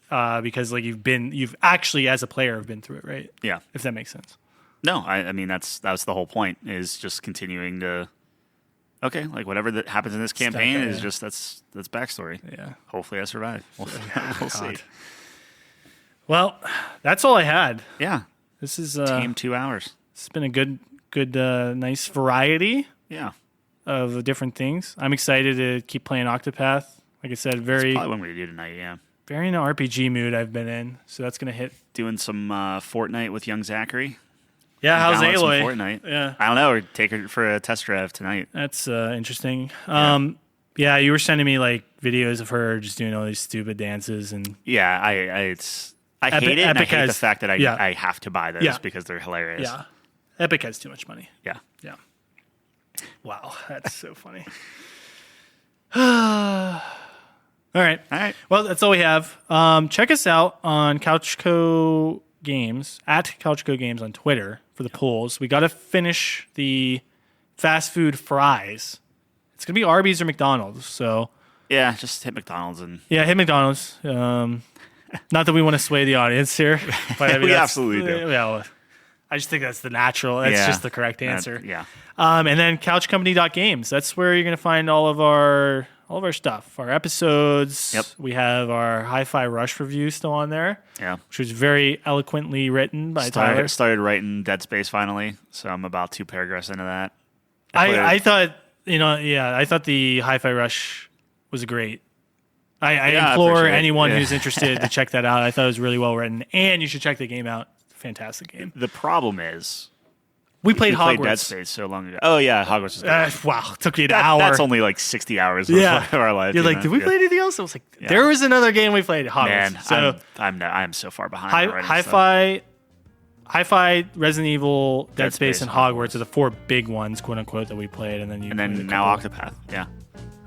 because like you've actually as a player have been through it, right? Yeah, if that makes sense. No, I mean that's the whole point is just continuing to like whatever that happens in this campaign is just that's backstory. Yeah, hopefully I survive. We'll see. Well, that's all I had. Yeah, this is team 2 hours. It's been a good nice variety. Yeah, of different things. I'm excited to keep playing Octopath. Like I said, that's probably what we do tonight. Yeah, very in an RPG mood I've been in, so that's gonna hit. Doing some Fortnite with young Zachary. Yeah, how's Aloy? Fortnite. Yeah, I don't know. Or take her for a test drive tonight. That's interesting. Yeah, you were sending me like videos of her just doing all these stupid dances and. Yeah, I hate it. And I hate the fact that I have to buy those because they're hilarious. Yeah, Epic has too much money. Yeah. Yeah. Wow, that's so funny. All right. All right. Well, that's all we have. Check us out on Couchco Games at CouchCo Games on Twitter for the polls. We got to finish the fast food fries. It's gonna be Arby's or McDonald's. So Yeah, just hit McDonald's and yeah, hit McDonald's. Not that we want to sway the audience here, but I mean, we absolutely do. Yeah, I just think that's the natural. That's just the correct answer. Yeah. And then couchcompany.games. That's where you're going to find all of our stuff, our episodes. Yep. We have our Hi-Fi Rush review still on there. Yeah. Which was very eloquently written by Tyler. Started writing Dead Space finally, so I'm about 2 paragraphs into that. I thought, I thought the Hi-Fi Rush was great. I implore anyone who's interested to check that out. I thought it was really well written, and you should check the game out. Fantastic game. The problem is we played Hogwarts. Dead Space so long ago. Oh yeah, Hogwarts is good. Wow, it took me an hour. That's only like 60 hours of our life. You're like, did we play anything else? I was like, there was another game we played, Hogwarts. Man, so I'm so far behind. Hi-Fi, Resident Evil, Dead Space, and Hogwarts are the 4 big ones, quote unquote, that we played, and then now Octopath. Yeah,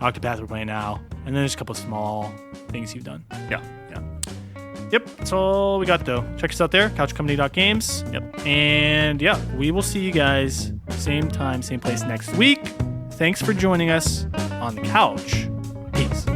Octopath we're playing now, and then there's a couple of small things you've done. Yeah. Yep, that's all we got though. Check us out there, couchcompany.games. Yep. And yeah, we will see you guys same time, same place next week. Thanks for joining us on the couch. Peace.